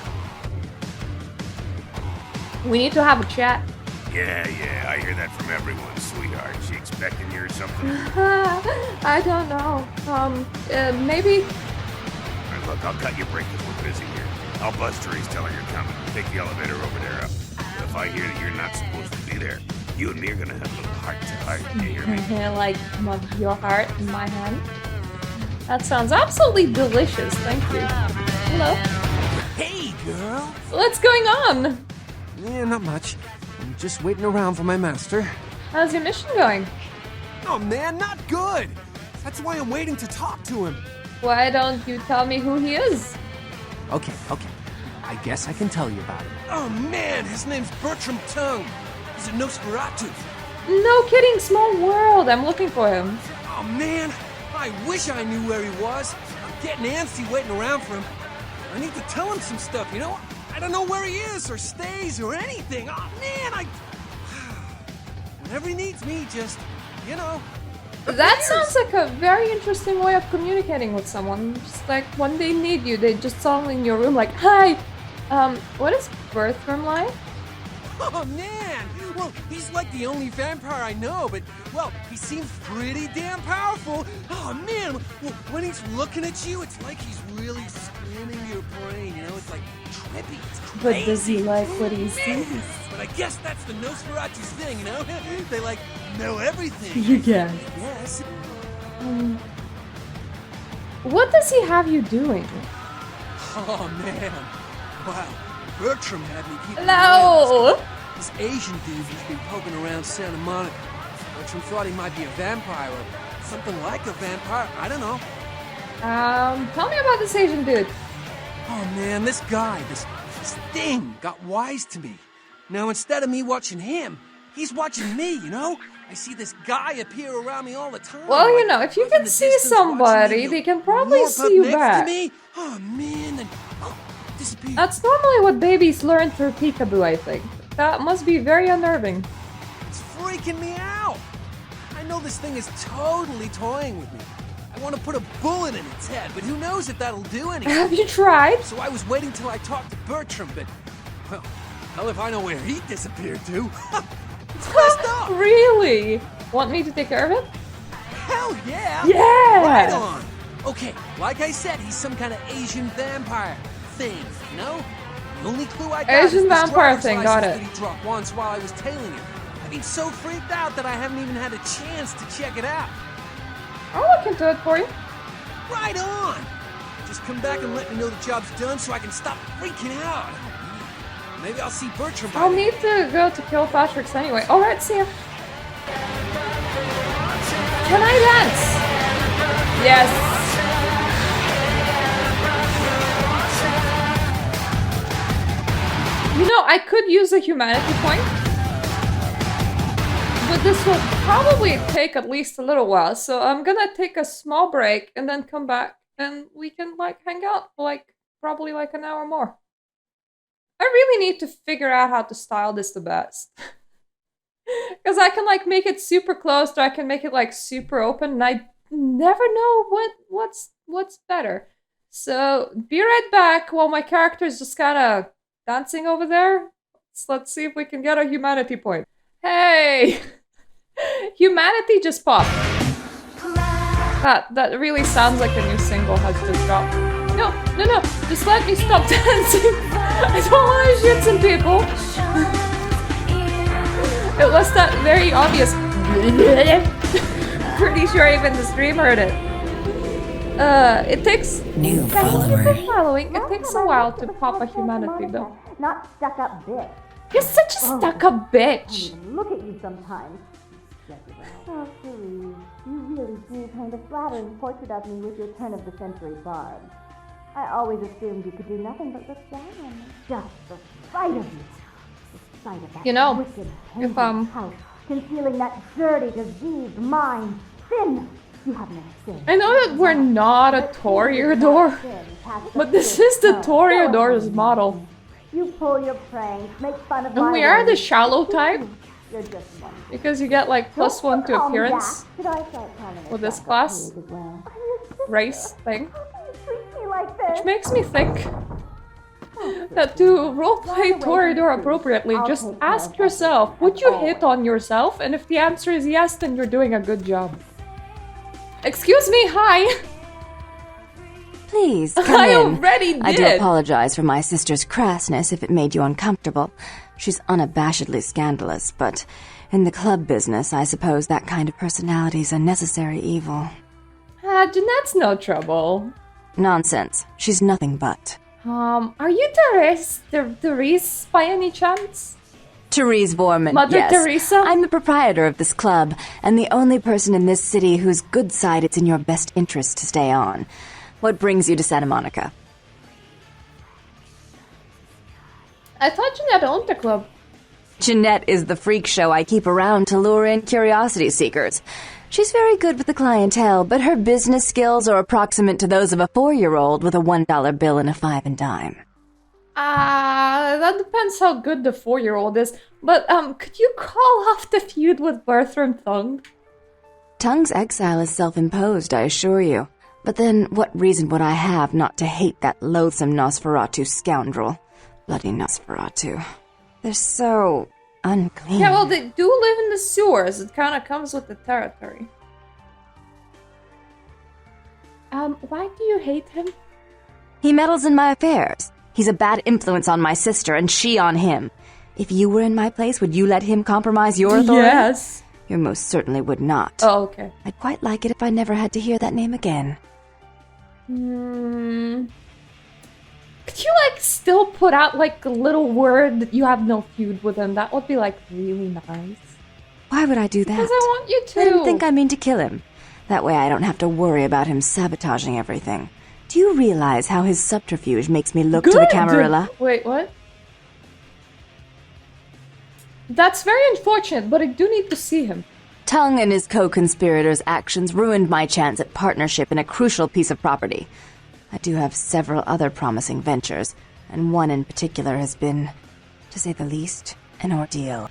We need to have a chat. Yeah, I hear that from everyone, sweetheart. She expecting you or something? I don't know. Maybe... Right, look, I'll cut your break because we're busy here. I'll buzz Therese, tell her you're coming. Take the elevator over there up. If I hear that you're not supposed to be there, you and me are gonna have a little heart-to-heart. You hear me? Like your heart in my hand. That sounds absolutely delicious. Thank you. Hello. Hey, girl. What's going on? Yeah, not much. I'm just waiting around for my master. How's your mission going? Oh man, not good. That's why I'm waiting to talk to him. Why don't you tell me who he is? Okay. I guess I can tell you about him. Oh man, his name's Bertram Tongue. He's a Nosferatu. No kidding, small world. I'm looking for him. Oh man, I wish I knew where he was. I'm getting antsy waiting around for him. I need to tell him some stuff, you know? I don't know where he is or stays or anything. Oh man, whenever he needs me, just, you know. That sounds like a very interesting way of communicating with someone. Just like when they need you, they just suddenly in your room like, hi! What is Bertram like? Oh man! Well, he's like the only vampire I know, but, well, he seems pretty damn powerful. Oh man! Well, when he's looking at you, it's like he's really spinning your brain, you know? It's like trippy. It's crazy. But does he like what he sees? But I guess that's the Nosferatu's thing, you know? They, like, know everything. You guess. Yes. What does he have you doing? Oh man! Wow, Bertram had me keeping Hello! This Asian dude who's been poking around Santa Monica. Bertram thought he might be a vampire or something like a vampire. I don't know. Tell me about this Asian dude. Oh man, this guy, this thing got wise to me. Now instead of me watching him, he's watching me, you know? I see this guy appear around me all the time. Well, you know, if you can see somebody, they can probably see you back. To me. Oh man, and disappeared. That's normally what babies learn through peekaboo, I think. That must be very unnerving. It's freaking me out. I know this thing is totally toying with me. I want to put a bullet in its head, but who knows if that'll do anything. Have you tried? So I was waiting till I talked to Bertram, but, well, hell if I know where he disappeared to. It's messed up. Really? Want me to take care of it? Hell yeah. Yeah. Right on. Okay, like I said, he's some kind of Asian vampire thing, you know? The only clue I got Asian is this vampire thing, got it. that he dropped once while I was tailing him. I've been so freaked out that I haven't even had a chance to check it out. I'll look into it for you. Right on! Just come back and let me know the job's done so I can stop freaking out. Maybe I'll see Bertram by I'll then. need to go to Kilpatrick's anyway. Alright, see ya. Can I dance? Yes. You know, I could use a humanity point. But this will probably take at least a little while, so I'm gonna take a small break and then come back and we can like hang out for like probably like an hour more. I really need to figure out how to style this the best. Because I can like make it super closed or I can make it like super open and I never know what's better. So be right back while my character is just kind of dancing over there. So let's see if we can get a humanity point. Hey! Humanity just popped. That really sounds like a new single has just dropped. No, just let me stop dancing. I don't want to shoot some people. It was that very obvious. Pretty sure even the stream heard it. It takes new following. It takes a while to pop a humanity though. Not stuck up bitch. You're such a stuck-up bitch. Look at you sometimes. Oh, Cherise, you really do paint a flattering portrait of me with your turn-of-the-century barb. I always assumed you could do nothing but look down on me. Just the sight of you. The sight of that wicked, if house, concealing that dirty, diseased mind. Sin! You have no sin. I know that we're not a Toreador, but this is the Toreador's model. You pull your pranks, make fun of my And we are the shallow type. You're just one. Because you get like +1 to appearance with this class race thing. Which makes me think that to roleplay Toreador appropriately, just ask yourself, would you hit on yourself? And if the answer is yes, then you're doing a good job. Excuse me, hi! Please, come I in. already did! I do apologize for my sister's crassness if it made you uncomfortable. She's unabashedly scandalous, but in the club business, I suppose that kind of personality's a necessary evil. Jeanette's no trouble. Nonsense. She's nothing but. Are you Therese by any chance? Therese Vorman, Mother yes. Teresa? I'm the proprietor of this club, and the only person in this city whose good side it's in your best interest to stay on. What brings you to Santa Monica? I thought Jeanette owned the club. Jeanette is the freak show I keep around to lure in curiosity seekers. She's very good with the clientele, but her business skills are approximate to those of a 4-year-old with a $1 bill and a 5 and dime. That depends how good the 4-year-old is. But, could you call off the feud with Bertram Thung? Tung's exile is self-imposed, I assure you. But then, what reason would I have not to hate that loathsome Nosferatu scoundrel? Bloody Nosferatu. They're so unclean. Yeah, well, they do live in the sewers. It kind of comes with the territory. Why do you hate him? He meddles in my affairs. He's a bad influence on my sister, and she on him. If you were in my place, would you let him compromise your authority? Yes. You most certainly would not. Oh, okay. I'd quite like it if I never had to hear that name again. Could you, like, still put out, like, a little word that you have no feud with him? That would be, like, really nice. Why would I do that? Because I want you to. Let him think I mean to kill him. That way I don't have to worry about him sabotaging everything. Do you realize how his subterfuge makes me look to the Camarilla? Wait, what? That's very unfortunate, but I do need to see him. Tung and his co-conspirators' actions ruined my chance at partnership in a crucial piece of property. I do have several other promising ventures, and one in particular has been, to say the least, an ordeal.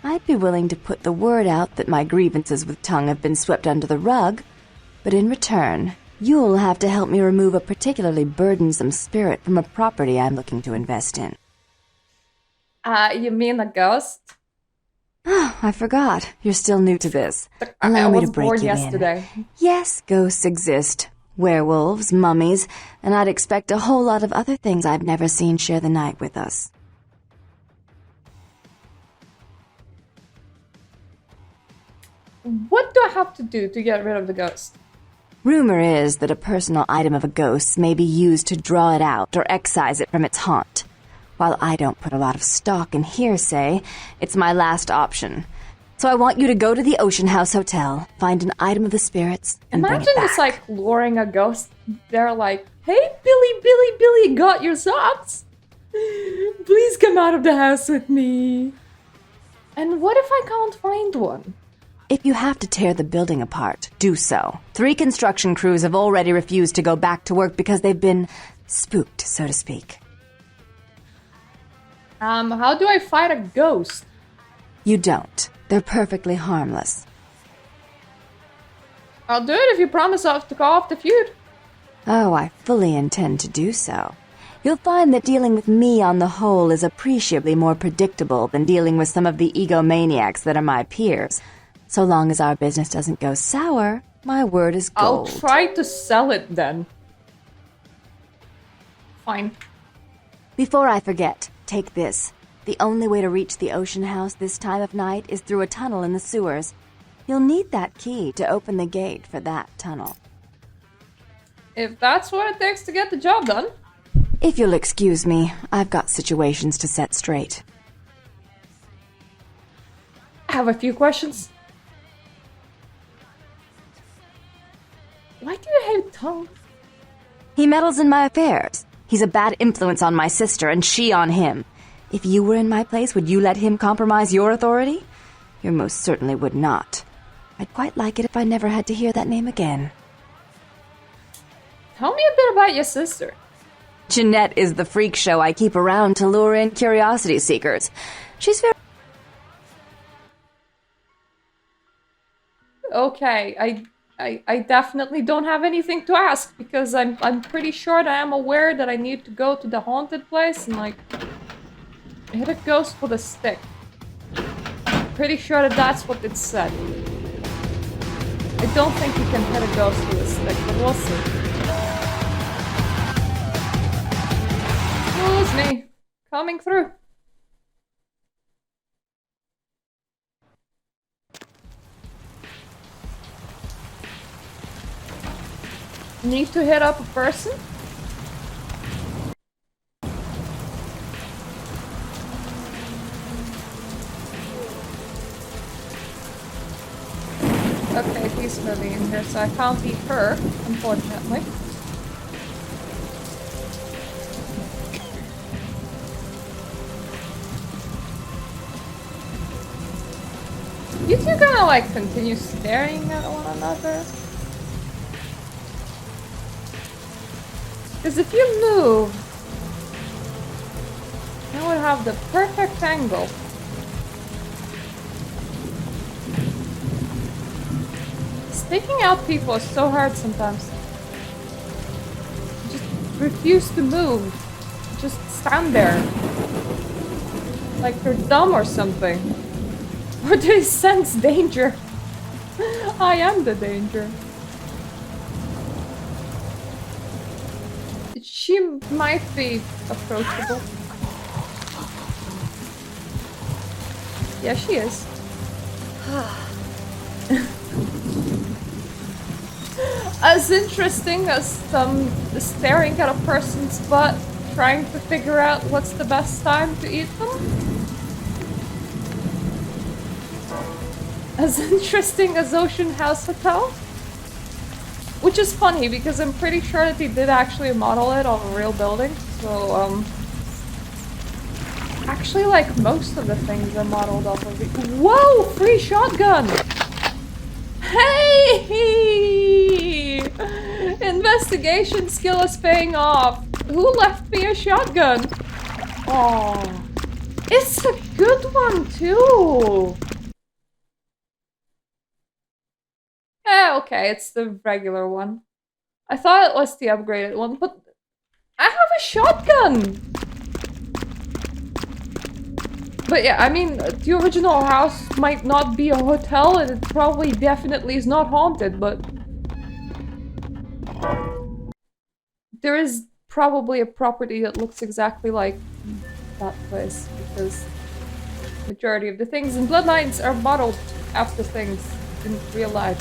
I'd be willing to put the word out that my grievances with Tung have been swept under the rug, but in return, you'll have to help me remove a particularly burdensome spirit from a property I'm looking to invest in. You mean a ghost? I forgot. You're still new to this. I me was to break born you yesterday. in. Yes, ghosts exist. Werewolves, mummies, and I'd expect a whole lot of other things I've never seen share the night with us. What do I have to do to get rid of the ghost? Rumor is that a personal item of a ghost may be used to draw it out or excise it from its haunt. While I don't put a lot of stock in hearsay, it's my last option. So I want you to go to the Ocean House Hotel, find an item of the spirits, and bring it Imagine back. just like luring a ghost. They're like, "Hey, Billy, Billy, Billy, got your socks?" Please come out of the house with me. And what if I can't find one? If you have to tear the building apart, do so. 3 construction crews have already refused to go back to work because they've been spooked, so to speak. How do I fight a ghost? You don't. They're perfectly harmless. I'll do it if you promise to call off the feud. Oh, I fully intend to do so. You'll find that dealing with me on the whole is appreciably more predictable than dealing with some of the egomaniacs that are my peers. So long as our business doesn't go sour, my word is gold. I'll try to sell it then. Fine. Before I forget, take this. The only way to reach the ocean house this time of night is through a tunnel in the sewers. You'll need that key to open the gate for that tunnel. If that's what it takes to get the job done. If you'll excuse me, I've got situations to set straight. I have a few questions. Why do you hate Tom? He meddles in my affairs. He's a bad influence on my sister and she on him. If you were in my place, would you let him compromise your authority? You most certainly would not. I'd quite like it if I never had to hear that name again. Tell me a bit about your sister. Jeanette is the freak show I keep around to lure in curiosity seekers. She's very... Okay, I definitely don't have anything to ask because I'm pretty sure that I'm aware that I need to go to the haunted place and like hit a ghost with a stick. Pretty sure that that's what it said. I don't think you can hit a ghost with a stick, but we'll see. Excuse me. Coming through. Need to hit up a person? Okay, he's moving in here, so I can't beat her, unfortunately. You two gonna like continue staring at one another? Because if you move, I would have the perfect angle. Taking out people is so hard sometimes. Just refuse to move. Just stand there. Like they're dumb or something. Or they sense danger. I am the danger. She might be approachable. Yeah, she is. As interesting as staring at a person's butt, trying to figure out what's the best time to eat them. As interesting as Ocean House Hotel. Which is funny because I'm pretty sure that they did actually model it on a real building. So, actually, like, most of the things are modeled off of it. Whoa! Free shotgun! Hey! Investigation skill is paying off. Who left me a shotgun? Oh, it's a good one too. Okay, it's the regular one. I thought it was the upgraded one, but I have a shotgun. But yeah, I mean, the original house might not be a hotel, and it probably definitely is not haunted, but there is probably a property that looks exactly like that place, because the majority of the things in Bloodlines are modeled after things in real life.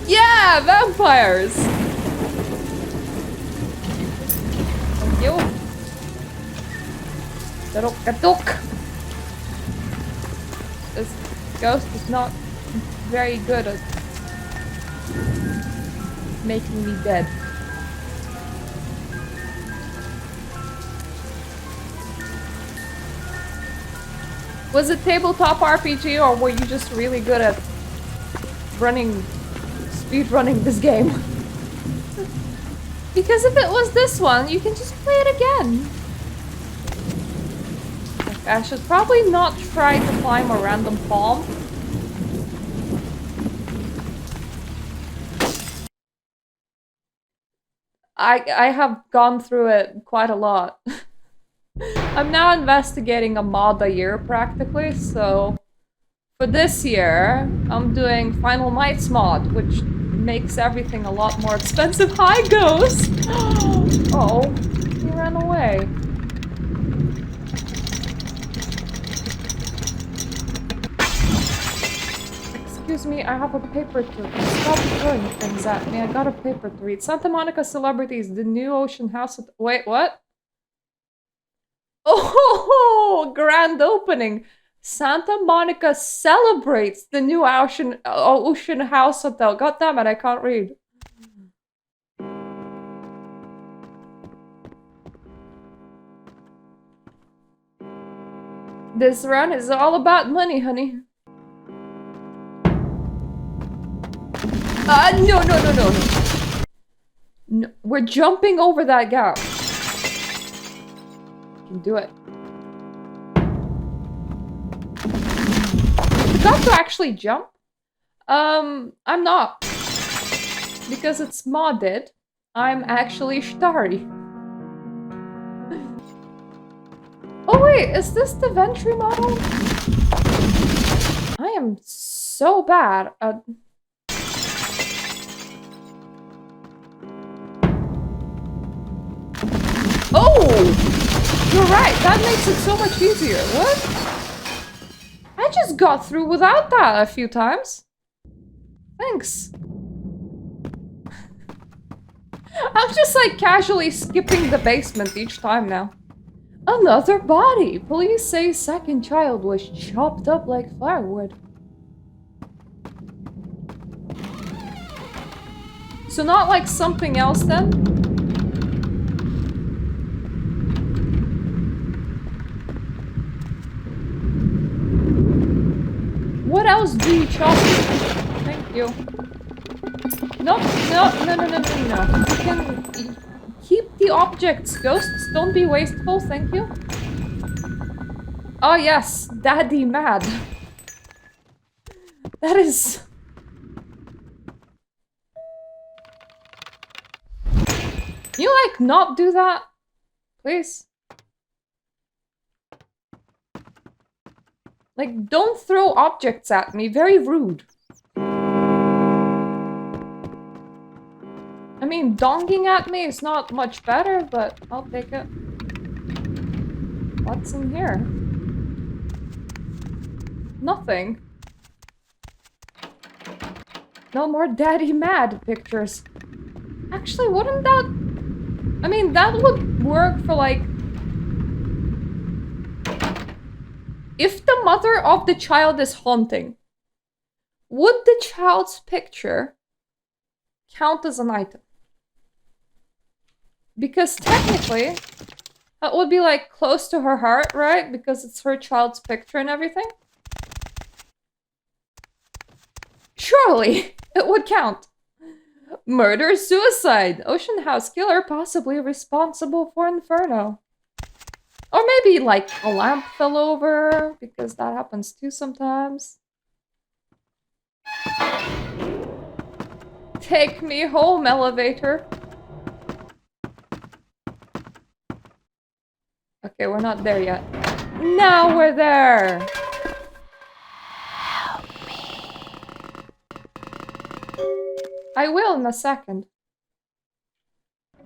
Yeah, vampires! Thank you. Kadok. This ghost is not very good at making me dead. Was it tabletop RPG, or were you just really good at speedrunning this game? Because if it was this one, you can just play it again. Okay, I should probably not try to climb a random palm. I have gone through it quite a lot. I'm now investigating a mod a year practically, so for this year, I'm doing Final Nights mod, which makes everything a lot more expensive. Hi, Ghost! Oh, he ran away. Excuse me, I have a paper to stop throwing things at me. I got a paper to read. Santa Monica Celebrities, the new Ocean House. Wait, what? Oh, grand opening. Santa Monica celebrates the new Ocean House Hotel. God damn it, I can't read. This run is all about money, honey. No. No, we're jumping over that gap. You can do it. You got to actually jump? I'm not. Because it's modded. I'm actually Ishtarri. Oh wait, is this the Ventry model? I am so bad at... Oh! You're right, that makes it so much easier. What? I just got through without that a few times. Thanks. I'm just like casually skipping the basement each time now. Another body! Police say second child was chopped up like firewood. So not like something else then? What else do you chop? Thank you. No. You can keep the objects, ghosts. Don't be wasteful, thank you. Oh yes, Daddy Mad. That is... Can you like not do that? Please? Like, don't throw objects at me. Very rude. I mean, donging at me is not much better, but I'll take it. What's in here? Nothing. No more Daddy Mad pictures. Actually, wouldn't that... I mean, that would work for like... If the mother of the child is haunting, would the child's picture count as an item? Because technically, that would be like close to her heart, right? Because it's her child's picture and everything. Surely, it would count. Murder, suicide, Ocean House killer possibly responsible for Inferno. Or maybe like a lamp fell over, because that happens too sometimes. Take me home, elevator. Okay, we're not there yet. Now we're there! Help me. I will in a second.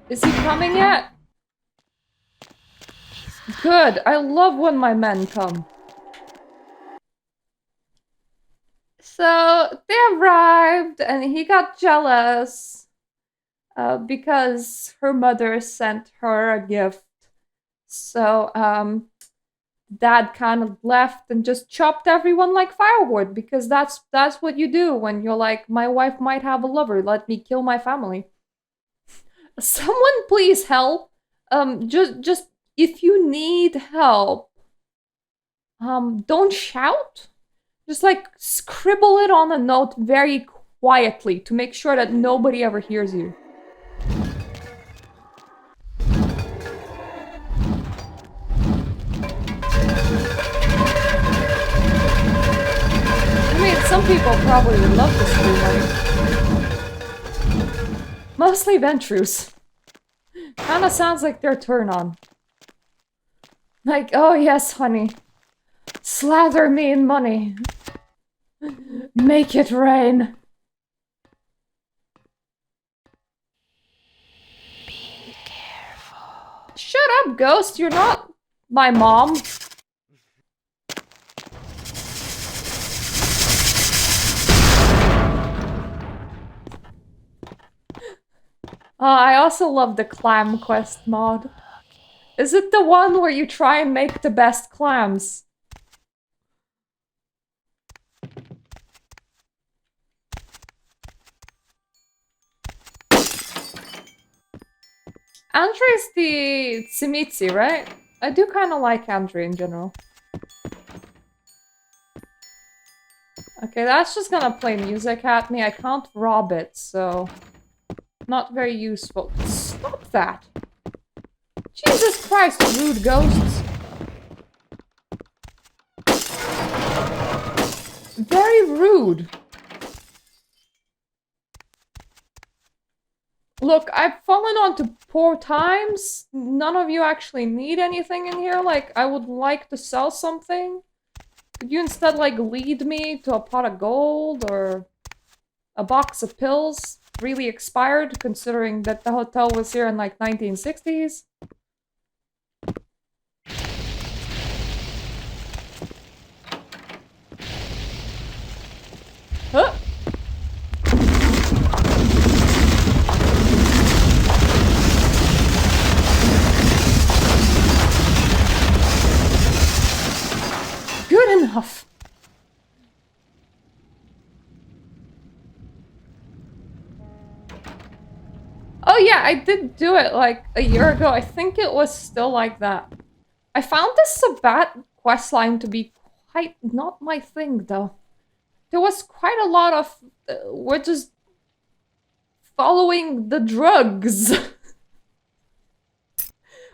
Is he coming yet? Good, I love when my men come. So, they arrived and he got jealous because her mother sent her a gift. So, dad kind of left and just chopped everyone like firewood, because that's what you do when you're like, my wife might have a lover, let me kill my family. Someone please help. Just if you need help, don't shout. Just like scribble it on a note very quietly to make sure that nobody ever hears you. I mean, some people probably would love this movie. Mostly Ventrus. Kinda sounds like their turn on. Like, oh yes, honey. Slather me in money. Make it rain. Be careful. Shut up, Ghost. You're not my mom. I also love the clam quest mod. Is it the one where you try and make the best clams? Andre is the Tzimitzi, right? I do kind of like Andre in general. Okay, that's just gonna play music at me. I can't rob it, so... Not very useful. Stop that! Jesus Christ, rude ghosts! Very rude. Look, I've fallen onto poor times. None of you actually need anything in here. Like, I would like to sell something. Could you instead, like, lead me to a pot of gold or a box of pills? Really expired, considering that the hotel was here in, like, 1960s. Huh? Good enough. Oh yeah, I did do it like a year ago. I think it was still like that. I found this Sabat questline to be quite not my thing though. There was quite a lot of we're just following the drugs.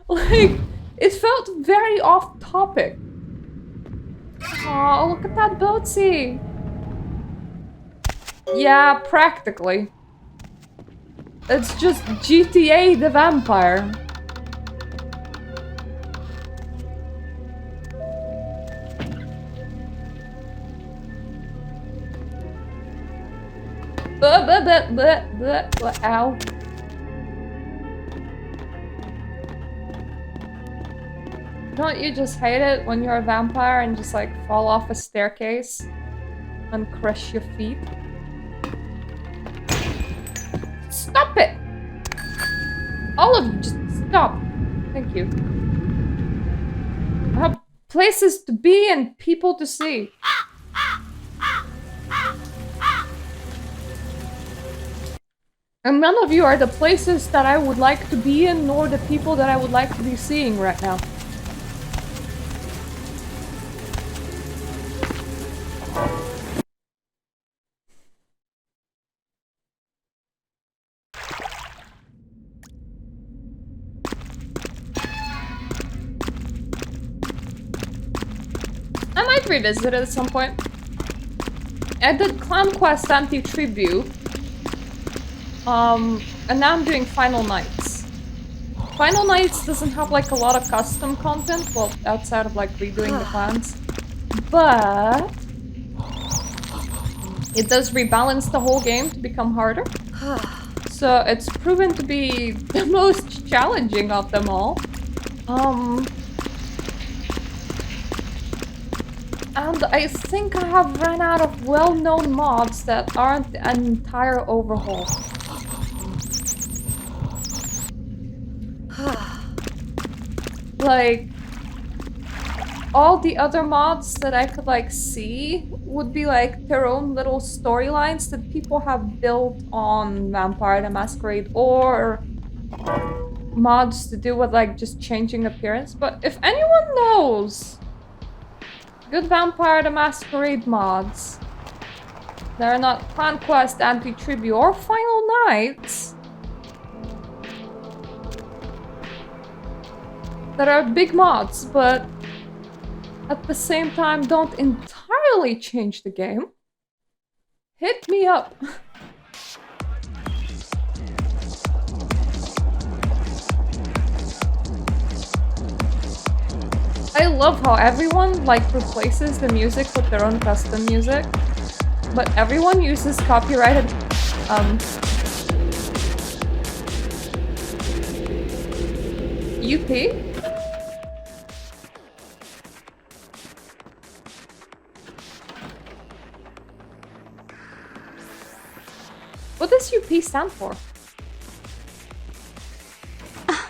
Like, it felt very off topic. Oh, look at that boatsy. Yeah, practically. It's just GTA the Vampire. Ow. Don't you just hate it when you're a vampire and just like fall off a staircase and crush your feet? Stop it! All of you, just stop. Thank you. I have places to be and people to see. And none of you are the places that I would like to be in, nor the people that I would like to be seeing right now. I might revisit it at some point. I did Clan Quest Anti-Tribute. And now I'm doing Final Nights. Final Nights doesn't have like a lot of custom content, well, outside of like redoing the clans. But it does rebalance the whole game to become harder. So it's proven to be the most challenging of them all. And I think I have run out of well-known mods that aren't an entire overhaul. Like, all the other mods that I could like see would be like their own little storylines that people have built on Vampire the Masquerade, or mods to do with like just changing appearance. But if anyone knows good Vampire the Masquerade mods that are not Clan Quest, Anti-Tribute, or Final Nights, that are big mods, but at the same time don't entirely change the game, hit me up. I love how everyone like replaces the music with their own custom music, but everyone uses copyrighted UP. What does UP stand for?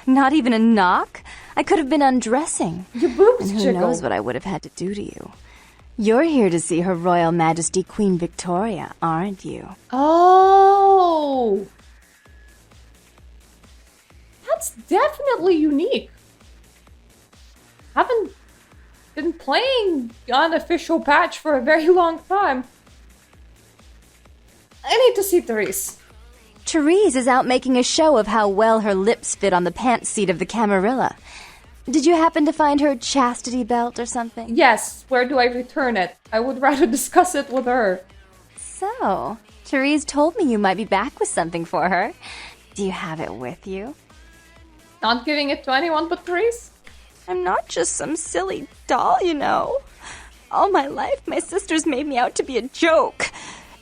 Not even a knock? I could have been undressing. Your boobs and who jiggle. knows what I would have had to do to you. You're here to see Her Royal Majesty Queen Victoria, aren't you? Oh! That's definitely unique. Haven't been playing unofficial patch for a very long time. I need to see Therese. Therese is out making a show of how well her lips fit on the pants seat of the Camarilla. Did you happen to find her chastity belt or something? Yes, where do I return it? I would rather discuss it with her. So, Therese told me you might be back with something for her. Do you have it with you? Not giving it to anyone but Therese? I'm not just some silly doll, you know. All my life, my sisters made me out to be a joke.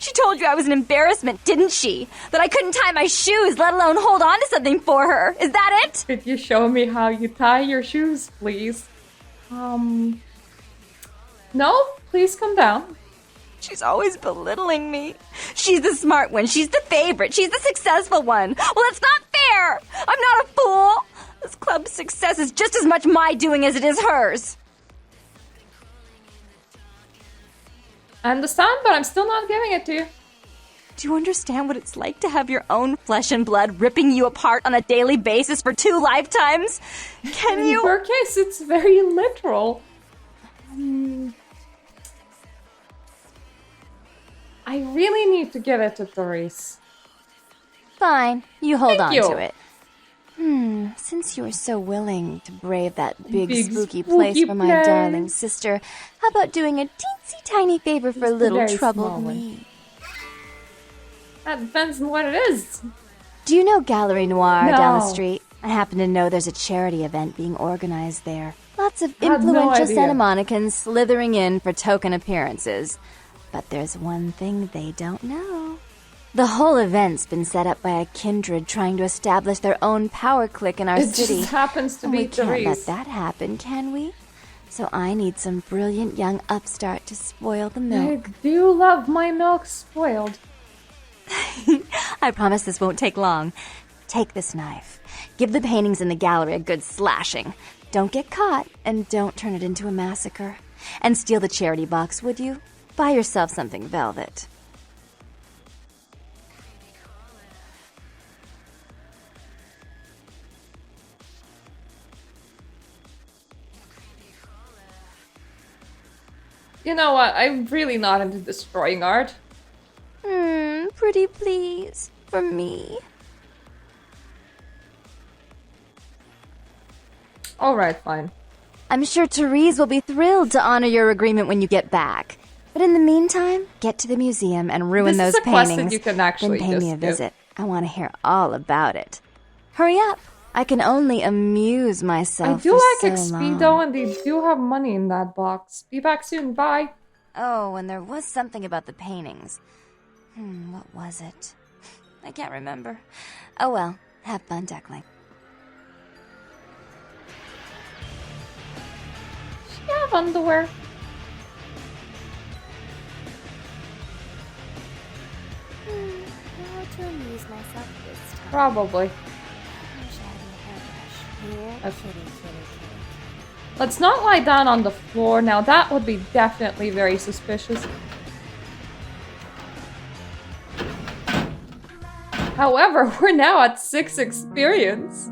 She told you I was an embarrassment, didn't she? That I couldn't tie my shoes, let alone hold on to something for her. Is that it? Could you show me how you tie your shoes, please? No, please come down. She's always belittling me. She's the smart one. She's the favorite. She's the successful one. Well, it's not fair. I'm not a fool. This club's success is just as much my doing as it is hers. I understand, but I'm still not giving it to you. Do you understand what it's like to have your own flesh and blood ripping you apart on a daily basis for 2 lifetimes? Can you? In her case, it's very literal. I really need to give it to Therese. Fine, you hold Thank on you. to it. Since you are so willing to brave that big spooky spooky place for my place. darling sister, how about doing a teensy tiny favor for Just a little very troubled small one. me? That depends on what it is. Do you know Gallery Noir down the No. street? I happen to know there's a charity event being organized there. Lots of I have no influential idea. Santa Monicans slithering in for token appearances. But there's one thing they don't know. The whole event's been set up by a kindred trying to establish their own power clique in our It city. just happens to And be we can't let Therese. that happen, can we? So I need some brilliant young upstart to spoil the I milk. do love my milk spoiled. I promise this won't take long. Take this knife. Give the paintings in the gallery a good slashing. Don't get caught, and don't turn it into a massacre. And steal the charity box, would you? Buy yourself something velvet. You know what? I'm really not into destroying art. Pretty please. For me. Alright, fine. I'm sure Therese will be thrilled to honor your agreement when you get back. But in the meantime, get to the museum and ruin This is those a quest that paintings. you can actually then pay me just a give. visit. I want to hear all about it. Hurry up. I can only amuse I myself do for like so XP long. though, and they do have money in that box. Be back soon, bye. Oh, and there was something about the paintings. What was it? I can't remember. Oh well, have fun, Duckling. She have underwear. How to amuse myself this time? Probably. Here, That's- kitty, kitty, kitty. Let's not lie down on the floor now. That would be definitely very suspicious. However, we're now at 6 experience.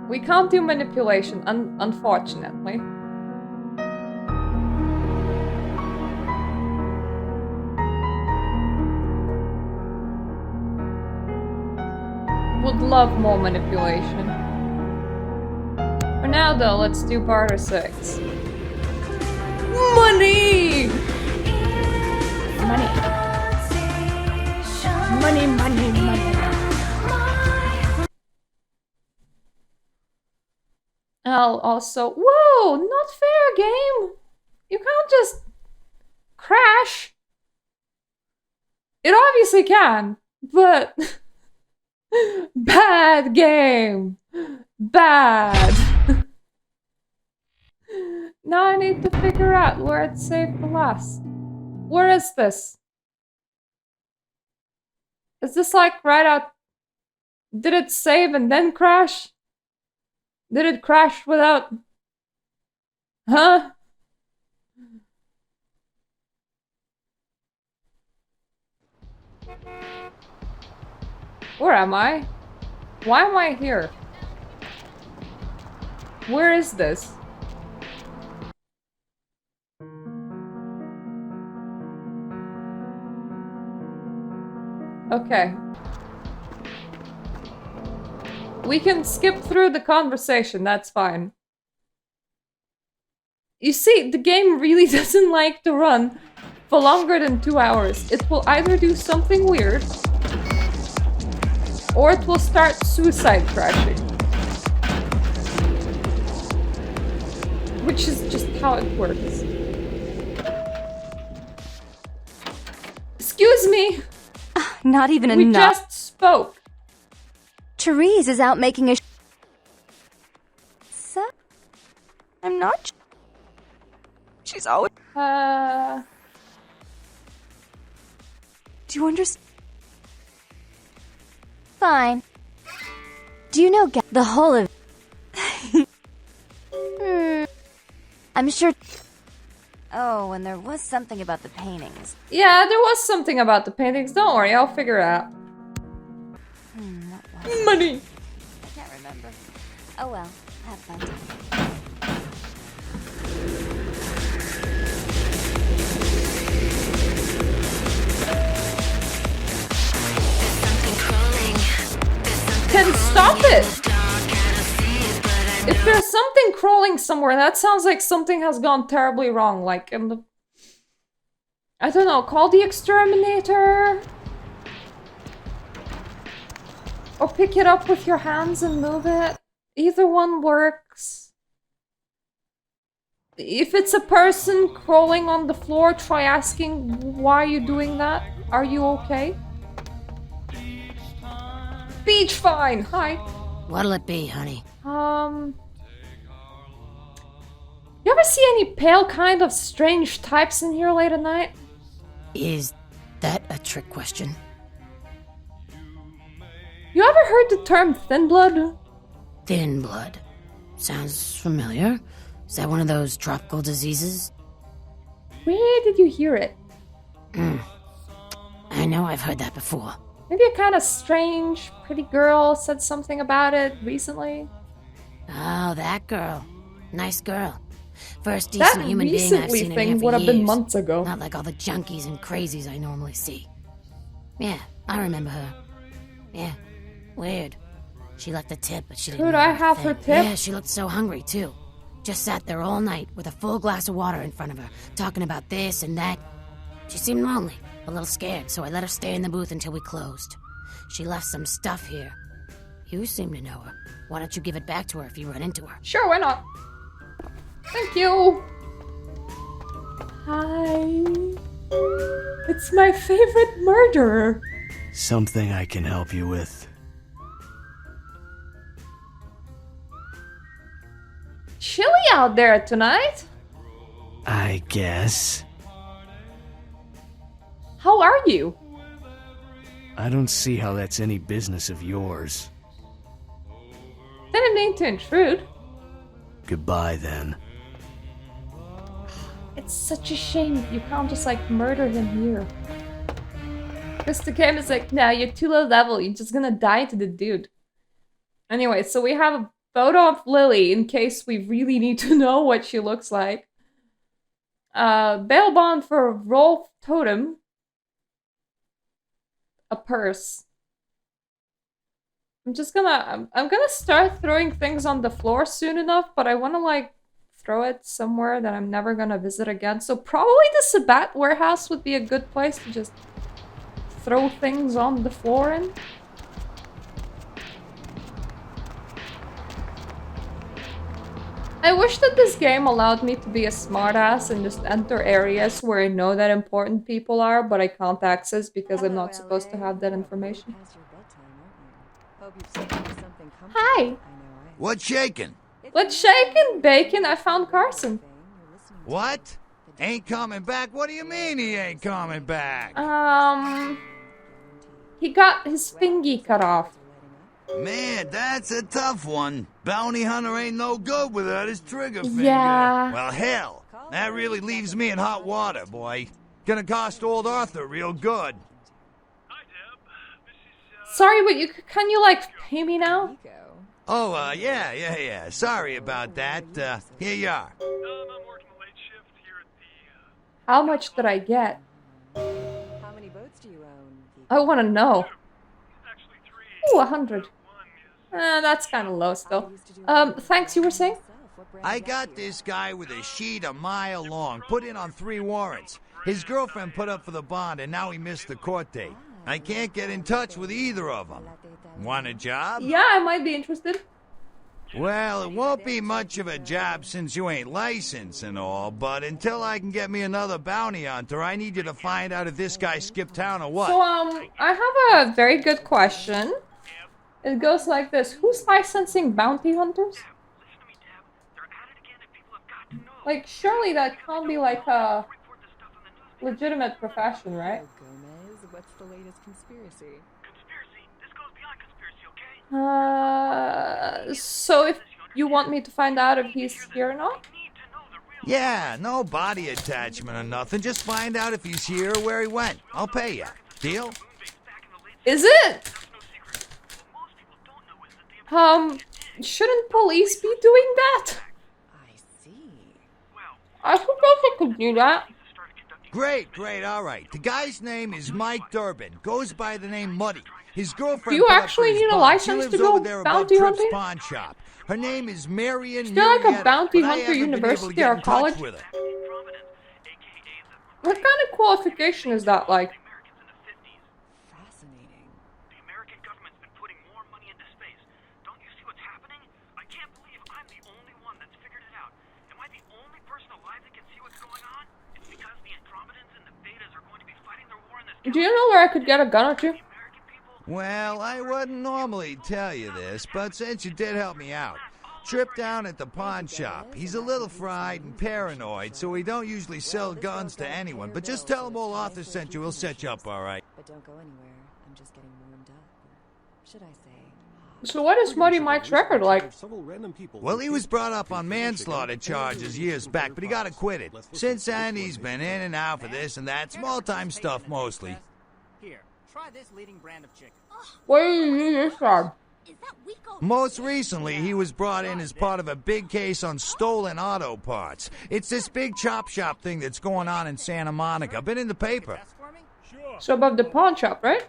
We can't do manipulation, unfortunately. Would love more manipulation. For now, though, let's do barter 6. Money! Money. Money, money, money. I'll also... Whoa! Not fair, game! You can't just... crash. It obviously can, but... Bad game! Bad! Now I need to figure out where it saved the last. Where is this? Is this like right out... Did it save and then crash? Did it crash without... Huh? Where am I? Why am I here? Where is this? Okay. We can skip through the conversation, that's fine. You see, the game really doesn't like to run for longer than 2 hours. It will either do something weird, or it will start suicide crashing. Which is just how it works. Excuse me! Not even We enough. just spoke. Therese is out making a so I'm not she's always Do you understand? Fine. Do you know the whole of I'm sure. Oh, and there was something about the paintings. Yeah, there was something about the paintings. Don't worry, I'll figure it out. What was Money! it? I can't remember. Oh well, have fun. Then stop it! If there's something crawling somewhere, that sounds like something has gone terribly wrong, like in the... I don't know, call the exterminator? Or pick it up with your hands and move it? Either one works. If it's a person crawling on the floor, try asking, why are you doing that? Are you okay? Beach fine! Hi. What'll it be, honey? You ever see any pale kind of strange types in here late at night? Is that a trick question? You ever heard the term thin blood? Thin blood. Sounds familiar. Is that one of those tropical diseases? Where did you hear it? I know I've heard that before. Maybe a kind of strange, pretty girl said something about it recently. Oh, that girl. Nice girl. First decent That human being I've recently seen in thing here for would have been years. months ago. Not like all the junkies and crazies I normally see. Yeah, I remember her. Yeah, weird. She left a tip, but she didn't Could know I what to have her think. tip? Yeah, she looked so hungry, too. Just sat there all night with a full glass of water in front of her, talking about this and that. She seemed lonely, a little scared, so I let her stay in the booth until we closed. She left some stuff here. You seem to know her. Why don't you give it back to her if you run into her? Sure, why not? Thank you. Hi. It's my favorite murderer. Something I can help you with. Chilly out there tonight. I guess. How are you? I don't see how that's any business of yours. Didn't mean to intrude. Goodbye, then. It's such a shame you can't just like murder him here. Because the game is like, no, you're too low level, you're just gonna die to the dude. Anyway, so we have a photo of Lily in case we really need to know what she looks like. Bail bond for Rolf Totem. A purse. I'm gonna start throwing things on the floor soon enough, but I wanna like throw it somewhere that I'm never gonna visit again. So probably the Sabat warehouse would be a good place to just throw things on the floor in. I wish that this game allowed me to be a smartass and just enter areas where I know that important people are, but I can't access because I'm not supposed to have that information. Hi! What's shaking? What's shaking, Bacon? I found Carson. What? Ain't coming back? What do you mean he ain't coming back? He got his fingy cut off. Man, that's a tough one. Bounty hunter ain't no good without his trigger finger. Yeah. Well, hell, that really leaves me in hot water, boy. Gonna cost old Arthur real good. Sorry, but can you like pay me now? Oh, yeah. Sorry about that. Here you are. How much did I get? How many boats do you own? I want to know. Ooh, 100. That's kind of low still. Thanks, you were saying? I got this guy with a sheet a mile long, put in on 3 warrants. His girlfriend put up for the bond, and now he missed the court date. I can't get in touch with either of them. Want a job? Yeah, I might be interested. Well, it won't be much of a job since you ain't licensed and all, but until I can get me another bounty hunter, I need you to find out if this guy skipped town or what. So, I have a very good question. It goes like this. Who's licensing bounty hunters? Like, surely that can't be like a legitimate profession, right? Gomez, what's the latest conspiracy? So if you want me to find out if he's here or not? Yeah, no body attachment or nothing. Just find out if he's here or where he went. I'll pay you. Deal? Is it? Shouldn't police be doing that? I suppose I could do that. Great, all right. The guy's name is Mike Durbin. Goes by the name Muddy. His girlfriend. Do you actually need a license to go bounty hunting? Pawn shop. Her name is Marion. Is there like a bounty hunter university or college? What kind of qualification is that like? Fascinating. The American government's been putting more money into space. Don't you see what's happening? I can't believe I'm the only one that's figured it out. Am I the only person alive that can see what's going on? It's because the Andromedans and the Betas are going to be fighting their war in this. Do you know where I could get a gun or two? Well, I wouldn't normally tell you this, but since you did help me out, trip down at the pawn shop. He's a little fried and paranoid, so he don't usually sell guns to anyone, but just tell him old Arthur sent you, he'll set you up all right. But don't go anywhere. I'm just getting warmed up. Should I say? So what is Muddy Mike's record like? Well, he was brought up on manslaughter charges years back, but he got acquitted. Since then, he's been in and out for this and that, small-time stuff mostly. Here, try this leading brand of chicken. What do you use this from? Most recently, he was brought in as part of a big case on stolen auto parts. It's this big chop shop thing that's going on in Santa Monica. Been in the paper. So above the pawn shop, right?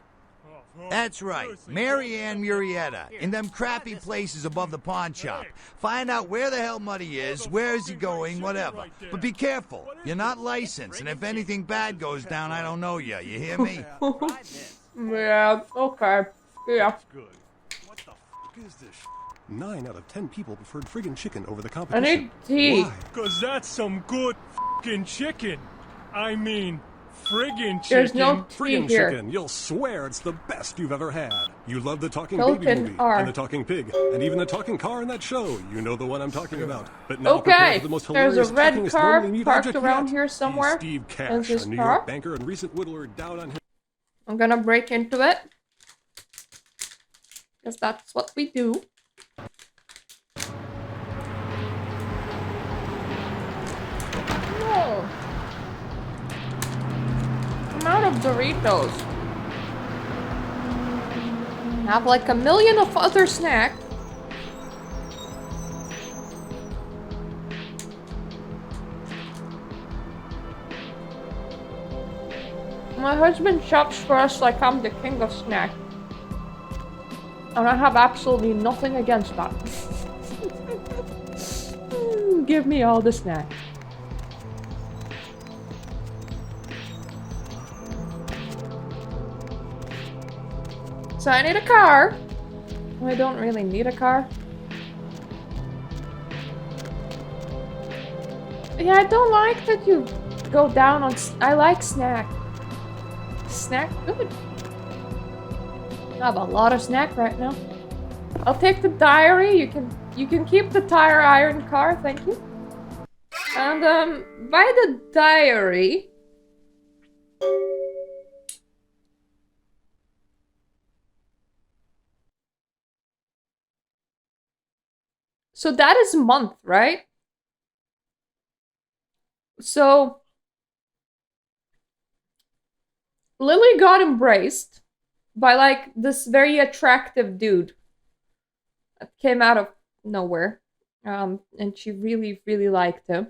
That's right. Mary Ann Murrieta. In them crappy places above the pawn shop. Find out where the hell Muddy is, where is he going, whatever. But be careful. You're not licensed, and if anything bad goes down, I don't know you. You hear me? Yeah, okay. Yeah. Good. What the fuck is this? 9 out of 10 people preferred friggin' chicken over the competition. I need tea. Why? Cause that's some good fucking chicken. I mean, friggin' chicken. There's no tea Friggin' here. chicken. You'll swear it's the best you've ever had. You love the talking Hilton baby movie, R. and the talking pig, and even the talking car in that show. You know the one I'm talking about. But now prepare Okay, for the most there's hilarious a red talkingest car normally meet parked object around yet. here somewhere. He's Steve There's Cash, this a New car. York banker and recent whittler down on him. I'm gonna break into it. Because that's what we do. Doritos. I have like a million of other snacks. My husband shops for us like I'm the king of snacks. And I have absolutely nothing against that. Give me all the snacks. So I need a car. I don't really need a car. Yeah, I don't like that you go down on... I like snack. Snack good. I have a lot of snack right now. I'll take the diary. You can keep the tire iron car, thank you. And by the diary. So that is a month, right? So Lily got embraced by like this very attractive dude that came out of nowhere. And she really, really liked him.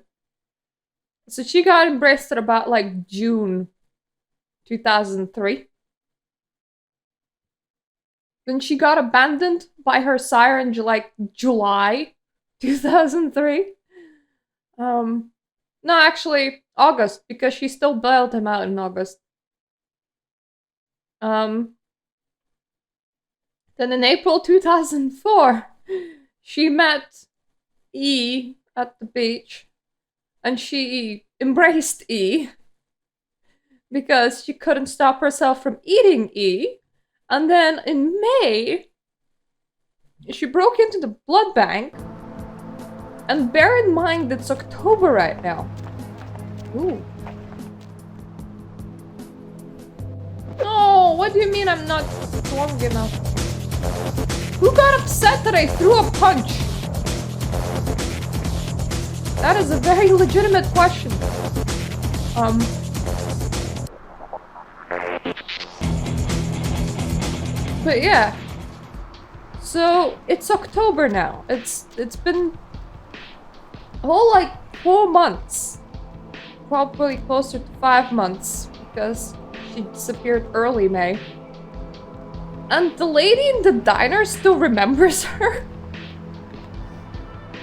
So she got embraced at about like June 2003. Then she got abandoned by her sire in like July 2003. No, actually August, because she still bailed him out in August. Then in April 2004, she met E at the beach, and she embraced E because she couldn't stop herself from eating E. And then in May, she broke into the blood bank. And bear in mind it's October right now. Ooh. No, what do you mean I'm not strong enough? Who got upset that I threw a punch? That is a very legitimate question. But yeah. So it's October now. It's been a whole like 4 months. Probably closer to 5 months because she disappeared early May. And the lady in the diner still remembers her.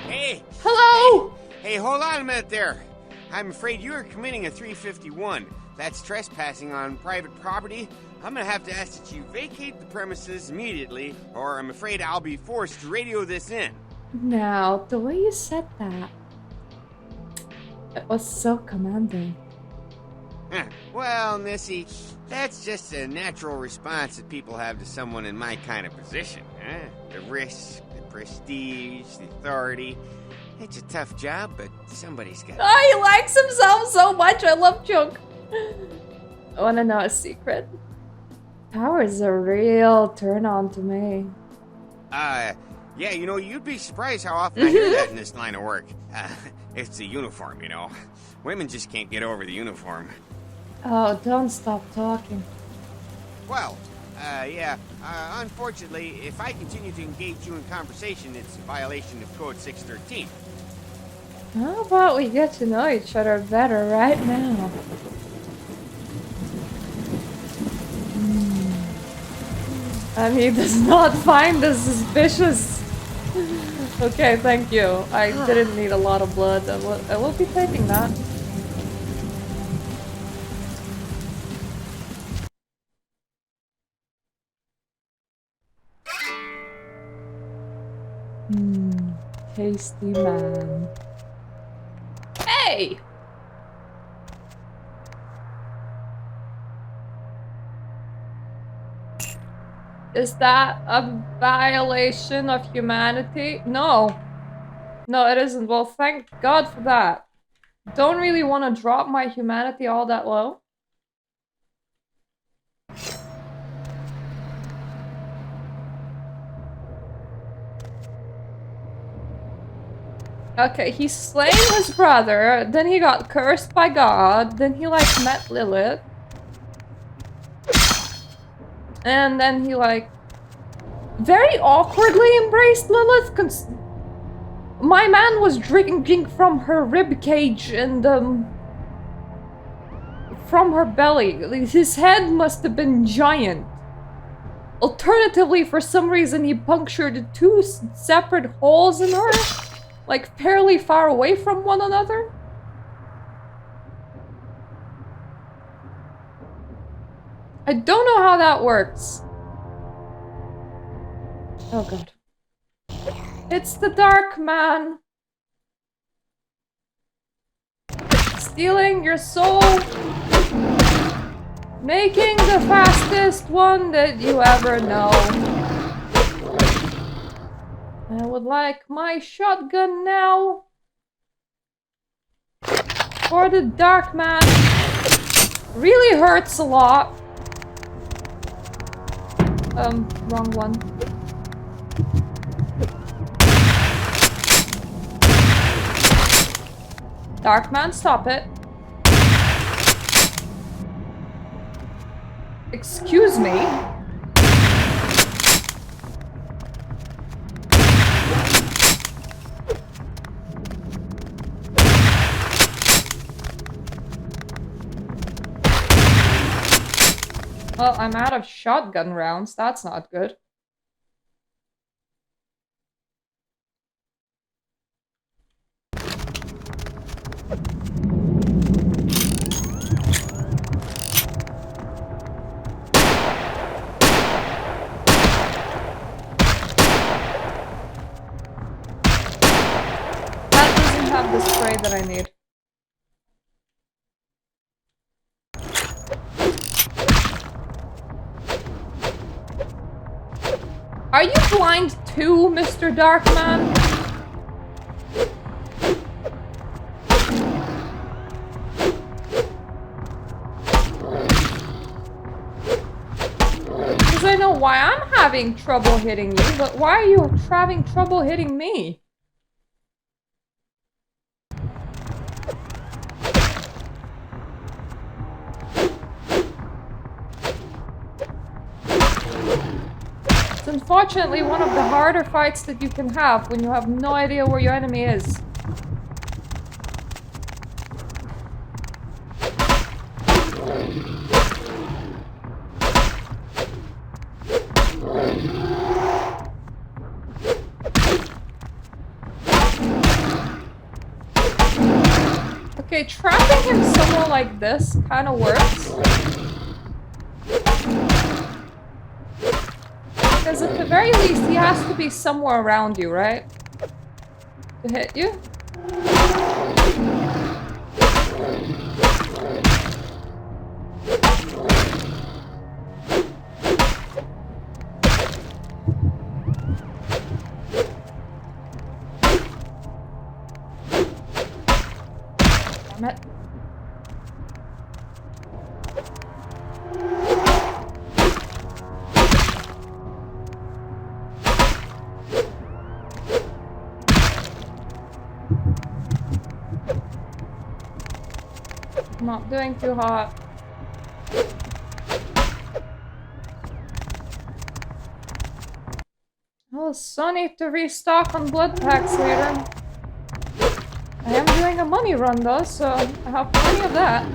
Hey! Hello! Hey, hold on a minute there. I'm afraid you are committing a 351. That's trespassing on private property. I'm gonna have to ask that you vacate the premises immediately, or I'm afraid I'll be forced to radio this in. Now, the way you said that, it was so commanding. Well, Missy, that's just a natural response that people have to someone in my kind of position. The risk, the prestige, the authority. It's a tough job, but somebody's got to. Oh, he likes himself so much. I love Chunk. I want to know a secret. Power is a real turn on to me. Yeah, you know, you'd be surprised how often I hear that in this line of work. It's the uniform, you know. Women just can't get over the uniform. Oh, don't stop talking. Well, yeah. Unfortunately, if I continue to engage you in conversation, it's a violation of Code 613. How about we get to know each other better right now? And he does not find this suspicious. Okay, thank you. I didn't need a lot of blood. I will be taking that. Tasty man. Hey! Is that a violation of humanity? No. No, it isn't. Well, thank God for that. Don't really want to drop my humanity all that low. Okay, he's slaying his brother, then he got cursed by God, then he like met Lilith. And then he, like, very awkwardly embraced Lilith. My man was drinking from her rib cage and, from her belly. His head must have been giant. Alternatively, for some reason, he punctured 2 separate holes in her, like, fairly far away from one another. I don't know how that works. Oh god. It's the Dark Man. Stealing your soul. Making the fastest one that you ever know. I would like my shotgun now. For the Dark Man. Really hurts a lot. Wrong one. Dark Man, stop it. Excuse me? Well, I'm out of shotgun rounds. That's not good. That doesn't have the spray that I need. Are you blind too, Mr. Darkman? Because I know why I'm having trouble hitting you, but why are you having trouble hitting me? It's unfortunately one of the harder fights that you can have when you have no idea where your enemy is. Okay, trapping him somewhere like this kind of works. Because at the very least, he has to be somewhere around you, right? To hit you? Damn it. Not doing too hot. Well, so need to restock on blood packs later. I am doing a money run though, so I have plenty of that.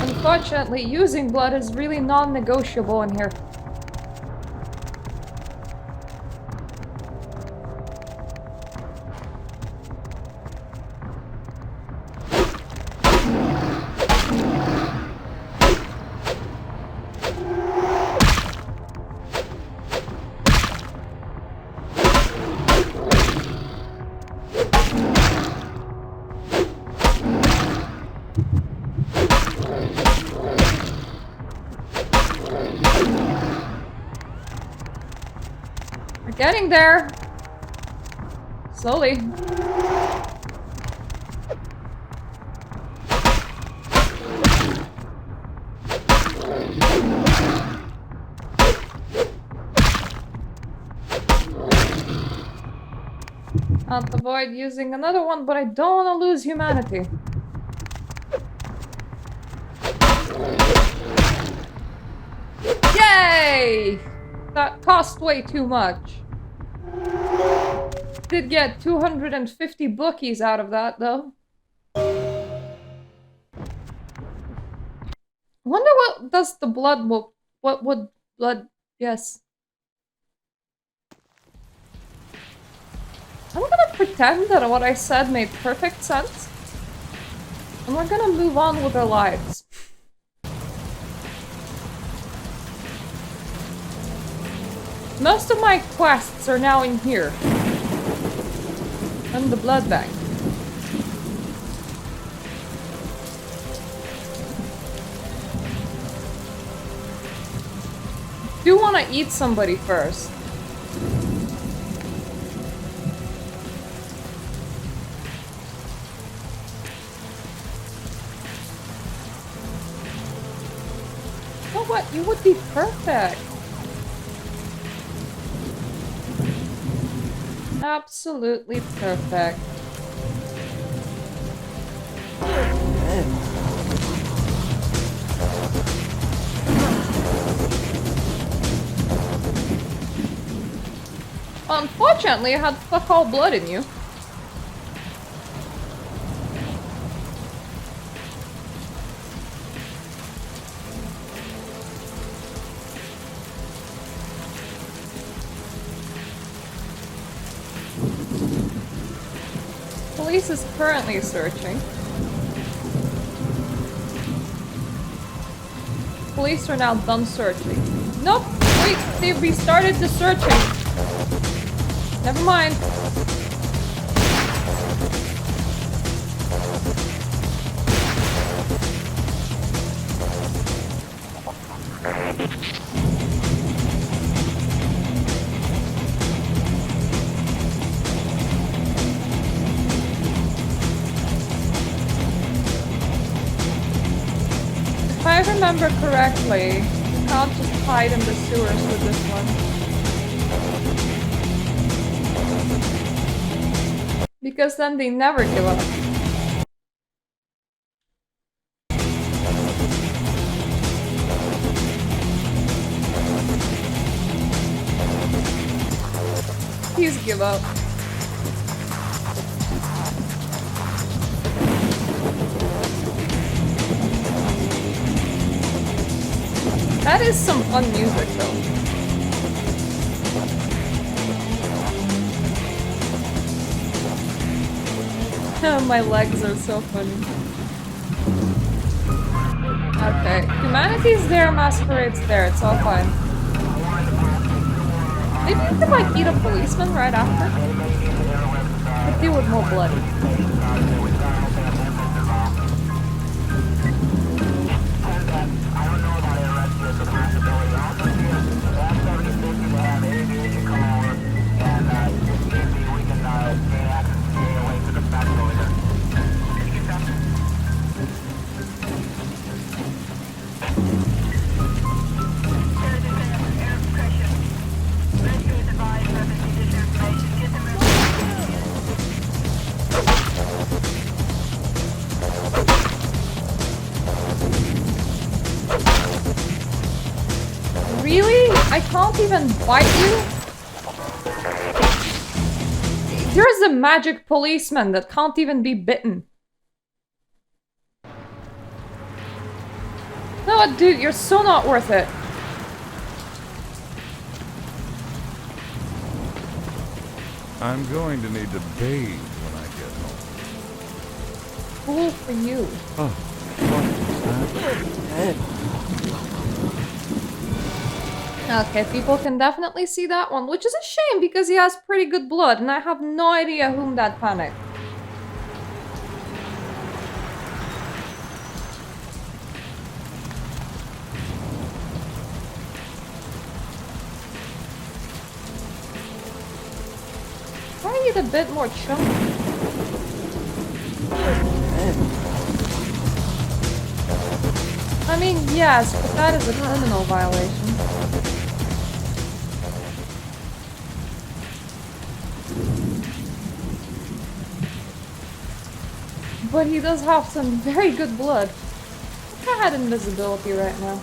Unfortunately, using blood is really non-negotiable in here. Getting there. Slowly. can't avoid using another one, but I don't want to lose humanity. Yay! That cost way too much. Did get 250 bookies out of that, though. Wonder what does the blood look... What would blood... Yes. I'm gonna pretend that what I said made perfect sense. And we're gonna move on with our lives. Most of my quests are now in here. And the blood bank. Do want to eat somebody first. Oh, what? You would be perfect. Absolutely perfect. Unfortunately, I had fuck all blood in you. Police is currently searching. Police are now done searching. Nope! Wait! They've restarted the searching! Never mind. If I remember correctly, you can't just hide in the sewers with this one. Because then they never give up. Please give up. That is some fun music though. My legs are so funny. Okay, humanity's there, masquerade's there, it's all fine. Maybe you could like eat a policeman right after? But deal with more blood. Really? I can't even bite you? There's a magic policeman that can't even be bitten. No, dude, you're so not worth it. I'm going to need to bathe when I get home. Cool for you. Oh, Okay, people can definitely see that one, which is a shame because he has pretty good blood, and I have no idea whom that panicked. Try to get a bit more chunky. I mean, yes, but that is a criminal violation. But he does have some very good blood. I had invisibility right now.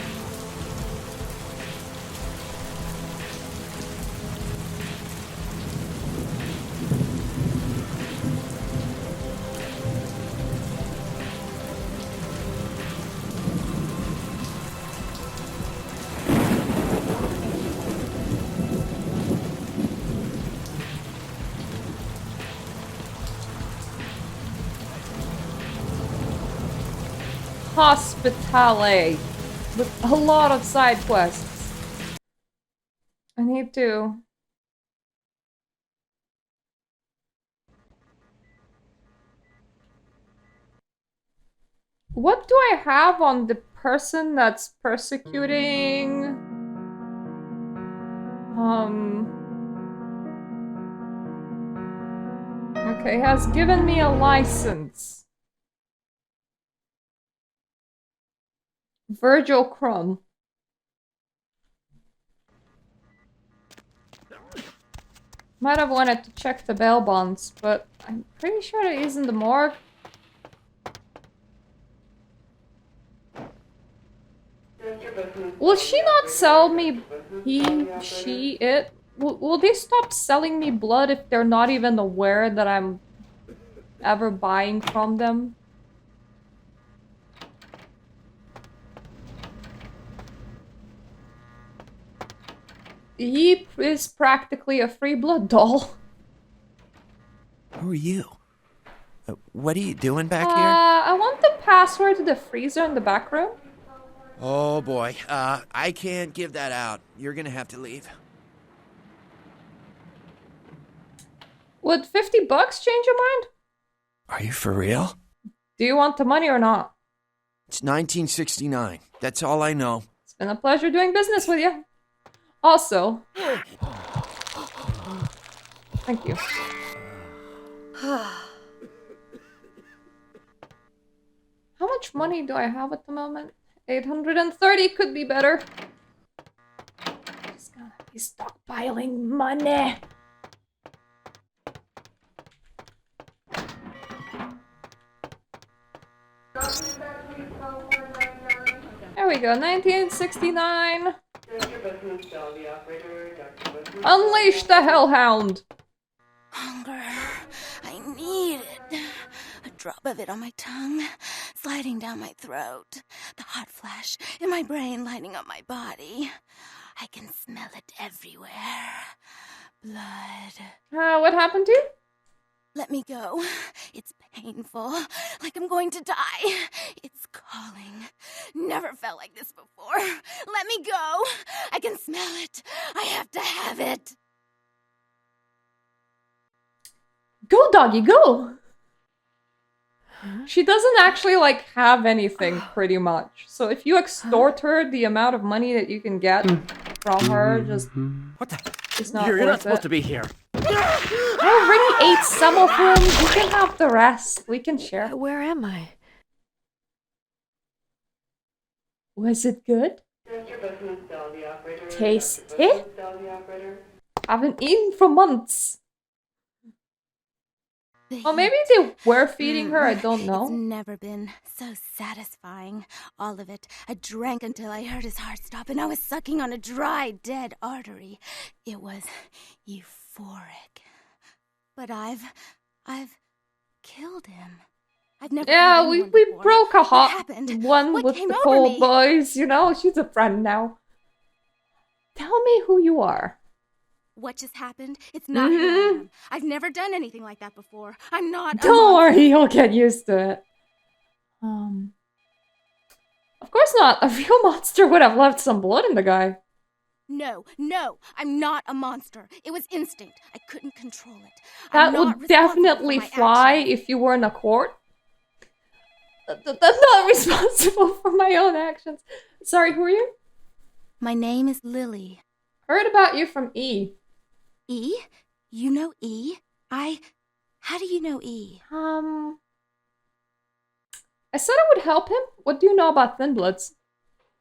Hospitale with a lot of side quests. I need to. What do I have on the person that's persecuting? Okay, has given me a license. Virgil Crumb. Might have wanted to check the bail bonds, but I'm pretty sure it is in the morgue. Will she not sell me he, she, it? Will they stop selling me blood if they're not even aware that I'm ever buying from them? He is practically a free blood doll. Who are you? What are you doing back here? I want the password to the freezer in the back room. Oh boy, I can't give that out. You're gonna have to leave. Would $50 change your mind? Are you for real? Do you want the money or not? It's 1969. That's all I know. It's been a pleasure doing business with you. Also, thank you. How much money do I have at the moment? 830 could be better. Just gonna be stockpiling money. There we go, 1969. Unleash the Hellhound! Hunger. I need it. A drop of it on my tongue, sliding down my throat. The hot flash in my brain lighting up my body. I can smell it everywhere. Blood. What happened to you? Let me go. It's painful, like I'm going to die. It's calling. Never felt like this before. Let me go. I can smell it. I have to have it. Go, doggy, go! She doesn't actually, like, have anything, pretty much. So if you extort her, the amount of money that you can get from her just... What the? It's not You're not worth supposed it. to be here. I already ate some of them. You can have the rest. We can share. Where am I? Was it good? Tasty? Haven't eaten for months. Or maybe they were feeding her, I don't know. It's never been so satisfying. All of it. I drank until I heard his heart stop and I was sucking on a dry, dead artery. It was euphoric. But I've killed him. I've never Yeah, we broke a hot happened? one What with came the over cold me? boys, you know? She's a friend now. Tell me who you are. What just happened? It's not who I am. I've never done anything like that before. I'm not. Don't worry, you'll get used to it. Of course not. A real monster would have left some blood in the guy. No, I'm not a monster. It was instinct. I couldn't control it. That I'm not would responsible definitely for my fly actions. if you were in a court. That's not responsible for my own actions. Sorry, who are you? My name is Lily. Heard about you from E. E? You know E? How do you know E? I said I would help him. What do you know about Thin Bloods?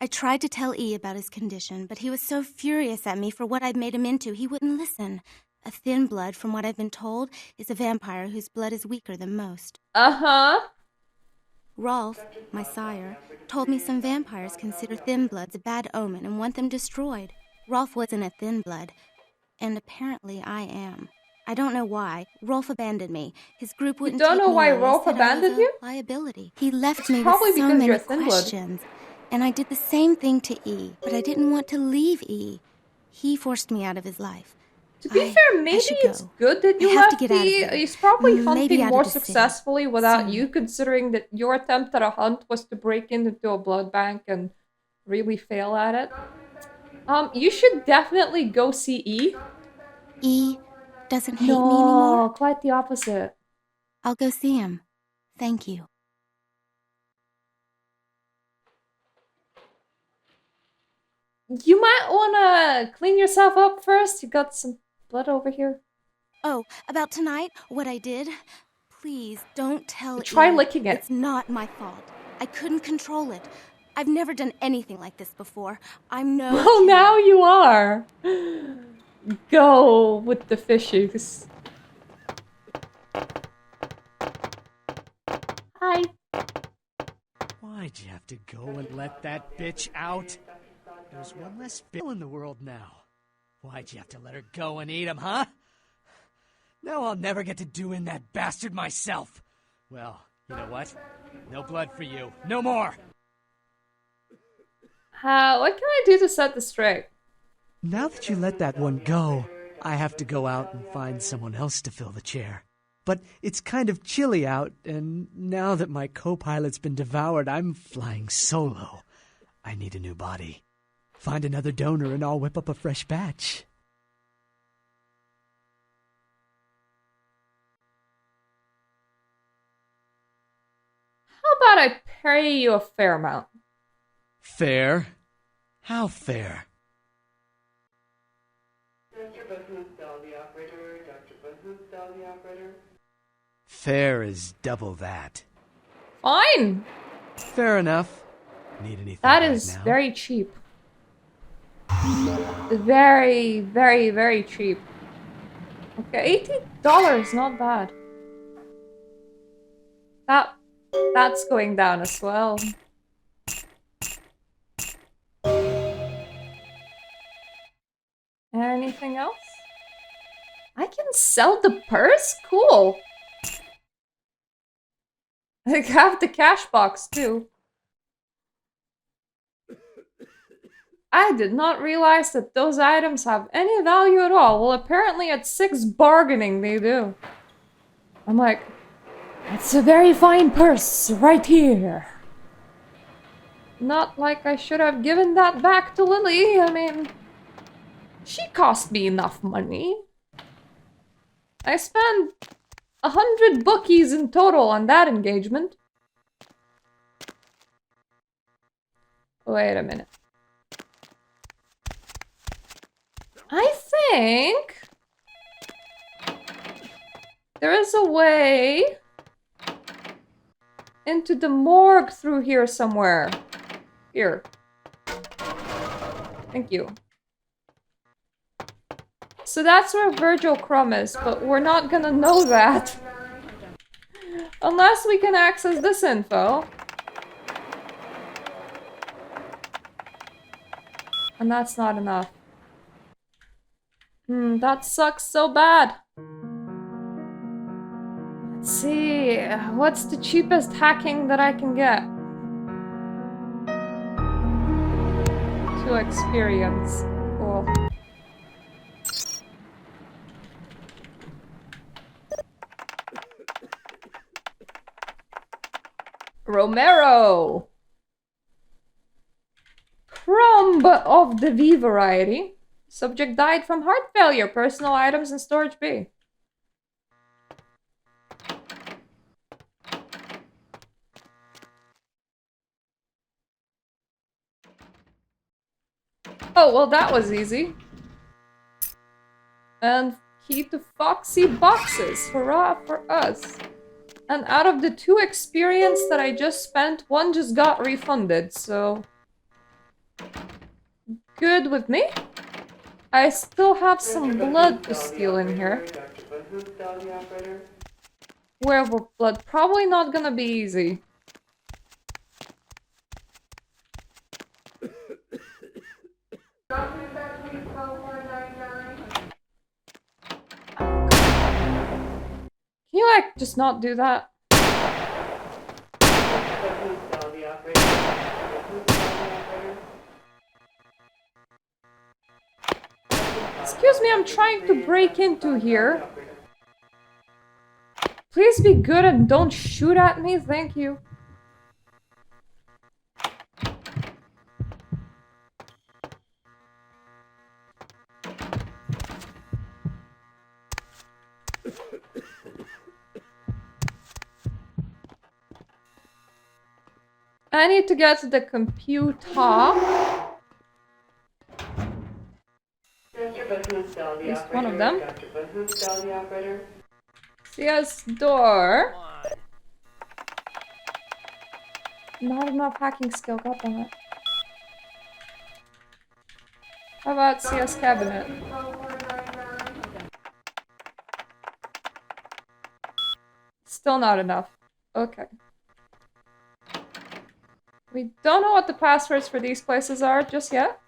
I tried to tell E about his condition, but he was so furious at me for what I'd made him into, he wouldn't listen. A thin blood, from what I've been told, is a vampire whose blood is weaker than most. Uh-huh. Rolf, my sire, told me some vampires consider thin bloods a bad omen and want them destroyed. Rolf wasn't a thin blood, and apparently I am. I don't know why. Rolf abandoned me. His group wouldn't don't take know me why on. They Rolf said I was abandoned a you? liability. He left It's me with probably so because many you're a thin blood. questions. And I did the same thing to E, but I didn't want to leave E. He forced me out of his life. To be fair, maybe it's good that you I have to left get out of E. here. He's probably Maybe hunting out of more the city. successfully without Soon. you, considering that your attempt at a hunt was to break into a blood bank and really fail at it. You should definitely go see E. E doesn't hate me anymore? No, quite the opposite. I'll go see him. Thank you. You might wanna clean yourself up first. You got some blood over here. Oh, about tonight, what I did? Please, don't tell Try E. licking it. It's not my fault. I couldn't control it. I've never done anything like this before. I'm no... Well, now you are. Go with the fishes. Hi. Why'd you have to go and let that bitch out? There's one less bill in the world now. Why'd you have to let her go and eat him, huh? Now I'll never get to do in that bastard myself. Well, you know what? No blood for you. No more! What can I do to set this straight? Now that you let that one go, I have to go out and find someone else to fill the chair. But it's kind of chilly out, and now that my co-pilot's been devoured, I'm flying solo. I need a new body. Find another donor and I'll whip up a fresh batch. How about I pay you a fair amount? Fair? How fair? Fair is double that. Fine. Fair enough. Need anything That right is now? very cheap. Very, very, very cheap. Okay, $80, not bad. That's going down as well. Anything else? I can sell the purse? Cool. I have the cash box too. I did not realize that those items have any value at all. Well, apparently at 6 bargaining they do. I'm like, it's a very fine purse right here. Not like I should have given that back to Lily. I mean, she cost me enough money. I spent 100 bookies in total on that engagement. Wait a minute. I think there is a way into the morgue through here somewhere. Here. Thank you. So that's where Virgil Crumb is, but we're not gonna know that unless we can access this info. And that's not enough. That sucks so bad. Let's see, what's the cheapest hacking that I can get? To experience. Cool. Romero! Crumb of the V variety. Subject died from heart failure. Personal items in storage B. Oh, well that was easy. And key to Foxy boxes. Hurrah for us. And out of the 2 experience that I just spent, 1 just got refunded, so... good with me. I still have some blood to steal in here. Werewolf blood, probably not gonna be easy. just not do that? Excuse me, I'm trying to break into here. Please be good and don't shoot at me, thank you. I need to get to the computer. At least one of them. CS door. Not enough hacking skill, goddammit. How about CS cabinet? Still not enough. Okay. We don't know what the passwords for these places are just yet.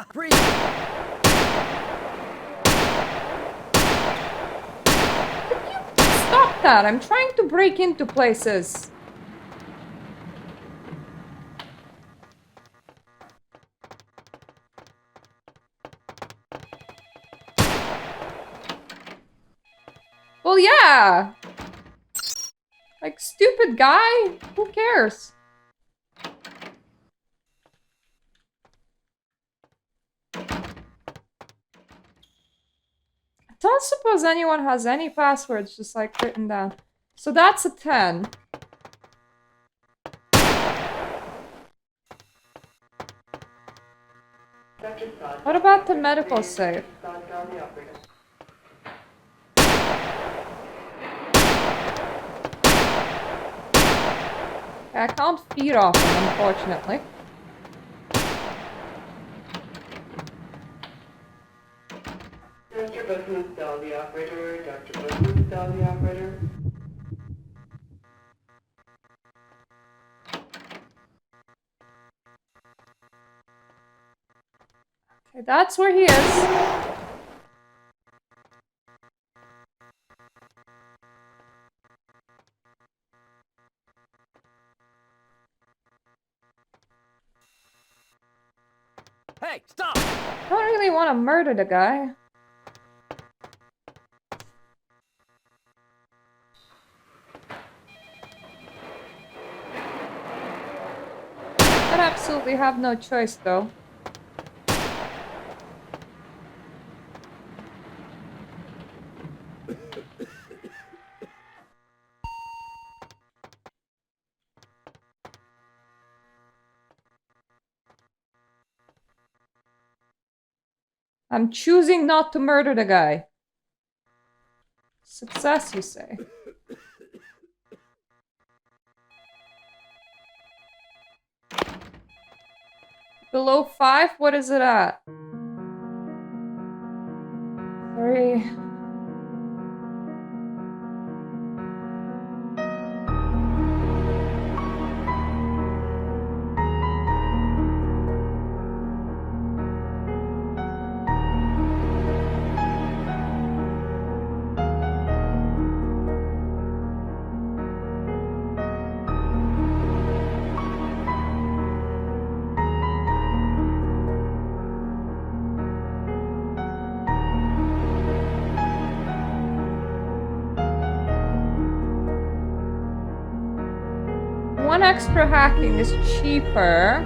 Could you stop that? I'm trying to break into places. Well, yeah. Like, stupid guy? Who cares? I don't suppose anyone has any passwords just like written down. So that's a 10. What about the medical safe? I can't feed off him, unfortunately. Dr. Button's down the operator. Dr. Button's down the operator. Okay, that's where he is. Hey, stop! I don't really want to murder the guy. I absolutely have no choice, though. I'm choosing not to murder the guy. Success, you say? Below 5? What is it at? 3. One extra hacking is cheaper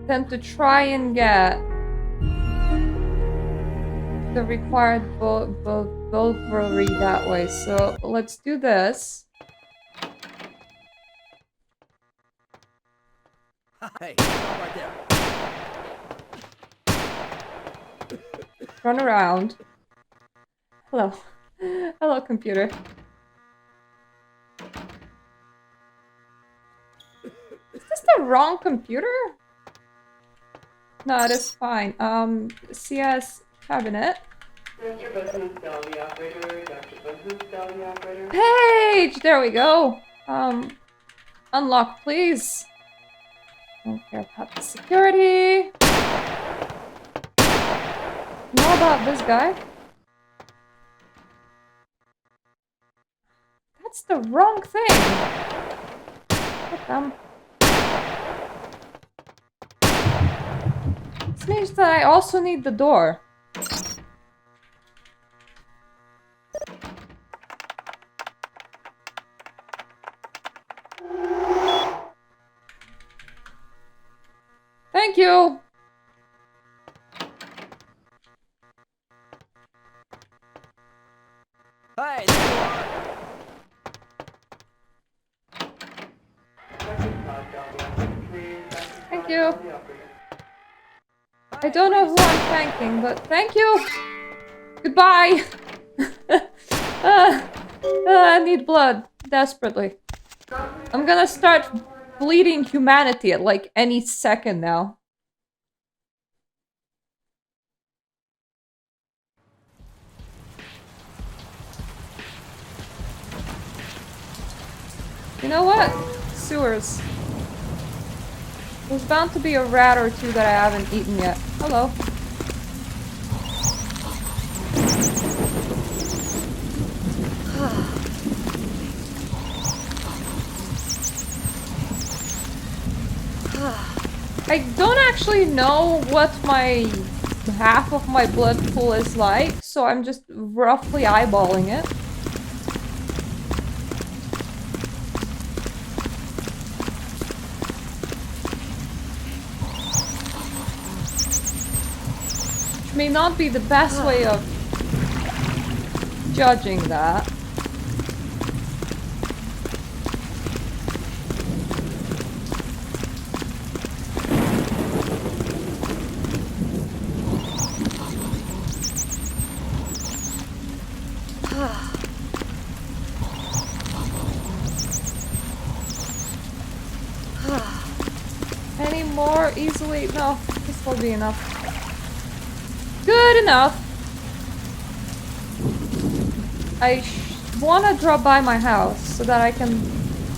than to try and get the required burglary that way. So let's do this. Hey, stop right there. Run around. Hello. Hello, computer. Is this the wrong computer? No, it is fine. CS cabinet. Page! There we go. Unlock, please. Don't care about the security. know about this guy? That's the wrong thing. What them? This means that I also need the door. Thank you. Hey, there you are. Thank you. I don't know who I'm thanking, but thank you. Goodbye. I need blood desperately. I'm gonna start bleeding humanity at like any second now. You know what? Sewers. There's bound to be a rat or two that I haven't eaten yet. Hello. I don't actually know what my half of my blood pool is like, so I'm just roughly eyeballing it. Which may not be the best way of judging that. Any more easily? No, this will be enough. Good enough. I want to drop by my house so that I can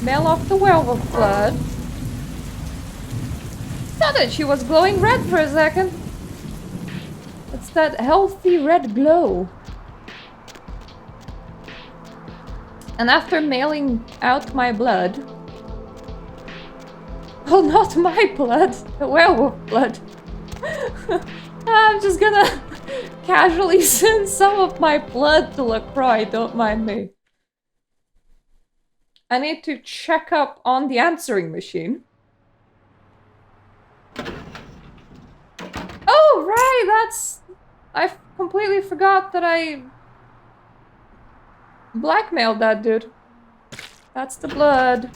mail off the werewolf blood. Thought that she was glowing red for a second. It's that healthy red glow. And after mailing out my blood... Oh, not my blood! The werewolf blood. I'm just gonna casually send some of my blood to LaCroix, don't mind me. I need to check up on the answering machine. Oh, right, that's... I completely forgot that I blackmailed that dude. That's the blood.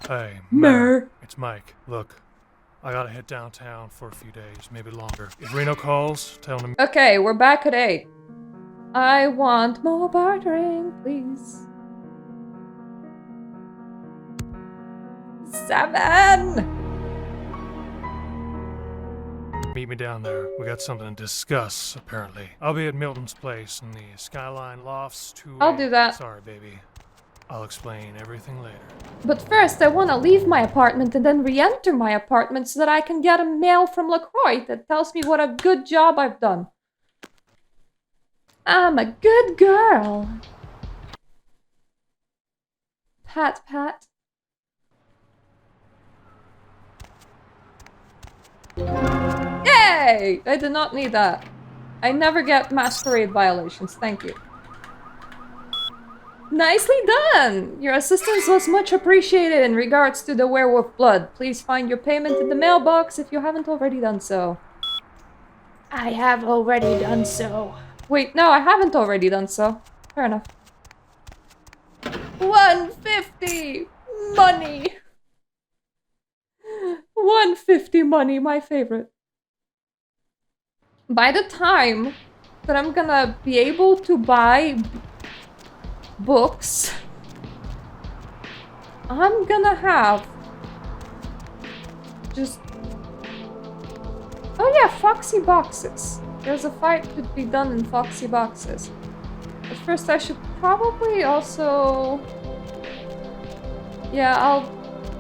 Hey, Mer. It's Mike. Look, I gotta head downtown for a few days, maybe longer. If Reno calls, tell him... Okay, we're back at 8. I want more bartering, please. 7! Meet me down there. We got something to discuss, apparently. I'll be at Milton's place in the Skyline Lofts 2A. I'll do that. Sorry, baby. I'll explain everything later. But first, I want to leave my apartment and then re-enter my apartment so that I can get a mail from LaCroix that tells me what a good job I've done. I'm a good girl. Pat, pat. Yay! I did not need that. I never get masquerade violations, thank you. Nicely done! Your assistance was much appreciated in regards to the werewolf blood. Please find your payment in the mailbox if you haven't already done so. I have already done so. Wait, no, I haven't already done so. Fair enough. 150! Money! 150 money, my favorite. By the time that I'm gonna be able to buy books, I'm gonna have just... Oh yeah, Foxy Boxes. There's a fight to be done in Foxy Boxes. But first I should probably also... Yeah,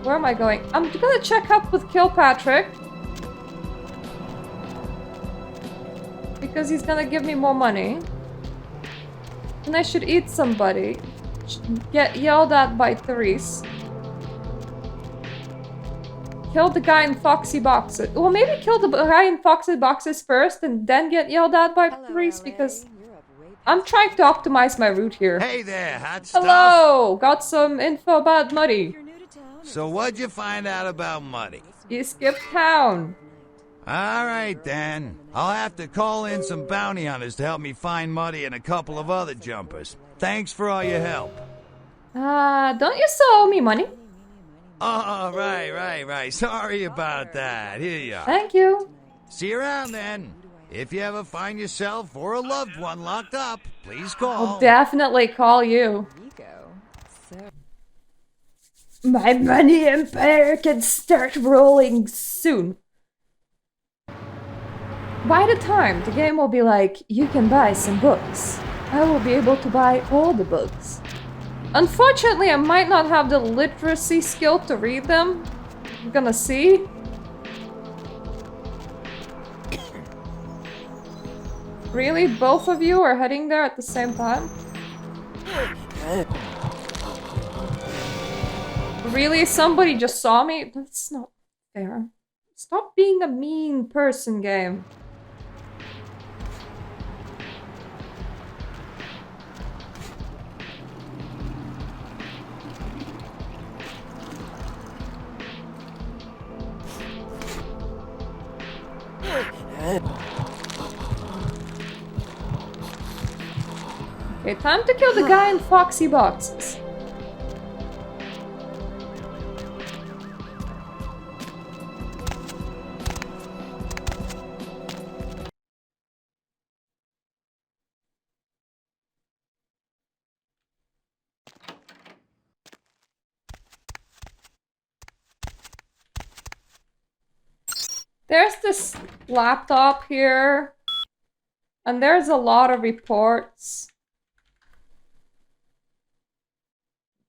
Where am I going? I'm gonna check up with Kilpatrick. Because he's gonna give me more money. And I should eat somebody. Get yelled at by Therese. Kill the guy in Foxy Boxes. Well, maybe kill the guy in Foxy Boxes first and then get yelled at by Therese because I'm trying to optimize my route here. Hey there, hot stuff. Hello! Got some info about Muddy. So what'd you find out about Muddy? He skipped town. Alright then. I'll have to call in some bounty hunters to help me find Muddy and a couple of other jumpers. Thanks for all your help. Don't you still owe me money? Oh, right. Sorry about that. Here you are. Thank you. See you around then. If you ever find yourself or a loved one locked up, please call. I'll definitely call you. My money empire can start rolling soon. By the time the game will be like, you can buy some books, I will be able to buy all the books. Unfortunately, I might not have the literacy skill to read them. I'm gonna see. Really? Both of you are heading there at the same time? Really? Somebody just saw me? That's not fair. Stop being a mean person, game. Okay, time to kill the guy in Foxy Boxes. There's this laptop here, and there's a lot of reports.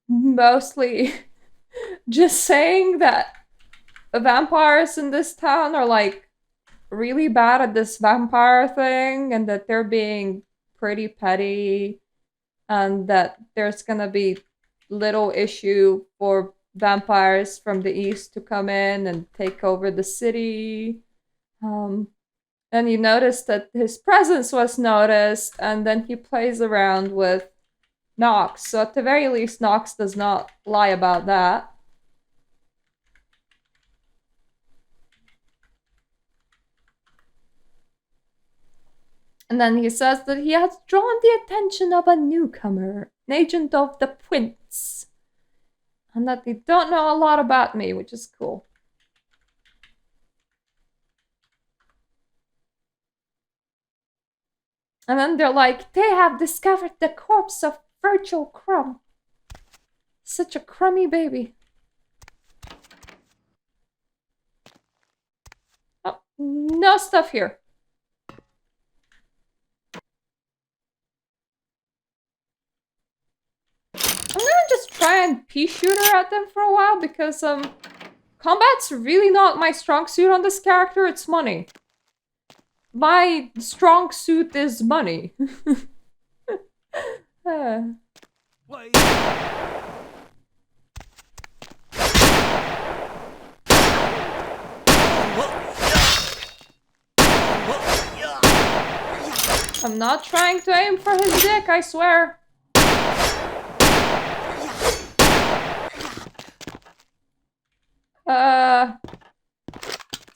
Mostly just saying that vampires in this town are like really bad at this vampire thing, and that they're being pretty petty, and that there's gonna be little issue for vampires from the east to come in and take over the city. And you notice that his presence was noticed, and then he plays around with Nox. So at the very least, Nox does not lie about that. And then he says that he has drawn the attention of a newcomer, an agent of the Prince. And that they don't know a lot about me, which is cool. And then they're like, they have discovered the corpse of Virgil Crumb. Such a crummy baby. Oh, no stuff here. I'm gonna just try and pea shooter at them for a while because combat's really not my strong suit on this character, it's money. My strong suit is money. I'm not trying to aim for his dick, I swear.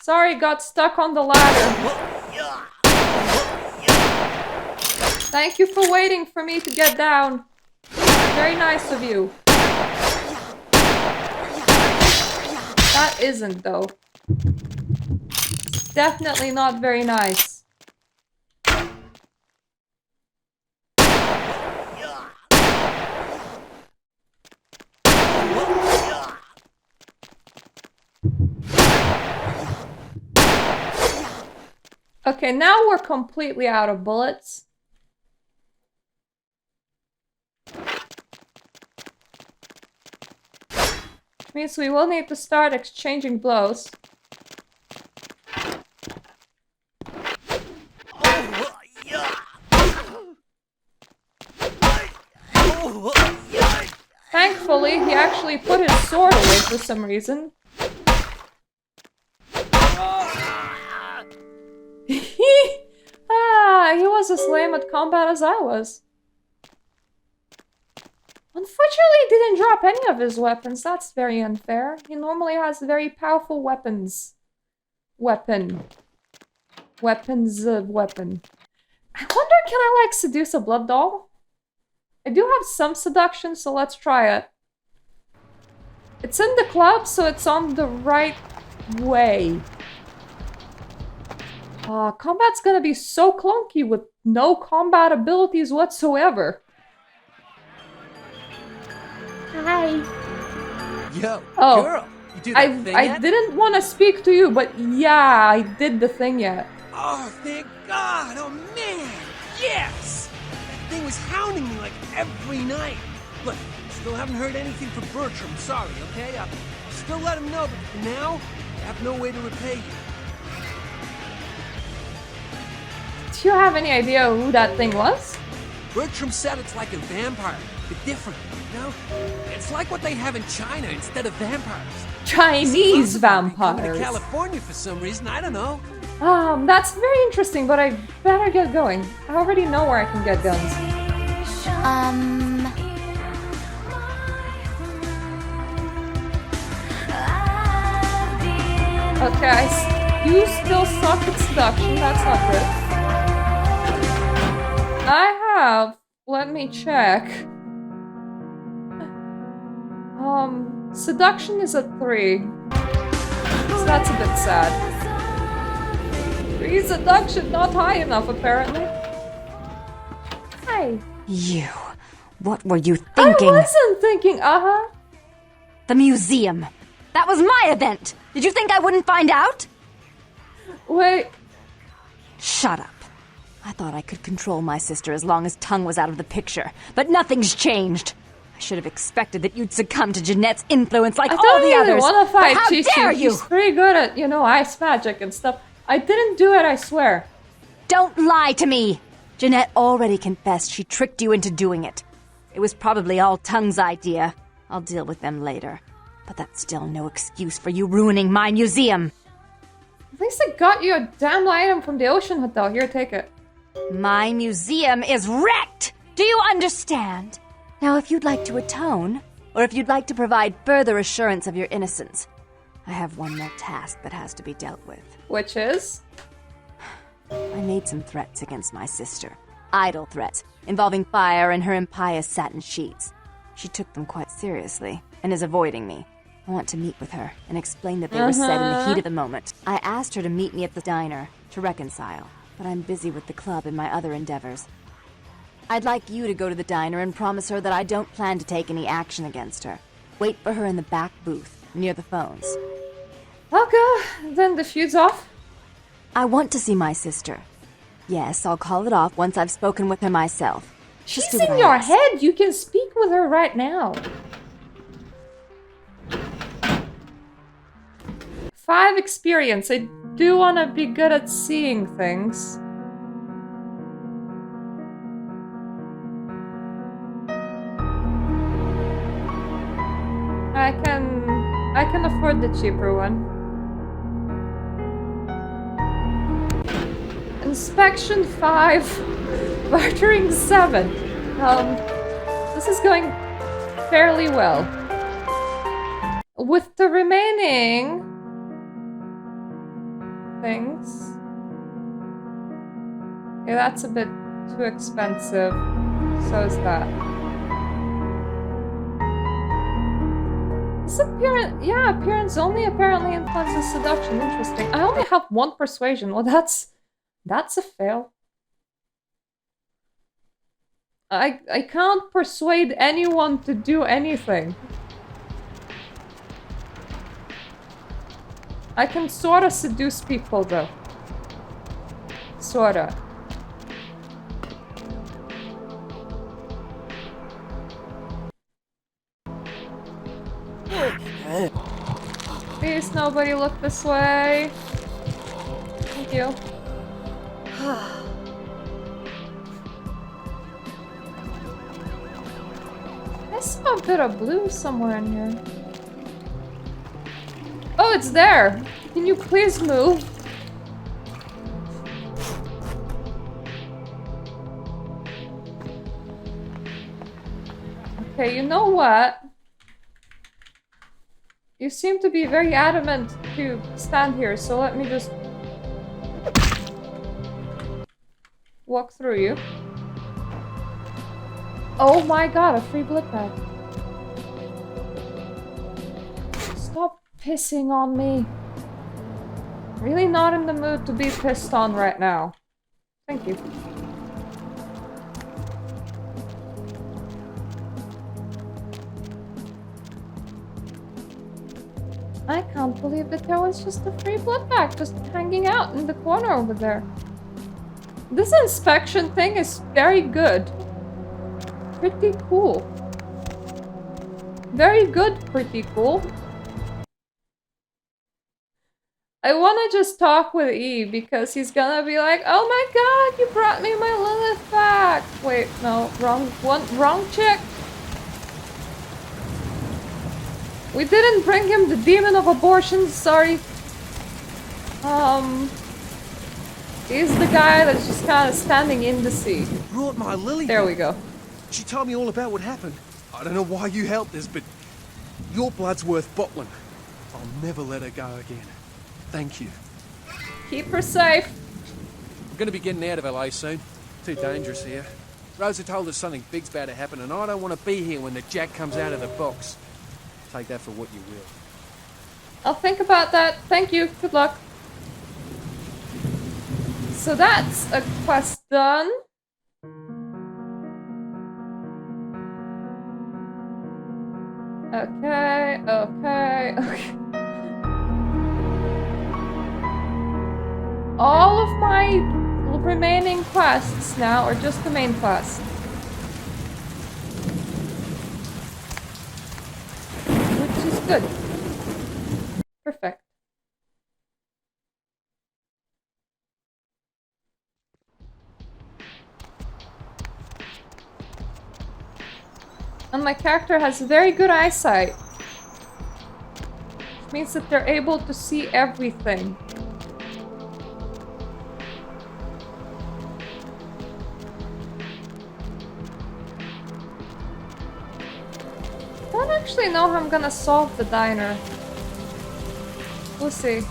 Sorry, got stuck on the ladder. Thank you for waiting for me to get down. Very nice of you. That isn't, though. It's definitely not very nice. Okay, now we're completely out of bullets. I means we will need to start exchanging blows. Thankfully, he actually put his sword away for some reason. He was as lame at combat as I was. Unfortunately, he didn't drop any of his weapons. That's very unfair. He normally has very powerful weapons. Weapon. I wonder, can I, like, seduce a blood doll? I do have some seduction, so let's try it. It's in the club, so it's on the right way. Combat's gonna be so clunky with no combat abilities whatsoever. Hi. Yo, Oh, girl, you do that thing I yet? didn't want to speak to you, but yeah, I did the thing yet. Oh, thank God! Oh man, yes! That thing was hounding me like every night. Look, still haven't heard anything from Bertram. Sorry, okay? I'll still let him know, but for now, I have no way to repay you. Do you have any idea who that thing was? Bertram said it's like a vampire, but different, you know? It's like what they have in China instead of vampires. Chinese Coming to vampires. California for some reason, I don't know. That's very interesting, but I better get going. I already know where I can get guns. Okay, you still suck at seduction, that's not good. I have, let me check. Seduction is a 3. So that's a bit sad. 3 seduction, not high enough apparently. Hi. You. What were you thinking? I wasn't thinking, The museum. That was my event. Did you think I wouldn't find out? Wait. Shut up. I thought I could control my sister as long as Tongue was out of the picture, but nothing's changed. I should have expected that you'd succumb to Jeanette's influence like all the others. I don't really want to fight How Chi-Chi. dare you? She's pretty good at, ice magic and stuff. I didn't do it, I swear. Don't lie to me! Jeanette already confessed she tricked you into doing it. It was probably all Tongue's idea. I'll deal with them later. But that's still no excuse for you ruining my museum. At least I got you a damn item from the Ocean Hotel. Here, take it. My museum is wrecked! Do you understand? Now, if you'd like to atone, or if you'd like to provide further assurance of your innocence, I have one more task that has to be dealt with. Which is? I made some threats against my sister. Idle threats, involving fire and her impious satin sheets. She took them quite seriously, and is avoiding me. I want to meet with her, and explain that they were said in the heat of the moment. I asked her to meet me at the diner, to reconcile, but I'm busy with the club and my other endeavors. I'd like you to go to the diner and promise her that I don't plan to take any action against her. Wait for her in the back booth, near the phones. Okay, then the feud's off. I want to see my sister. Yes, I'll call it off once I've spoken with her myself. She's in your head. You can speak with her right now. 5 experience. I do want to be good at seeing things. I can afford the cheaper one. Inspection 5, bartering 7. This is going fairly well. With the remaining things, okay, that's a bit too expensive. So is that. This appearance only apparently influences seduction. Interesting. I only have 1 persuasion. Well, that's a fail. I can't persuade anyone to do anything. I can sorta seduce people though. Sorta. Please, nobody look this way. Thank you. I saw a bit of blue somewhere in here. Oh, it's there! Can you please move? Okay, you know what? You seem to be very adamant to stand here, so let me just walk through you. Oh my god, a free blood bag. Stop pissing on me. Really not in the mood to be pissed on right now. Thank you. I can't believe that there was just a free blood bag just hanging out in the corner over there. This inspection thing is very good. Pretty cool. Very good, pretty cool. I wanna just talk with E because he's gonna be like, oh my god, you brought me my Lilith back! Wait, no, wrong chick. We didn't bring him the demon of abortion, sorry. He's the guy that's just kind of standing in the sea. You brought my Lily. There we go. She told me all about what happened. I don't know why you helped us, but your blood's worth bottling. I'll never let her go again. Thank you. Keep her safe. I'm gonna be getting out of LA soon. Too dangerous here. Rosa told us something big's about to happen, and I don't want to be here when the jack comes out of the box. Take that for what you will. I'll think about that. Thank you. Good luck. So that's a quest done. Okay. All of my remaining quests now are just the main quest. Which is good. Perfect. And my character has very good eyesight. Which means that they're able to see everything. I don't actually know how I'm gonna solve the diner. We'll see.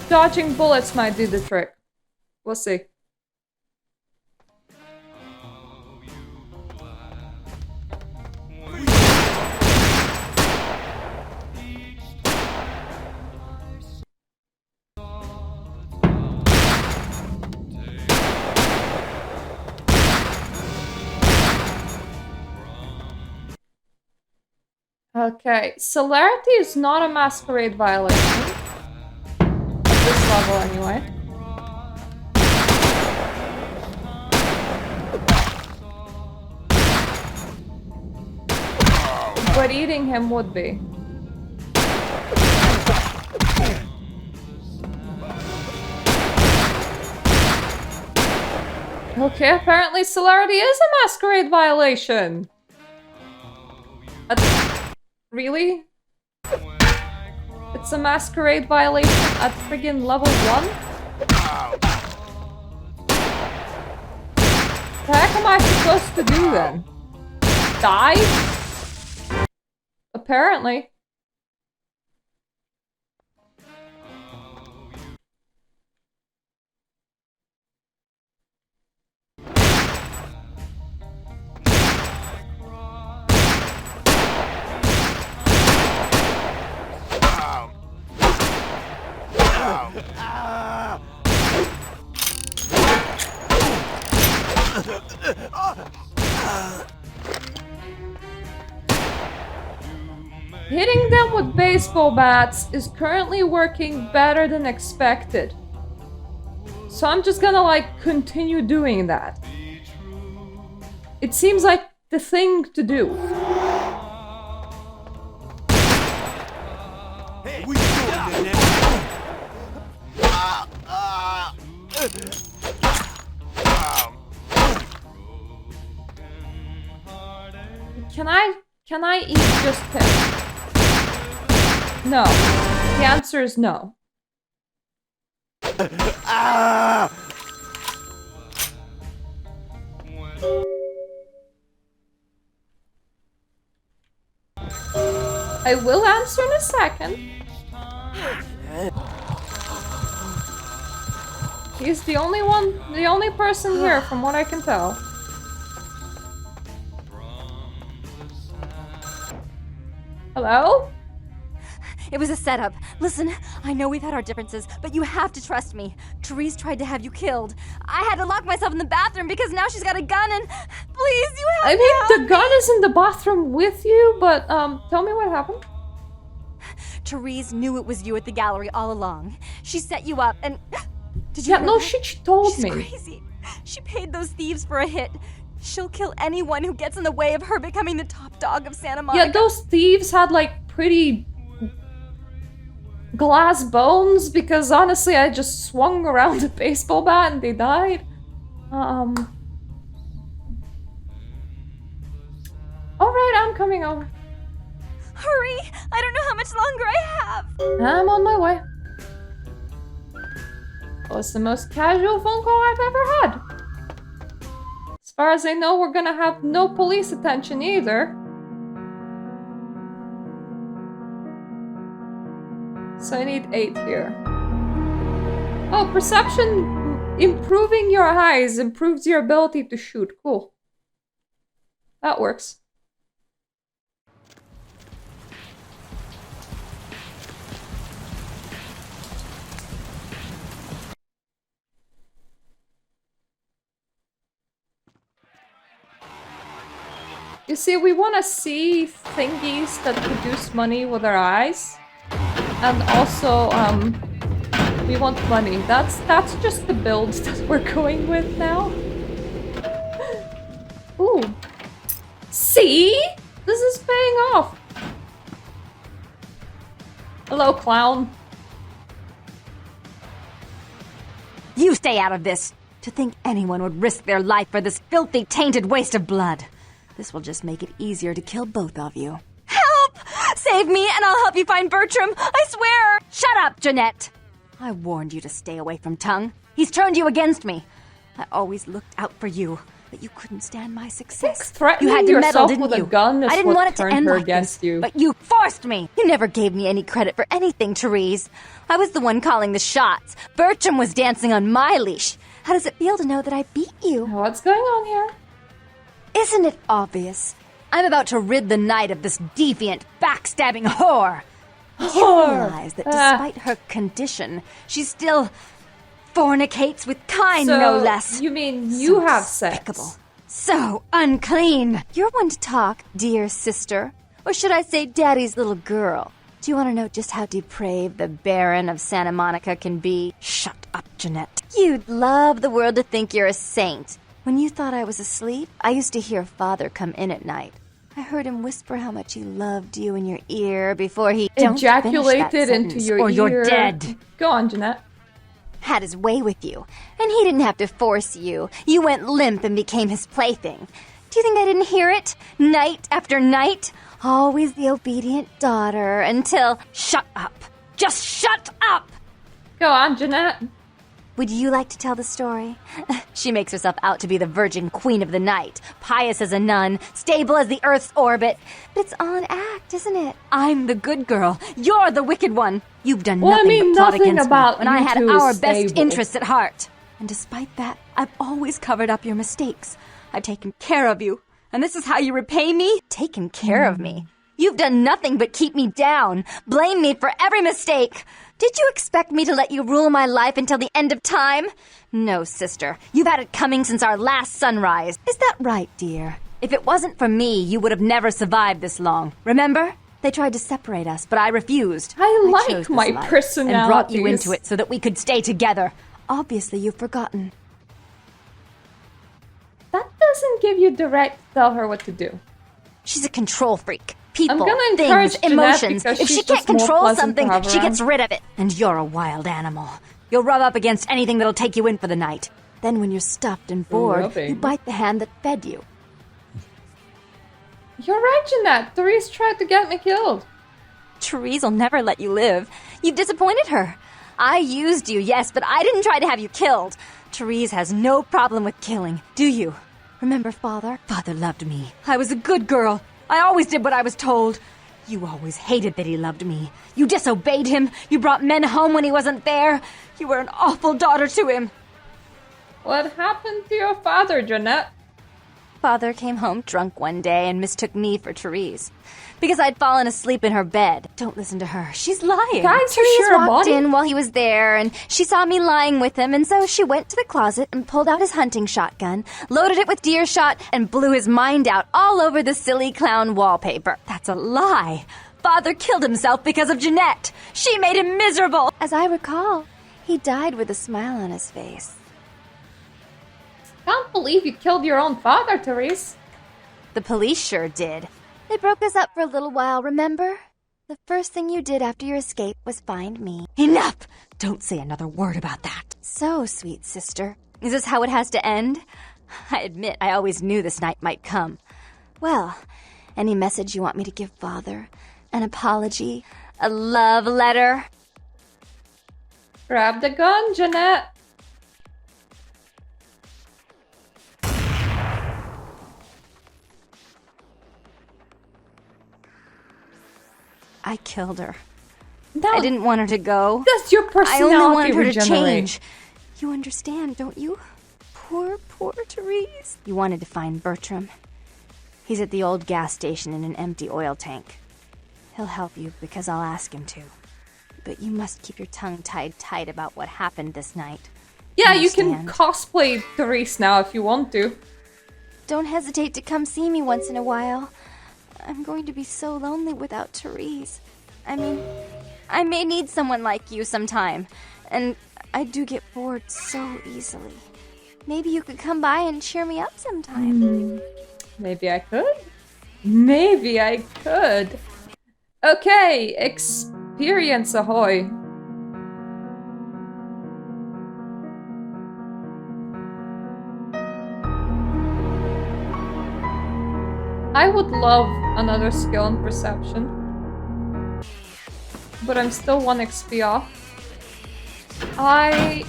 Dodging bullets might do the trick. We'll see. Okay, celerity is not a masquerade violation. At this level, anyway. But eating him would be. Okay, apparently celerity is a masquerade violation. Really? It's a masquerade violation at friggin' level 1? The heck am I supposed to do then? Die? Apparently. Hitting them with baseball bats is currently working better than expected. So I'm just gonna like continue doing that. It seems like the thing to do. Hey, what you doing there, Can I eat just him? No. The answer is no. I will answer in a second. He's the only person here from what I can tell. Hello? It was a setup. Listen, I know we've had our differences, but you have to trust me. Therese tried to have you killed. I had to lock myself in the bathroom because now she's got a gun and... Please, you have to help the gun is in the bathroom with you, but tell me what happened. Therese knew it was you at the gallery all along. She set you up and... Did you Yeah, no shit, she told me. She's crazy. She paid those thieves for a hit. She'll kill anyone who gets in the way of her becoming the top dog of Santa Monica. Yeah, those thieves had like pretty glass bones because honestly I just swung around a baseball bat and they died. Alright, I'm coming over. Hurry! I don't know how much longer I have! I'm on my way. Well, it's the most casual phone call I've ever had. As far as I know, we're gonna have no police attention either. So I need 8 here. Oh, perception improving your eyes improves your ability to shoot. Cool. That works. You see, we want to see thingies that produce money with our eyes. And also, we want money. That's just the build that we're going with now. Ooh. See? This is paying off. Hello, clown. You stay out of this. To think anyone would risk their life for this filthy, tainted waste of blood. This will just make it easier to kill both of you. Help! Save me and I'll help you find Bertram. I swear! Shut up, Jeanette! I warned you to stay away from Tongue. He's turned you against me. I always looked out for you, but you couldn't stand my success. Threatening You had to meddle, yourself didn't with you? a gun is I didn't what want it to turned end her like against this, you. but you forced me. You never gave me any credit for anything, Therese. I was the one calling the shots. Bertram was dancing on my leash. How does it feel to know that I beat you? What's going on here? Isn't it obvious? I'm about to rid the night of this deviant, backstabbing whore. You realize that despite her condition, she still fornicates with kind, no less. You mean you have despicable. sex? So unclean. You're one to talk, dear sister. Or should I say daddy's little girl? Do you want to know just how depraved the Baron of Santa Monica can be? Shut up, Jeanette. You'd love the world to think you're a saint. When you thought I was asleep, I used to hear Father come in at night. I heard him whisper how much he loved you in your ear before he ejaculated into your ear. Or you're dead. Go on, Jeanette. Had his way with you, and he didn't have to force you. You went limp and became his plaything. Do you think I didn't hear it? Night after night? Always the obedient daughter until... Shut up. Just shut up! Go on, Jeanette. Would you like to tell the story? She makes herself out to be the virgin queen of the night, pious as a nun, stable as the Earth's orbit. But it's all an act, isn't it? I'm the good girl. You're the wicked one. You've done nothing but plot against me when I had our best interests at heart. And despite that, I've always covered up your mistakes. I've taken care of you. And this is how you repay me? Taken care of me. You've done nothing but keep me down, blame me for every mistake. Did you expect me to let you rule my life until the end of time? No, sister. You've had it coming since our last sunrise. Is that right, dear? If it wasn't for me, you would have never survived this long. Remember? They tried to separate us, but I refused. I like chose this my life personalities. and brought you into it so that we could stay together. Obviously, you've forgotten. That doesn't didn't give you the right to tell her what to do. She's a control freak. People, I'm gonna encourage things, Jeanette emotions. because If she she's can't just more control pleasant to something, have she gets around. rid of it. And you're a wild animal. You'll rub up against anything that'll take you in for the night. Then when you're stuffed and bored, Rubbing. you bite the hand that fed you. You're right, Jeanette. Therese tried to get me killed. Therese will never let you live. You've disappointed her. I used you, yes, but I didn't try to have you killed. Therese has no problem with killing, do you? Remember Father? Father loved me. I was a good girl. I always did what I was told. You always hated that he loved me. You disobeyed him. You brought men home when he wasn't there. You were an awful daughter to him. What happened to your father, Jeanette? Father came home drunk one day and mistook me for Therese. Because I'd fallen asleep in her bed. Don't listen to her. She's lying. Guys, you Therese share a walked body? in while he was there, and she saw me lying with him, and so she went to the closet and pulled out his hunting shotgun, loaded it with deer shot, and blew his mind out all over the silly clown wallpaper. That's a lie. Father killed himself because of Jeanette. She made him miserable. As I recall, he died with a smile on his face. Can't believe you killed your own father, Therese. The police sure did. They broke us up for a little while, remember? The first thing you did after your escape was find me. Enough! Don't say another word about that. So, sweet sister, is this how it has to end? I admit I always knew this night might come. Well, any message you want me to give Father? An apology? A love letter? Grab the gun, Jeanette. I killed her. No, I didn't want her to go. That's your I personality only wanted her to regenerate. change. You understand, don't you? Poor Therese. You wanted to find Bertram. He's at the old gas station in an empty oil tank. He'll help you because I'll ask him to. But you must keep your tongue tied tight about what happened this night. Yeah, you can Understand? cosplay Therese now if you want to. Don't hesitate to come see me once in a while. I'm going to be so lonely without Therese. I mean, I may need someone like you sometime. And I do get bored so easily. Maybe you could come by and cheer me up sometime. Maybe I could. Maybe I could. Okay, experience ahoy. I would love another skill in perception. But I'm still 1 XP off. I'm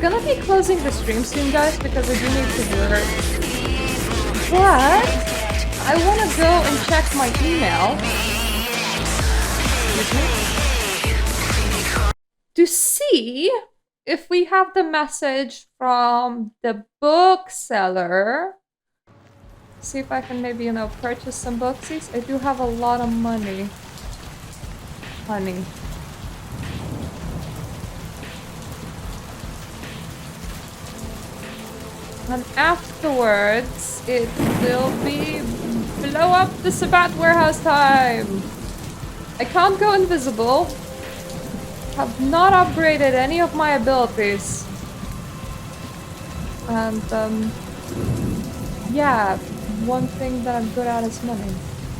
gonna be closing the stream soon, guys, because I do need to work. But I wanna go and check my email. To see if we have the message from the bookseller. See if I can maybe, purchase some booksies. I do have a lot of money. Honey. And afterwards, it will be blow up the Sabbat warehouse time. I can't go invisible. Have not upgraded any of my abilities. And, yeah, one thing that I'm good at is money.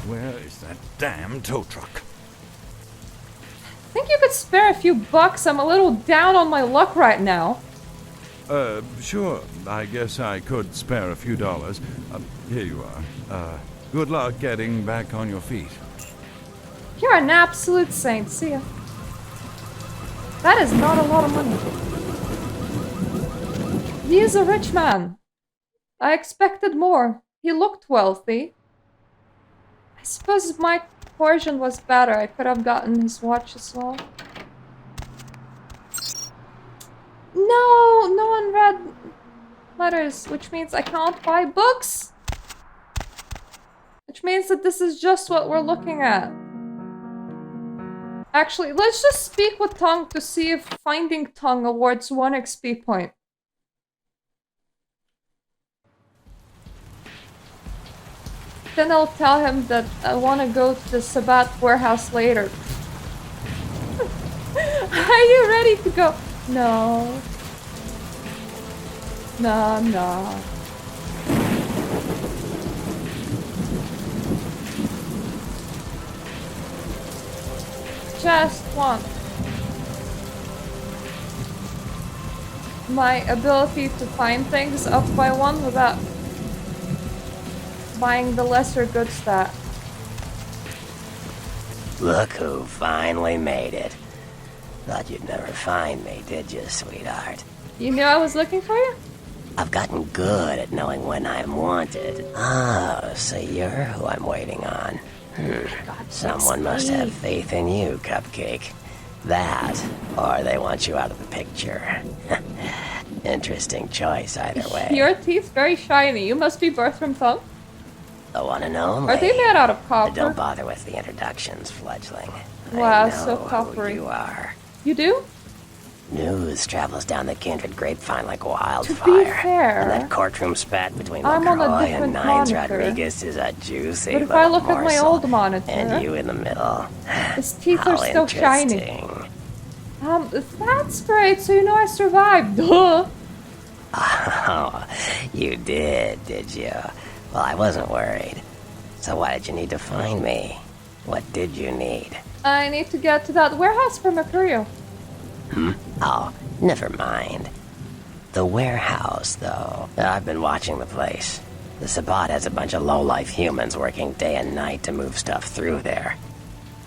Where is that damn tow truck? I think you could spare a few bucks. I'm a little down on my luck right now. Sure. I guess I could spare a few dollars. Here you are. Good luck getting back on your feet. You're an absolute saint. See ya. That is not a lot of money. He is a rich man. I expected more. He looked wealthy. I suppose my portion was better. I could have gotten his watch as well. No unread letters, which means I can't buy books. Which means that this is just what we're looking at. Actually, let's just speak with Tongue to see if finding Tongue awards 1 XP point. Then I'll tell him that I want to go to the Sabbat warehouse later. Are you ready to go? No. No, no. just want my ability to find things up by 1 without buying the lesser good stat. Look who finally made it. Thought you'd never find me, did you, sweetheart? You knew I was looking for you? I've gotten good at knowing when I'm wanted. Oh, so you're who I'm waiting on. Someone must have faith in you, Cupcake. That, or they want you out of the picture. Interesting choice either way. Your teeth very shiny. You must be Bertram Thumb. The one and only. Are they made out of copper? Don't bother with the introductions, fledgling. Wow, I know so coppery. who you are. You do? News travels down the kindred grapevine like wildfire. To be fair, and that courtroom spat between I'm on a LaCroix different and Nines monitor. Rodriguez is a juicy But if little I look at my morsel. old monitor, And you in the middle. his teeth How are still shiny. interesting. That's great. So you know I survived. Duh. Oh, you did you? Well, I wasn't worried. So why did you need to find me? What did you need? I need to get to that warehouse for Mercurio. Oh, never mind. The warehouse, though. I've been watching the place. The Sabbat has a bunch of low-life humans working day and night to move stuff through there.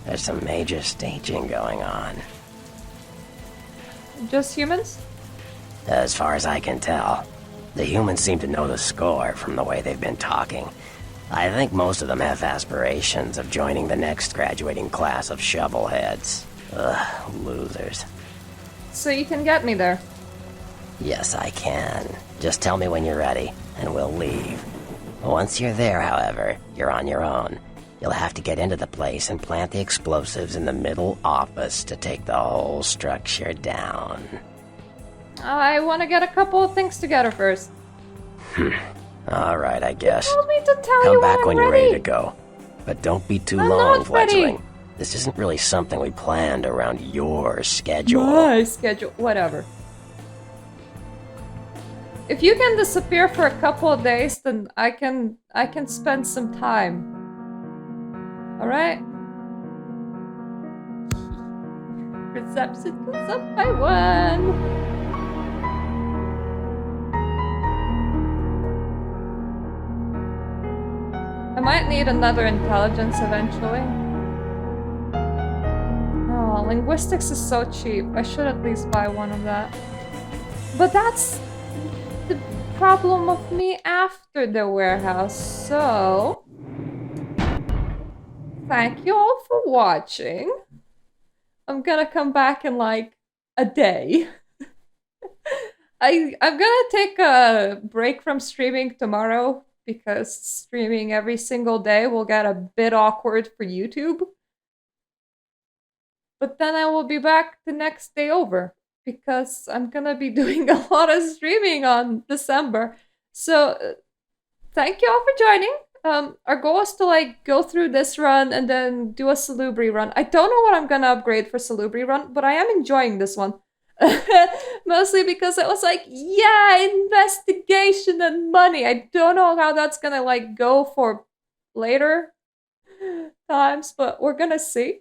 There's some major staging going on. Just humans? As far as I can tell, the humans seem to know the score from the way they've been talking. I think most of them have aspirations of joining the next graduating class of shovelheads. Ugh, losers. So you can get me there. Yes, I can. Just tell me when you're ready, and we'll leave. Once you're there, however, you're on your own. You'll have to get into the place and plant the explosives in the middle office to take the whole structure down. I want to get a couple of things together first. All right, I guess. You told me to tell Come you back when when I'm you're ready. ready to go. But don't be too I'm long, not ready. fledgling. This isn't really something we planned around your schedule. My schedule, whatever. If you can disappear for a couple of days, then I can spend some time. All right. Perception goes up by 1. I might need another intelligence eventually. Oh, linguistics is so cheap. I should at least buy one of that. But that's the problem of me after the warehouse, so... Thank you all for watching. I'm gonna come back in like a day. I'm gonna take a break from streaming tomorrow because streaming every single day will get a bit awkward for YouTube. But then I will be back the next day over because I'm gonna be doing a lot of streaming on December. So thank you all for joining. Our goal is to like go through this run and then do a Salubri run. I don't know what I'm gonna upgrade for Salubri run, but I am enjoying this one. Mostly because it was like, yeah, investigation and money. I don't know how that's gonna like go for later times, but we're gonna see.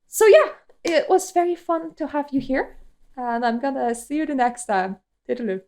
So yeah, it was very fun to have you here, and I'm gonna see you the next time. Toodaloo.